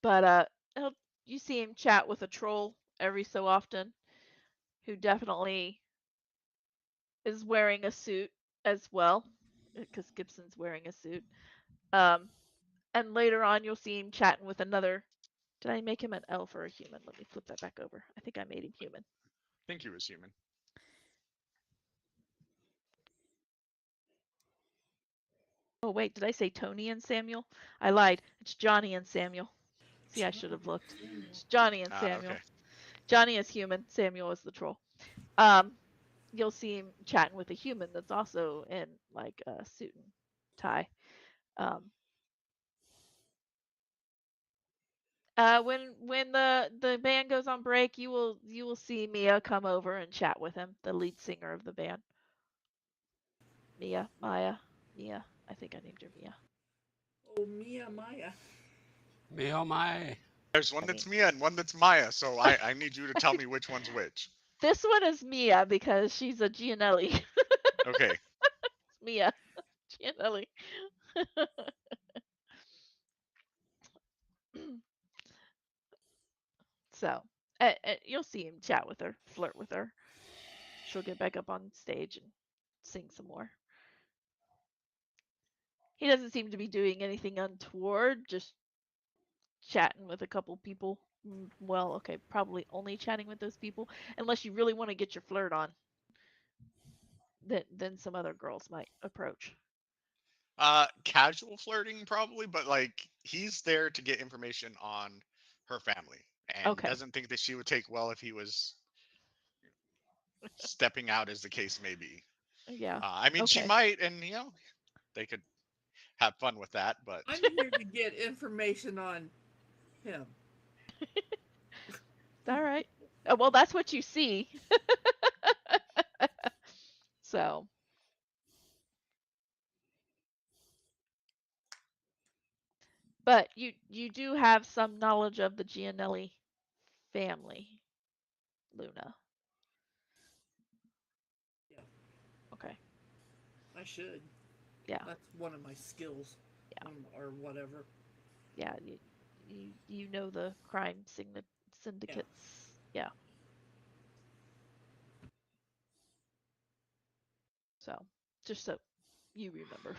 but you see him chat with a troll every so often, who definitely is wearing a suit as well, because Gibson's wearing a suit. Um, and later on, you'll see him chatting with another. Did I make him an elf or a human? Let me flip that back over. I think I made him human.
I think he was human.
Oh wait, did I say Tony and Samuel? I lied. It's Johnny and Samuel. See, I should have looked. It's Johnny and Samuel.
Okay.
Johnny is human. Samuel is the troll. You'll see him chatting with a human that's also in like a suit and tie. Um, when the band goes on break, you will see Mia come over and chat with him, the lead singer of the band. Mia. I think I named her Mia.
Oh, Mia Maya.
Me oh my.
There's one
I
that's
mean,
Mia and one that's Maya, so I need you to tell me which one's which.
this one is Mia because she's a Gianelli.
Okay.
Mia Gianelli. So you'll see him chat with her, flirt with her. She'll get back up on stage and sing some more. He doesn't seem to be doing anything untoward, just chatting with a couple people. Well, okay, probably only chatting with those people, unless you really want to get your flirt on. than some other girls might approach.
Casual flirting probably, but like he's there to get information on her family, and
Okay.
doesn't think that she would take well if he was stepping out, as the case may be.
Yeah.
I mean, she
Okay.
might, and they could have fun with that, but
I'm here to get information on him.
All right. Well, that's what you see. So, but you do have some knowledge of the Gianelli family, Luna.
Yeah,
Okay.
I should.
Yeah.
That's one of my skills,
Yeah.
or whatever.
Yeah. You know the crime
Yeah.
syndicates. Yeah. So, just so you remember.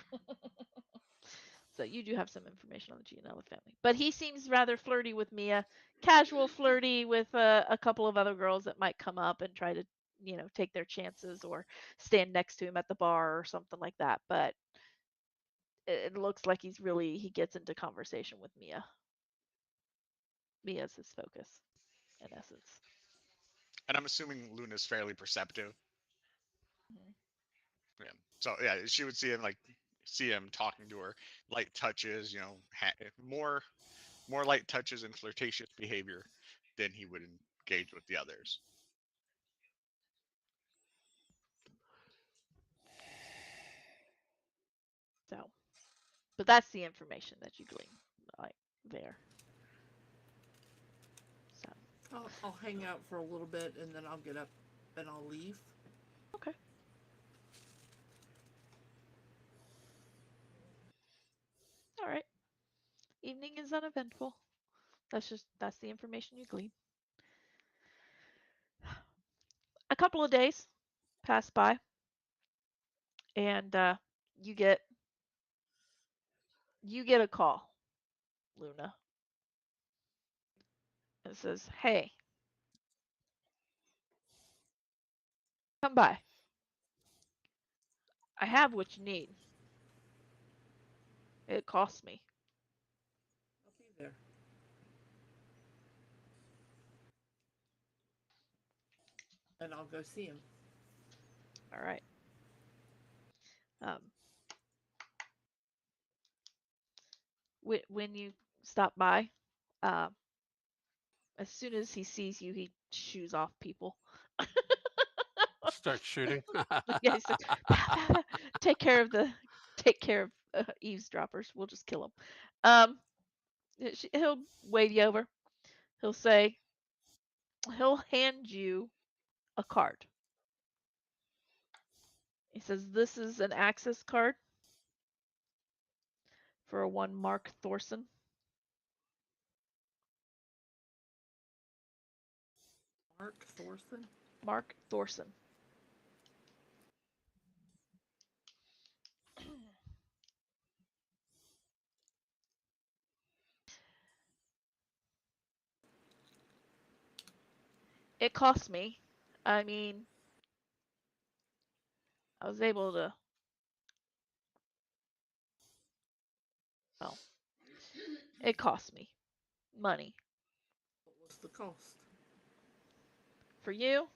So you do have some information on the Gianella family. But he seems rather flirty with Mia, casual flirty with a couple of other girls that might come up and try to, take their chances or stand next to him at the bar or something like that. But it looks like he gets into conversation with Mia. Mia's his focus, in essence.
and I'm assuming Luna's fairly perceptive.
Mhm.
Yeah. So yeah, she would see him talking to her, light touches, more light touches and flirtatious behavior than he would engage with the others.
So, but that's the information that you glean, like there. So,
I'll hang out for a little bit and then I'll get up and I'll leave.
okay. All right. Evening is uneventful. That's the information you glean. A couple of days pass by, and you get you get a call, Luna. It says, "Hey, come by. I have what you need. It costs me."
I'll be there. And I'll go see him.
All right. Um, when you stop by, uh, as soon as he sees you, he shoos off people.
Start shooting.
Yeah, he says, "Pow, pow, pow. Take care of eavesdroppers. We'll just kill them." Um, he'll wave you over. He'll say, he'll hand you a card. He says, "This is an access card for a one Mark Thorson."
Mark Thorson?
Mark Thorson. It cost me. I mean, I was able to, well, it cost me money.
What was the cost?
For you,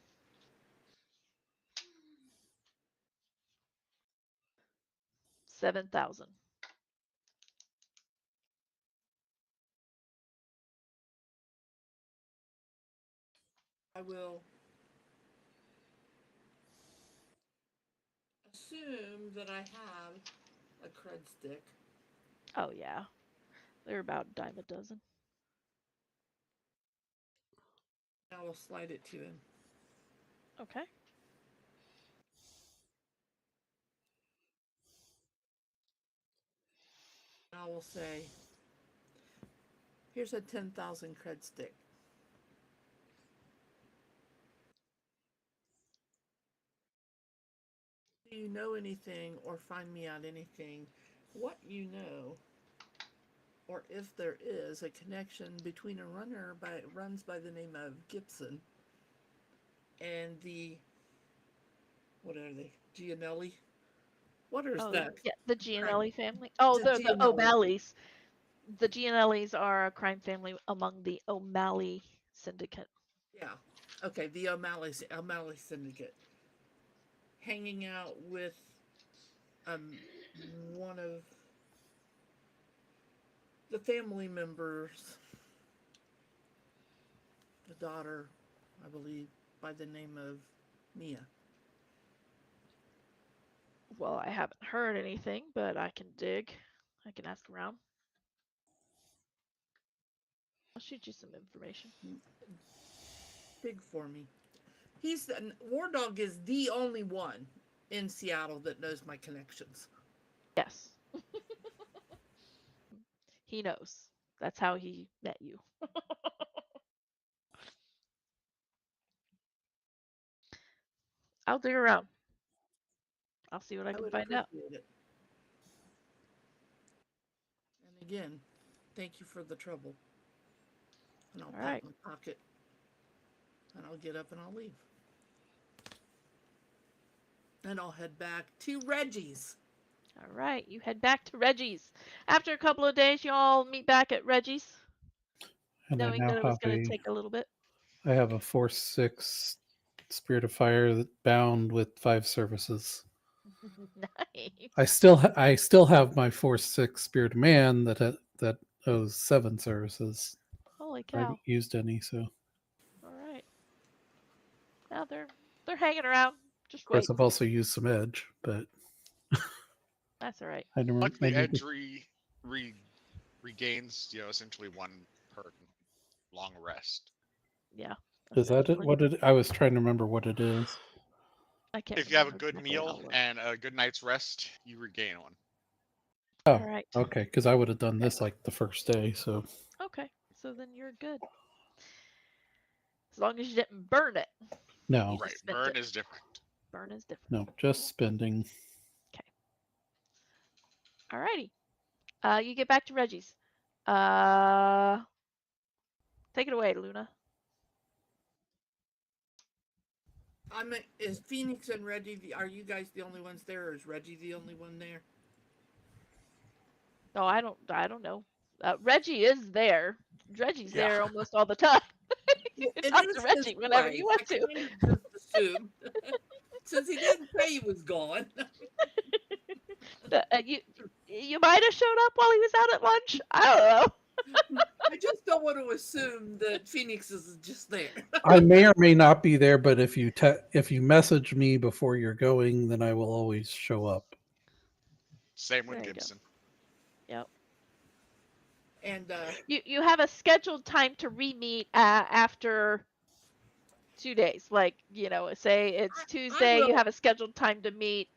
7,000.
I will assume that I have a cred stick.
Oh yeah, they're about a dime a dozen.
I will slide it to him.
Okay.
I will say, here's a 10,000 cred stick. Do you know anything or find me out anything? What you know, or if there is a connection between a runner runs by the name of Gibson and the what are they? Gianelli? What is
Oh,
that?
yeah, the
Crime.
Gianelli family. Oh,
The
the
Gianelli.
O'Malleys. The Gianellis are a crime family among the O'Malley syndicate.
Yeah. Okay, the O'Malley Syndicate. Hanging out with um one of the family members, the daughter, I believe, by the name of Mia.
Well, I haven't heard anything, but I can dig. I can ask around. I'll shoot you some information.
Big for me. War Dog is the only one in Seattle that knows my connections.
Yes. He knows. That's how he met you. I'll dig around. I'll see what I
I
can
would
find out.
appreciate it. And again, thank you for the trouble. And I'll
All
pat
right.
my pocket and I'll get up and I'll leave. And I'll head back to Reggie's.
All right. You head back to Reggie's. After a couple of days, you all meet back at Reggie's,
And I
knowing
now
that it was
have
going to take a little bit.
I have a Force 6 Spirit of Fire that bound with 5 services.
Nice.
I still have my Force 6 Spirit of Man that owes 7 services.
Holy
I
cow.
haven't used any, so
All right. Now they're hanging around. Just
of course
waiting.
I've also used some Edge, but
That's all right.
I don't
Luckily,
remember.
Edge regains, essentially 1 per long rest.
Yeah.
Is that it?
essentially.
What did I was trying to remember what it is?
I can't
If you have a
remember
good
exactly.
meal
I'll look.
and a good night's rest, you regain 1.
Oh,
All right.
okay, because I would have done this like the first day, so
Okay. So then you're good. As long as you didn't burn it.
no,
You
Right,
just spent
burn
it.
is different.
Burn is different.
no, just spending.
Alrighty. You get back to Reggie's. Take it away, Luna.
Is Phoenix and Reggie? Are you guys the only ones there, or is Reggie the only one there?
Oh, I don't know. Reggie is there. Reggie's
Yeah.
there almost all the time. You
Well,
can
it
talk
is
to
his
Reggie whenever
place.
you want
I
to.
kind of just assumed, since he didn't say he was gone.
You might have showed up while he was out at lunch. I don't know.
I just don't want to assume that Phoenix is just there.
I may or may not be there, but if you message me before you're going, then I will always show up.
Same with
There you go.
Gibson.
Yep.
And
You have a scheduled time to re-meet after 2 days. Like, say it's Tuesday, you
will-
have a scheduled time to meet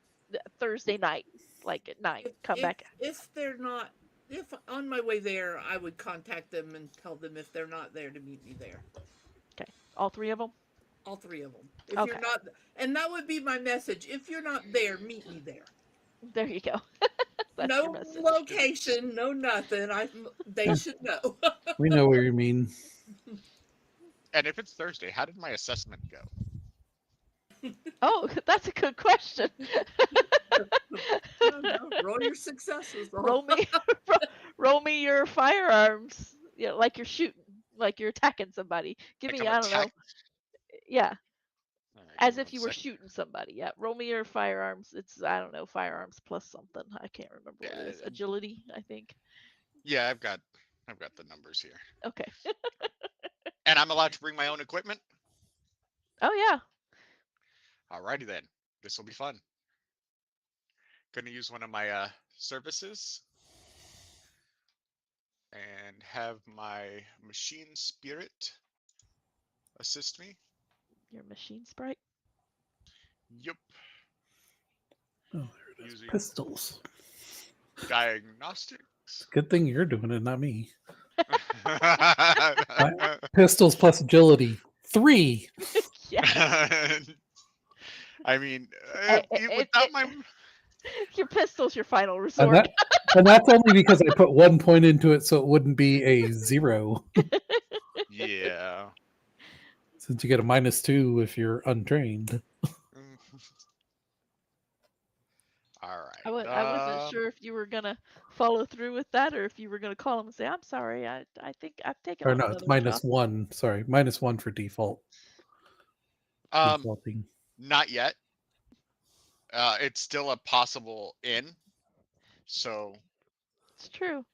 Thursday night, like at 9. Come back.
if they're not, if on my way there, I would contact them and tell them if they're not there to meet me there.
Okay. All 3 of them?
All 3 of them. If
Okay.
you're not, and that would be my message. If you're not there, meet me there.
There you go. That's your
No
message.
location, no nothing. They should know.
We know what you mean.
And if it's Thursday, how did my assessment go?
Oh, that's a good question.
No, roll your successes.
roll me your firearms. Like you're shooting, like you're attacking somebody. Give
Like
me,
I'm
I don't know.
attack-
Yeah,
All right,
as
give me
if
1
you were
second.
shooting somebody. Yeah, roll me your firearms. It's, I don't know, firearms plus something. I can't remember what it is.
Yeah.
Agility, I think.
Yeah, I've got the numbers here.
Okay.
And I'm allowed to bring my own equipment?
Oh yeah.
Alrighty then. This will be fun. Gonna use one of my services and have my machine spirit assist me.
Your machine sprite.
Yup.
Oh, there it is.
Using
Pistols.
diagnostics.
Good thing you're doing it, not me. Pistols plus agility 3.
Yeah.
I mean,
Without
my
your pistol's your final
And,
resort.
and that's only because I put 1 point into it, so it wouldn't be a 0.
yeah.
Since you get a -2 if you're untrained.
All right.
I wasn't sure if you were gonna follow through with that, or if you were gonna call him and say, "I'm sorry, I think I've taken
Or
on
no, it's
another job."
-1. Sorry, -1 for default. Defaulting.
Not yet. It's still a possible in. So
It's true.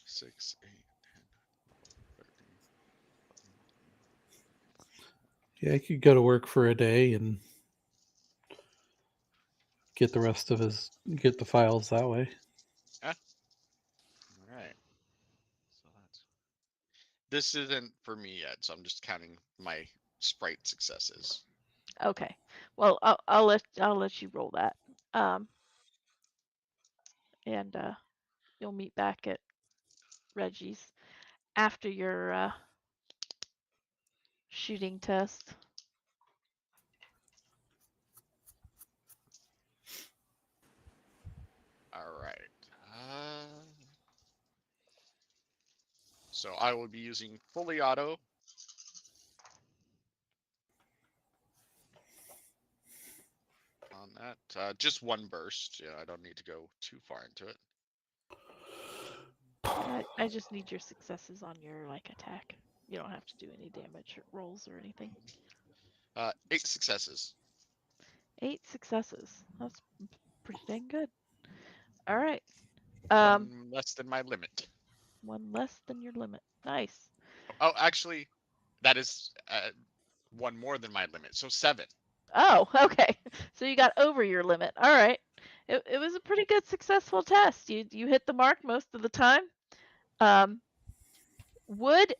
6, 8, 10, 13.
Yeah, he could go to work for a day and get the files that way.
All right. So this isn't for me yet, so I'm just counting my sprite successes.
Okay. Well, I'll let you roll that. And you'll meet back at Reggie's after your shooting test.
All right. So I will be using fully auto. On that, just one burst. Yeah, I don't need to go too far into it.
I just need your successes on your attack. You don't have to do any damage rolls or anything.
8 successes.
8 successes. That's pretty dang good. All right.
One less than my limit.
One less than your limit. Nice.
Oh, actually, that is one more than my limit. So 7.
Oh, okay. So you got over your limit. All right. It was a pretty good successful test. You hit the mark most of the time. Would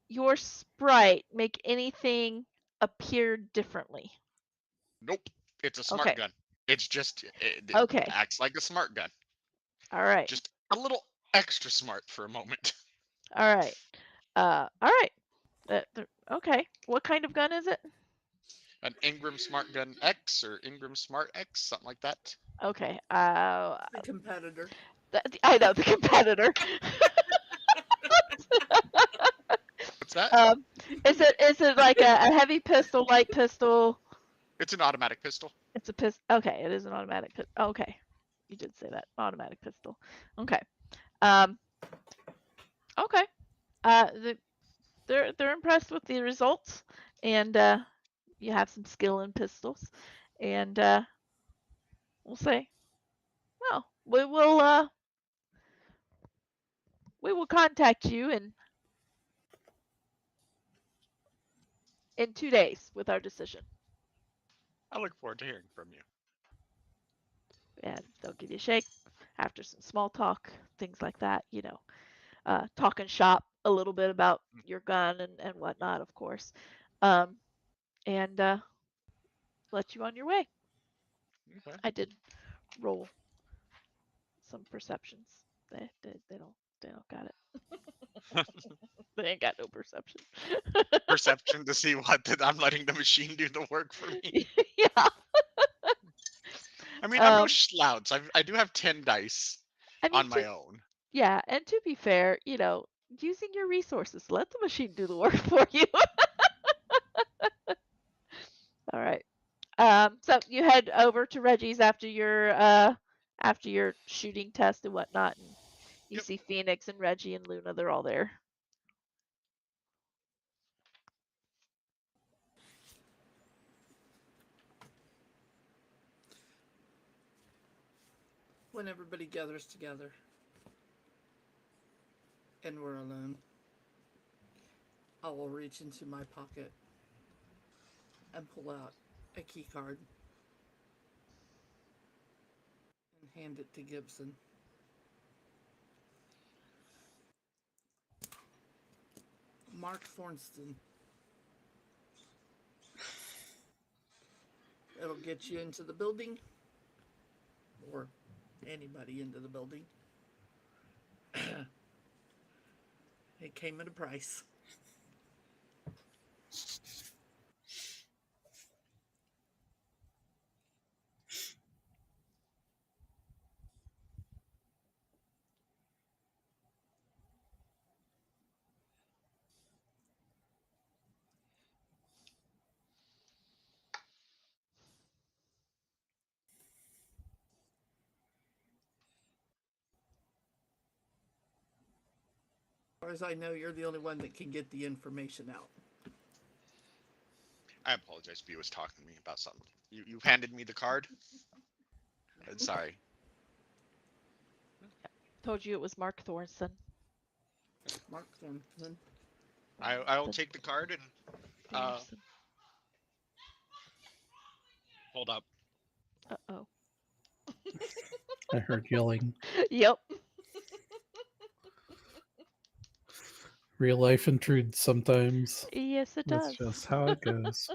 your sprite make anything appear differently?
Nope. It's a smart
Okay.
gun. It's just it
Okay.
acts like a smart gun.
All right.
Just a little extra smart for a moment.
All right. All right. Okay. What kind of gun is it?
An Ingram Smart Gun X or Ingram Smart X, something like that.
Okay.
The competitor.
I know the competitor.
What's that?
Is it like a heavy pistol, light pistol?
It's an automatic pistol.
It's a pistol. Okay, it is an automatic pistol. Okay, you did say that automatic pistol. Okay. Okay. They're impressed with the results, and you have some skill in pistols, and we'll say, well, we will contact you in 2 days with our decision.
I look forward to hearing from you.
And they'll give you a shake after some small talk, things like that, talking shop a little bit about your gun and whatnot, of course, and let you on your way.
Okay.
I did roll some perceptions. They don't got it. They ain't got no perception.
Perception to see what that I'm letting the machine do the work for me.
Yeah.
I mean, I'm no slouch. I do have 10 dice
I mean,
on my own.
yeah, and to be fair, using your resources, let the machine do the work for you. All right. So you head over to Reggie's after your shooting test and whatnot, and you
Yep.
see Phoenix and Reggie and Luna. They're all there.
When everybody gathers together and we're alone, I will reach into my pocket and pull out a key card and hand it to Gibson. Mark Thornston. It'll get you into the building, or anybody into the building. It came at a price. as I know, you're the only one that can get the information out.
I apologize. B was talking to me about something. You handed me the card. Sorry.
Told you it was Mark Thornton.
Mark Thornton.
I will take the card and
Thornton.
hold up.
Uh-oh.
I heard yelling.
Yep.
Real life intrudes sometimes.
Yes, it
That's
does.
just how it goes.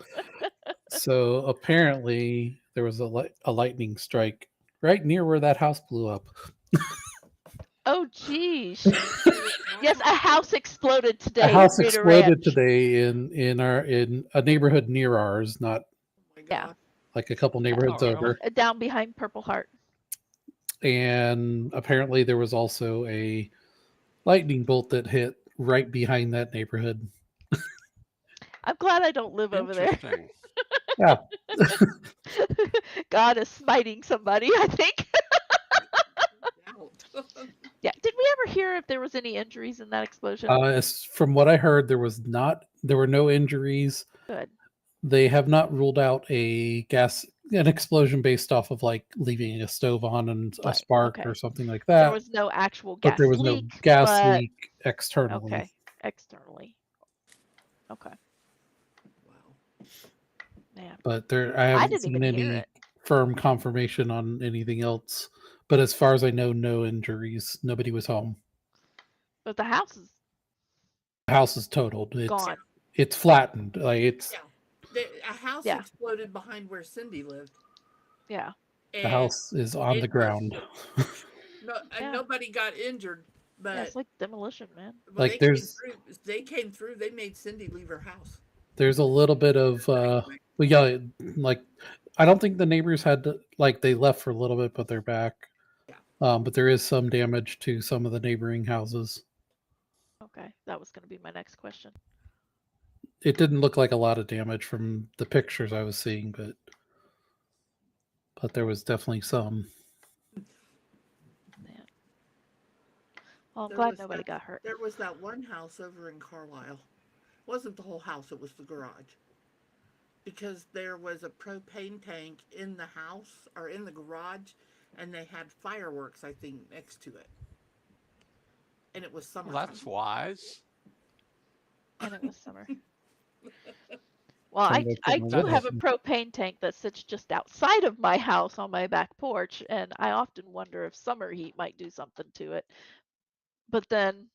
So apparently there was a lightning strike right near where that house blew up.
Oh, geez. Yes, a house exploded today.
A house
in Rita
exploded
Ranch.
today in a neighborhood near ours, not
Oh my
Yeah.
God.
like a couple neighborhoods
really?
over.
Down behind Purple Heart.
And apparently there was also a lightning bolt that hit right behind that neighborhood.
I'm glad I don't live over there.
Interesting.
Yeah.
God is smiting somebody, I think.
Out.
Yeah. Did we ever hear if there was any injuries in that explosion?
From what I heard, there were no injuries.
Good.
They have not ruled out an explosion based off of like leaving a stove on and a
Right,
spark
okay.
or something like
There
that.
was no actual
But
gas
there was
leak.
no gas
but...
leak externally.
Okay. Externally. Okay.
Wow.
Man.
But I haven't
didn't
seen
even hear
any
it.
firm confirmation on anything else. But as far as I know, no injuries. Nobody was home.
But the house is
The house is totaled.
gone.
It's flattened. Like it's
Yeah. A house
Yeah.
exploded behind where Cindy lived.
Yeah.
the
And
house is on
it
the
was-
ground.
No, and
Yeah.
nobody got injured, but
Yeah, it's like demolition, man.
when
Like,
they came through. They made Cindy leave her house.
There's a little bit of yeah, like I don't think the neighbors had to, like they left for a little bit, but they're back.
Yeah.
But there is some damage to some of the neighboring houses.
Okay. That was going to be my next question.
It didn't look like a lot of damage from the pictures I was seeing, but there was definitely some.
Man. Well, I'm
There
glad
was
nobody
that-
got hurt.
There was that one house over in Carlisle. It wasn't the whole house, it was the garage. Because there was a propane tank in the house or in the garage, and they had fireworks, I think, next to it. And it was summer.
Well, that's wise.
And it was summer. Well,
Sounds like
I
something
do
would
have a
happen.
propane tank that sits just outside of my house on my back porch, and I often wonder if summer heat might do something to it. But then,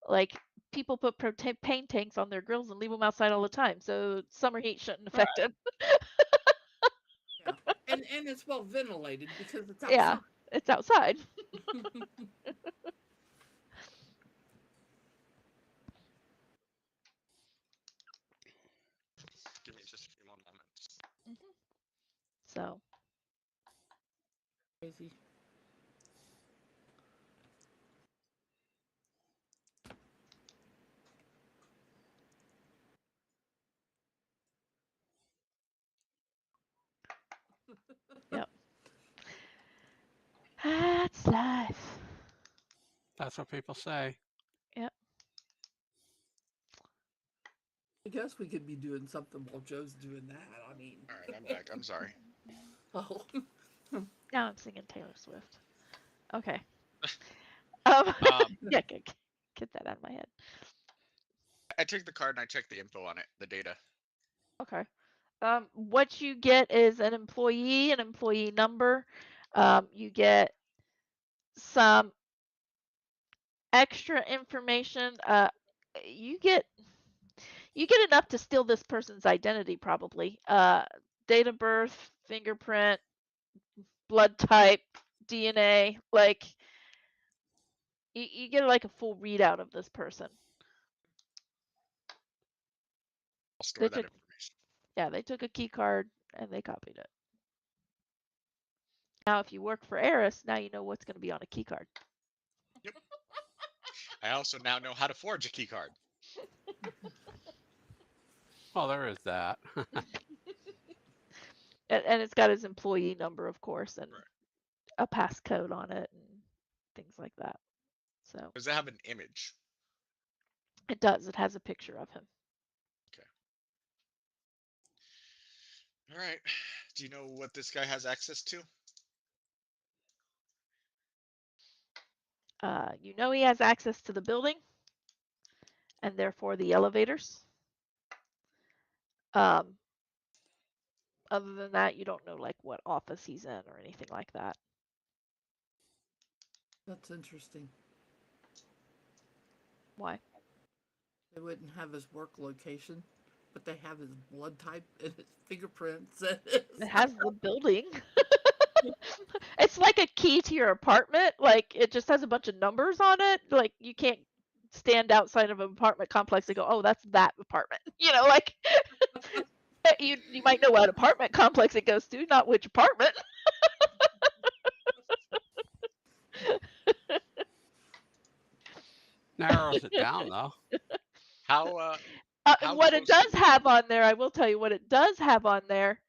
like, people put propane tanks on their grills and leave them outside all the time, so summer heat shouldn't affect it.
Yeah. And it's well ventilated because it's
Yeah,
outside.
it's outside.
Give me just a few more moments.
So,
Crazy.
that's life.
That's what people say.
Yep.
I guess we could be doing something while Joe's doing that. I mean,
All right, I'm back. I'm sorry.
oh,
Now I'm singing Taylor Swift. Okay. Yeah, get that out of my head.
I took the card and I checked the info on it, the data.
Okay. What you get is an employee number. You get some extra information. You get enough to steal this person's identity, probably. Date of birth, fingerprint, blood type, DNA. Like, you get like a full readout of this person.
I'll store that
took-
information.
Yeah, they took a key card and they copied it. Now, if you work for Eris, now you know what's going to be on a key card.
I also now know how to forge a key card.
Well, there is that.
And it's got his employee number, of course, and
Right.
a passcode on it and things like that. So
Does it have an image?
It does. It has a picture of him.
All right. Do you know what this guy has access to?
You know he has access to the building, and therefore the elevators. Um, other than that, you don't know like what office he's in or anything like that.
That's interesting.
Why?
They wouldn't have his work location, but they have his blood type and his fingerprints. And his...
It has the building. It's like a key to your apartment. Like it just has a bunch of numbers on it. Like you can't stand outside of an apartment complex and go, "Oh, that's that apartment." You know, like you might know what apartment complex it goes to, not which apartment.
Narrows it down though.
How how
What it
close?
does have on there, I will tell you what it does have on there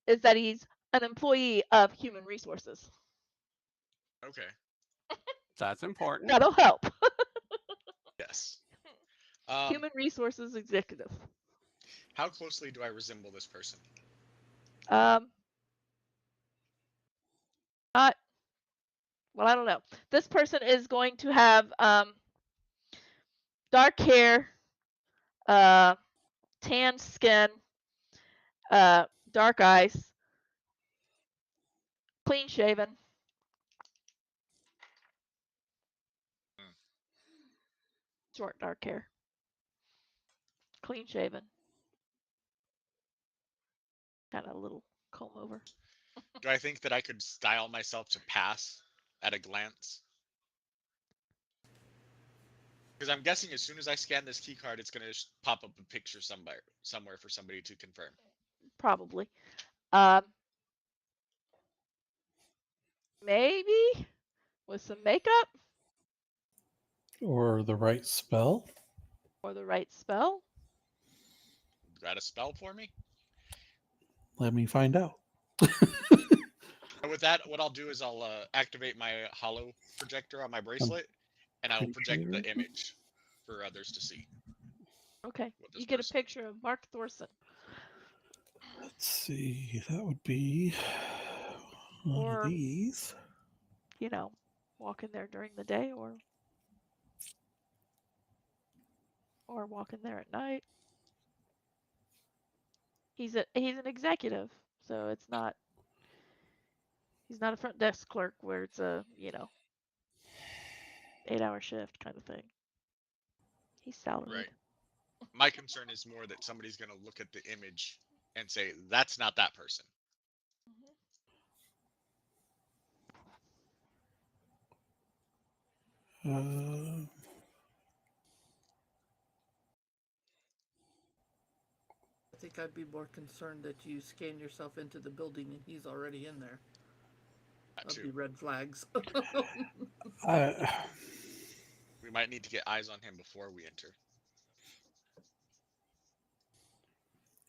is that he's an employee of human resources.
Okay.
That's important.
That'll help.
Yes.
Human resources executive.
How closely do I resemble this person?
Not well, I don't know. This person is going to have dark hair, tan skin, dark eyes, clean shaven. Short dark hair. Clean shaven. Kind of a little comb over.
Do I think that I could style myself to pass at a glance? Because I'm guessing as soon as I scan this key card, it's going to pop up a picture somewhere for somebody to confirm.
Probably. Maybe with some makeup
Or the right spell.
or the right spell.
Got a spell for me?
Let me find out.
And with that, what I'll do is I'll activate my holo projector on my bracelet, and I will
pretty
project
sure.
the image for others to see.
Okay.
What this
You get a
person-
picture of Mark Thorson.
Let's see. That would be one
Or-
of these.
You know, walk in there during the day or walk in there at night. He's an executive, so it's not he's not a front desk clerk where it's a, 8-hour shift kind of thing. He's salaried.
Right. My concern is more that somebody's going to look at the image and say, that's not that person.
Uh,
I think I'd be more concerned that you scan yourself into the building and he's already in there.
That
That'd be
too.
red flags.
We might need to get eyes on him before we enter.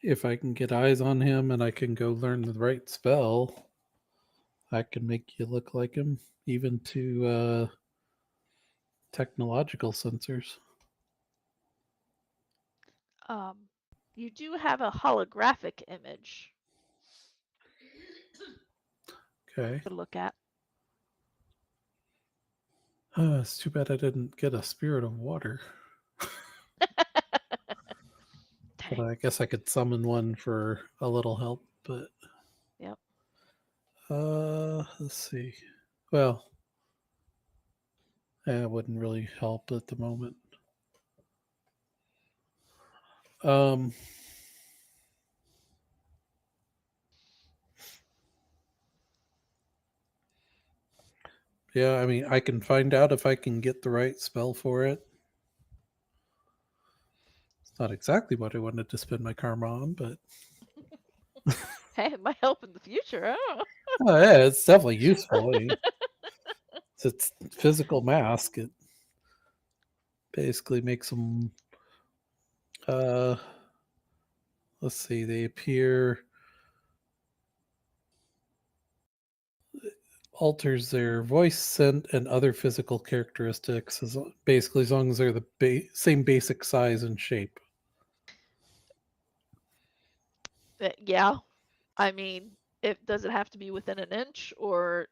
if I can get eyes on him and I can go learn the right spell, I can make you look like him, even to technological sensors.
You do have a holographic image
Okay.
to look at.
It's too bad I didn't get a spirit of water. But I guess I could summon one for a little help, but
Yep.
let's see. Well, it wouldn't really help at the moment. Yeah, I mean, I can find out if I can get the right spell for it. It's not exactly what I wanted to spend my karma on, but
Hey, it might help in the future. Oh.
oh, yeah, it's definitely useful. I mean, it's physical mask. It basically makes them. Let's see. They appear alters their voice, scent, and other physical characteristics, basically as long as they're the same basic size and shape.
Yeah. I mean, does it have to be within an inch or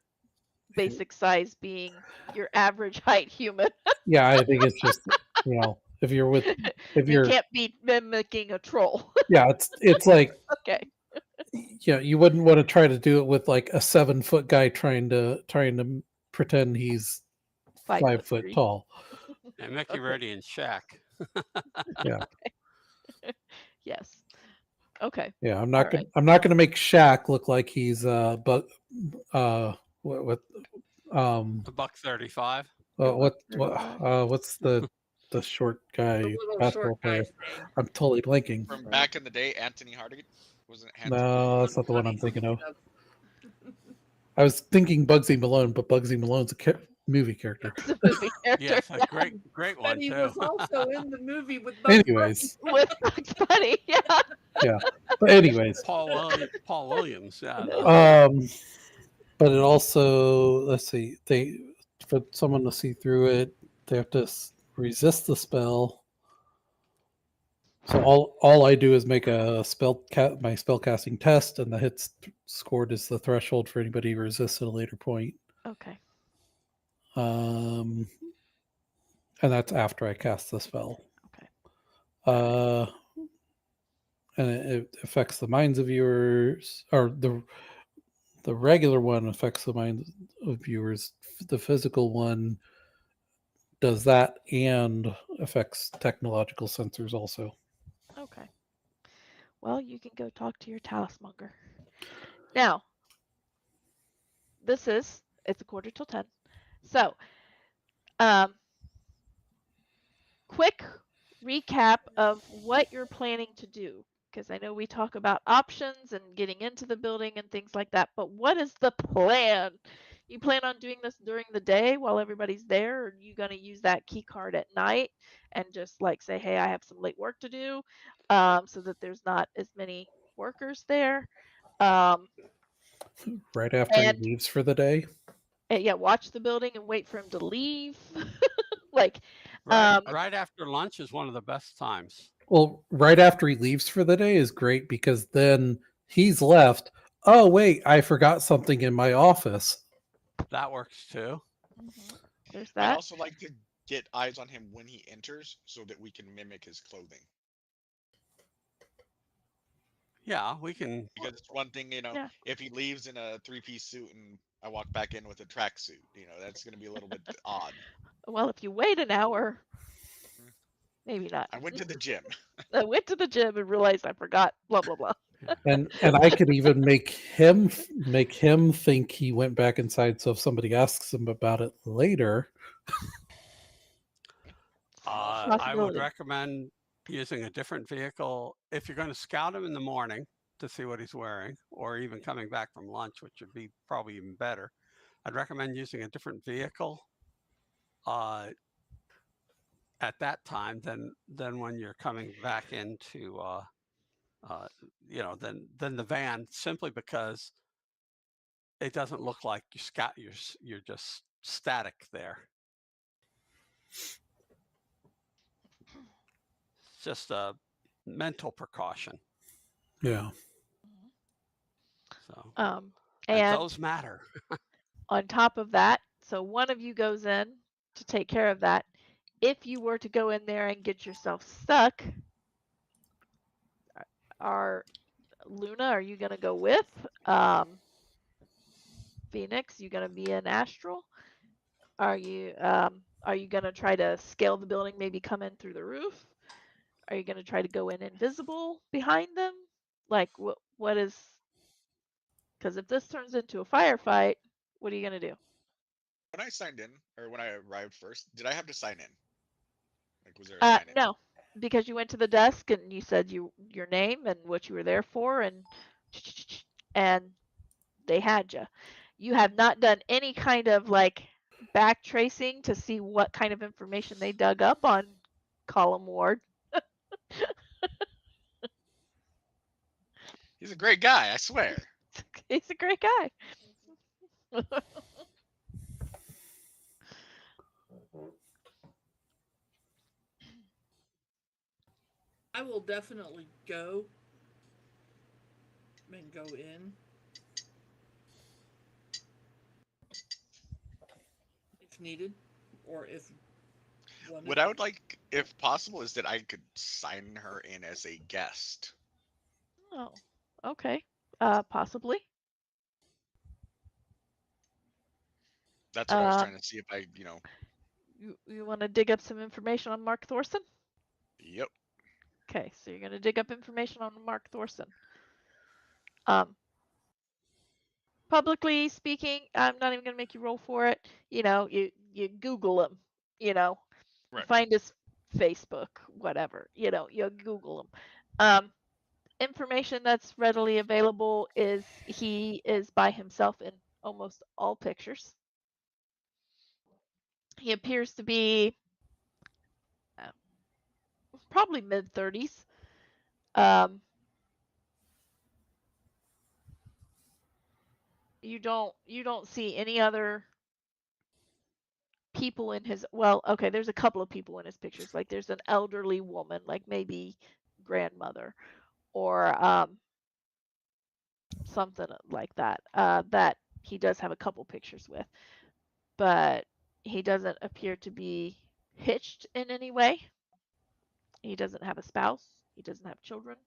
basic size being your average height human?
Yeah, I think it's just if
You
you're
can't be mimicking a troll.
yeah, it's like
Okay.
you wouldn't want to try to do it with like a 7-foot guy trying to pretend he's 5 foot
5'3".
tall.
And Mickey
Okay.
Rooney and Shaq.
Yeah,
Yes. Okay.
yeah. I'm
All
not gonna
right.
I'm not gonna make Shaq look like he's what um
A buck 35.
what's the short guy
The little
basketball
short
player?
guy's name.
I'm totally blanking.
From back in the day, Anthony Hardigan wasn't it
No, that's not the one I'm
Funny
thinking of. I was thinking Bugsy Malone, but Bugsy Malone's a movie character.
It's a movie character.
Yes, a great one
But he
too.
was also in the movie with Bugs
Anyways,
With Bugs Bunny. Yeah.
but anyways,
Paul Williams. Yeah.
but it also, let's see, for someone to see through it, they have to resist the spell. So all I do is make a my spell casting test, and the hits scored is the threshold for anybody who resists at a later point.
Okay.
And that's after I cast the spell.
Okay.
And it affects the minds of viewers, or the regular one affects the minds of viewers. The physical one does that and affects technological sensors also.
Okay. Well, you can go talk to your talismonger. Now, it's a 9:45. So, quick recap of what you're planning to do, because I know we talk about options and getting into the building and things like that, but what is the plan? You plan on doing this during the day while everybody's there, or are you going to use that key card at night and just like say, hey, I have some late work to do, so that there's not as many workers there?
Right after he
And
leaves for the day.
yeah, watch the building and wait for him to leave. Like,
Right after lunch is one of the best times.
Well, right after he leaves for the day is great because then he's left. Oh, wait, I forgot something in my office.
That works too.
There's
I'd
that.
also like to get eyes on him when he enters so that we can mimic his clothing.
Yeah, we can.
Because it's one thing,
Yeah.
if he leaves in a 3-piece suit and I walk back in with a tracksuit, that's going to be a little bit odd.
Well, if you wait an hour, maybe not.
I went to the gym.
I went to the gym and realized I forgot blah blah blah.
And I could even make him think he went back inside. So if somebody asks him about it later,
I would
Possibility.
recommend using a different vehicle if you're going to scout him in the morning to see what he's wearing, or even coming back from lunch, which would be probably even better. I'd recommend using a different vehicle at that time than when you're coming back into then the van, simply because it doesn't look like you're just static there. It's just a mental precaution.
yeah.
So
And
those matter.
on top of that, so one of you goes in to take care of that. If you were to go in there and get yourself stuck, Luna, are you gonna go with? Phoenix, you gonna be an astral? Are you gonna try to scale the building, maybe come in through the roof? Are you gonna try to go in invisible behind them? Like what is? Because if this turns into a firefight, what are you gonna do?
When I signed in, or when I arrived first, did I have to sign in? Like, was there a sign in?
No, because you went to the desk and you said your name and what you were there for, and they had you. You have not done any kind of like back tracing to see what kind of information they dug up on Column Ward.
He's a great guy, I swear.
He's a great guy.
I will definitely go and go in if needed, or if one of
What I
you.
would like, if possible, is that I could sign her in as a guest.
Oh, okay. Possibly.
That's what I was
Um,
trying to see if I.
you want to dig up some information on Mark Thorson?
Yep.
Okay, so you're gonna dig up information on Mark Thorson. Um, publicly speaking, I'm not even gonna make you roll for it. You Google him. You know, you
Right.
find his Facebook, whatever. You Google him. Information that's readily available is he is by himself in almost all pictures. He appears to be uh, probably mid-30s. Um, you don't see any other people in his, well, okay, there's a couple of people in his pictures. Like there's an elderly woman, like maybe grandmother or something like that. That he does have a couple pictures with, but he doesn't appear to be hitched in any way. He doesn't have a spouse. He doesn't have children.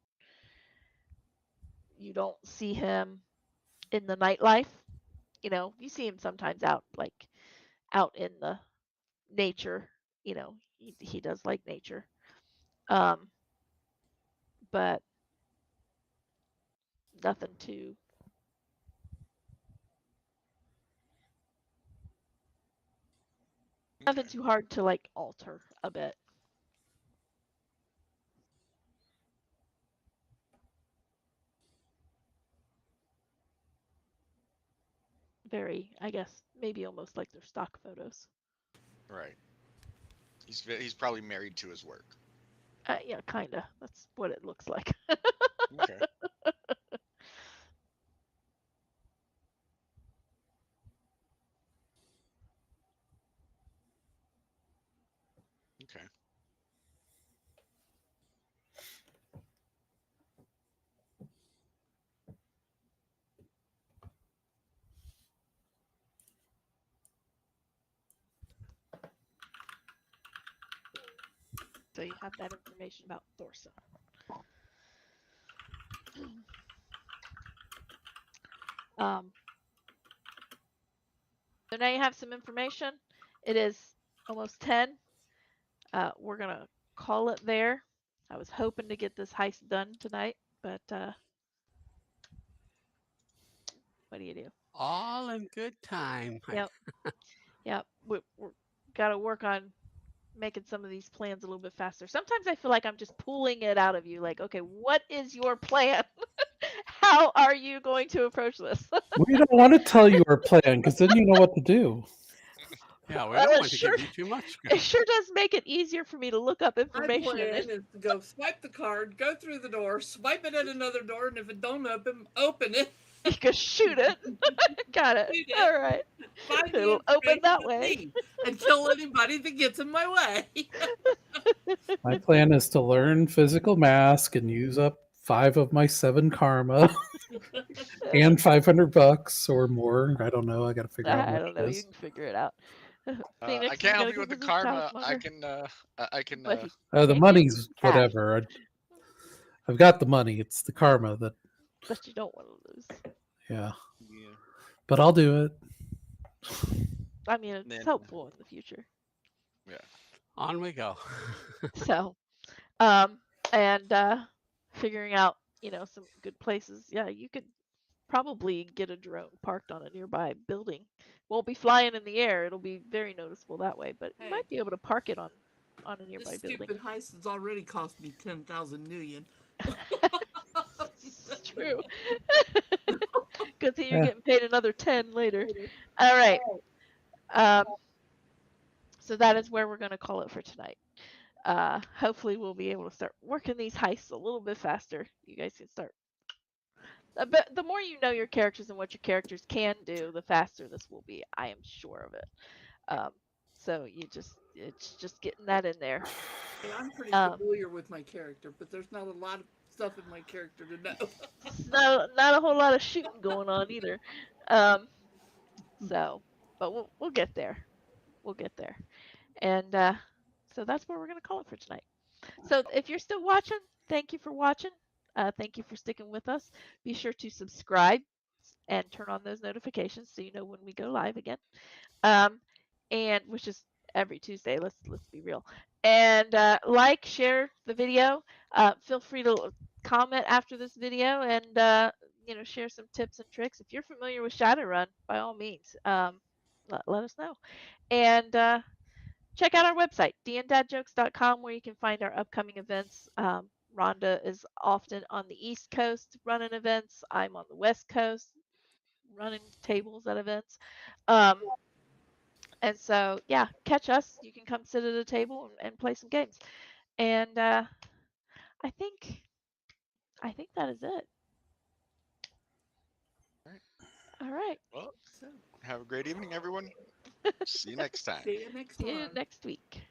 You don't see him in the nightlife. You see him sometimes out in the nature. He does like nature. Um, but nothing too
Okay.
nothing too hard to like alter a bit. Very, I guess, maybe almost like their stock photos.
Right. He's probably married to his work.
Yeah, kinda. That's what it looks like.
Okay. Okay.
So you have that information about Thorson. Um, so now you have some information. It is almost 10. We're gonna call it there. I was hoping to get this heist done tonight, but what do you do?
All in good time.
Yep, yep. We're gotta work on making some of these plans a little bit faster. Sometimes I feel like I'm just pulling it out of you. Like, okay, what is your plan? How are you going to approach this?
We don't want to tell you our plan because then you know what to do.
Yeah, we
Well,
don't
it
want to
sure
give you too much.
it sure does make it easier for me to look up
My
information
plan is to go swipe the card, go through the door, swipe it at another door, and if it don't open it,
you can shoot it. Got it.
shoot
All
it,
right.
find the
It'll open
information
that
and
way.
leave, and kill anybody that gets in my way.
My plan is to learn physical mask and use up 5 of my 7 karma and $500 or more. I don't know. I got to figure out
I
what
don't
it
know. You
is.
can figure it out.
I
Phoenix is
can't help
gonna
you
go
with the
visit the
karma. I
housemonger,
can. I can.
but he
The
can't give you
money's
cash
whatever. I've got the money. It's the karma that,
that you don't want to lose.
yeah.
Yeah.
But I'll do it.
I mean, it's
Then.
helpful in the future.
Yeah.
On we go.
So, um, and figuring out, some good places. Yeah, you could probably get a drone parked on a nearby building. Won't be flying in the air. It'll be very noticeable that way, but you
Hey,
might be able to park it on a
this
nearby building.
stupid heist has already cost me 10,000 million.
It's true. Good thing you're
Yeah.
getting paid another 10 later. All right. Um, so that is where we're going to call it for tonight. Hopefully we'll be able to start working these heists a little bit faster. You guys can start. But the more you know your characters and what your characters can do, the faster this will be. I am sure of it. Um, so it's just getting that in there.
Hey, I'm pretty
Um,
familiar with my character, but there's not a lot of stuff in my character to know.
not a whole lot of shooting going on either. Um, so, but we'll get there. We'll get there. And so that's where we're gonna call it for tonight. So if you're still watching, thank you for watching. Thank you for sticking with us. Be sure to subscribe and turn on those notifications so you know when we go live again. Um, and which is every Tuesday. Let's be real. And like, share the video. Feel free to comment after this video and share some tips and tricks. If you're familiar with Shadowrun, by all means, let us know. And check out our website, dndaddjokes.com, where you can find our upcoming events. Rhonda is often on the East Coast running events. I'm on the West Coast running tables at events. Um, and so, yeah, catch us. You can come sit at a table and play some games. And I think I think that is it.
All right.
All right.
Well,
So,
have a great evening, everyone. See you next time.
see you next
See you
time.
next week.